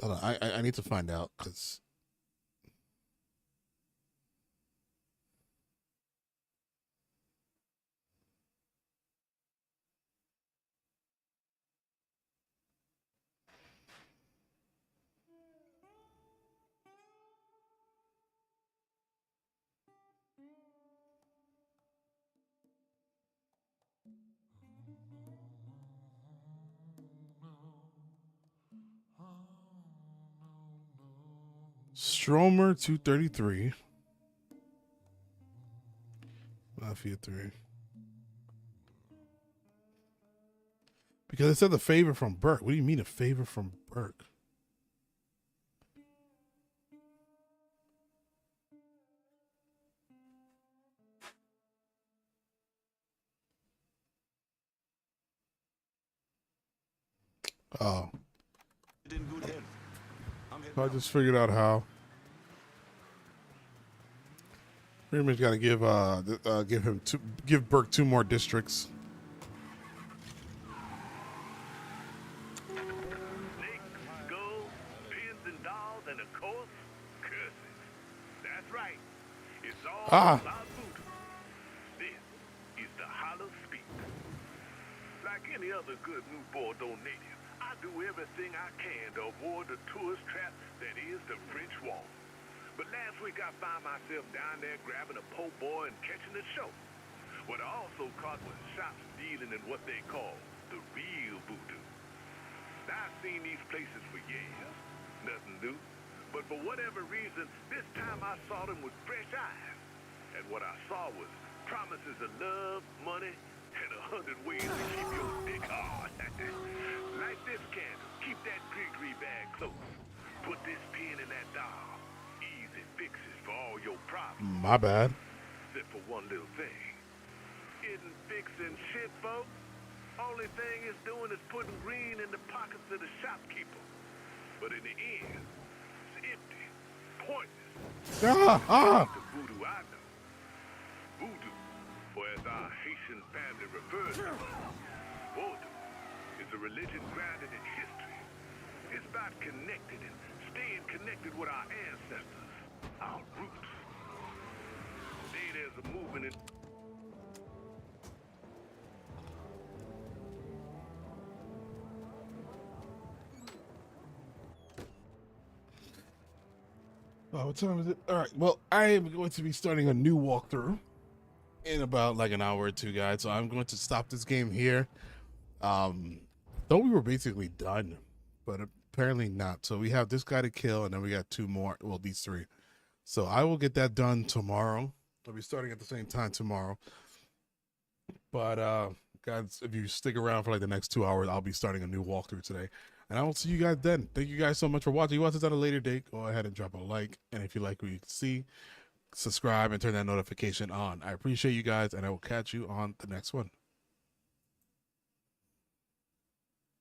Hold on, I need to find out because. Stromer 233. Mafia 3. Because it said the favor from Burke. What do you mean a favor from Burke? Oh. In good health. I just figured out how. Pretty much got to give Burke 2 more districts. Snakes, skulls, pins and dolls, and of course, curses. That's right. It's all about voodoo. This is the Hollow Speak. Like any other good New Bordeaux native, I do everything I can to avoid the tourist trap that is the French Wall. But last week I found myself down there grabbing a po' boy and catching a show. What I also caught was shops dealing in what they call the real voodoo. Now, I've seen these places for years. Nothing new. But for whatever reason, this time I saw them with fresh eyes. And what I saw was promises of love, money, and 100 ways to keep your dick hard. Light this candle. Keep that gree bag close. Put this pin in that doll. Easy fixes for all your problems. My bad. Except for one little thing. Isn't fixing shit, folks. Only thing it's doing is putting green in the pockets of the shopkeeper. But in the end, it's empty, pointless. The voodoo I know. Voodoo, or as our Haitian family refers to it, voodoo, is a religion grounded in history. It's about connecting and staying connected with our ancestors, our roots. Today there's a movement in... Oh, what time is it? All right. Well, I am going to be starting a new walkthrough in about like an hour or two, guys. So I'm going to stop this game here. Thought we were basically done, but apparently not. So we have this guy to kill, and then we got 2 more. Well, these 3. So I will get that done tomorrow. I'll be starting at the same time tomorrow. But guys, if you stick around for like the next 2 hours, I'll be starting a new walkthrough today. And I will see you guys then. Thank you guys so much for watching. You watch this at a later date, go ahead and drop a like. And if you like what you see, subscribe and turn that notification on. I appreciate you guys, and I will catch you on the next one.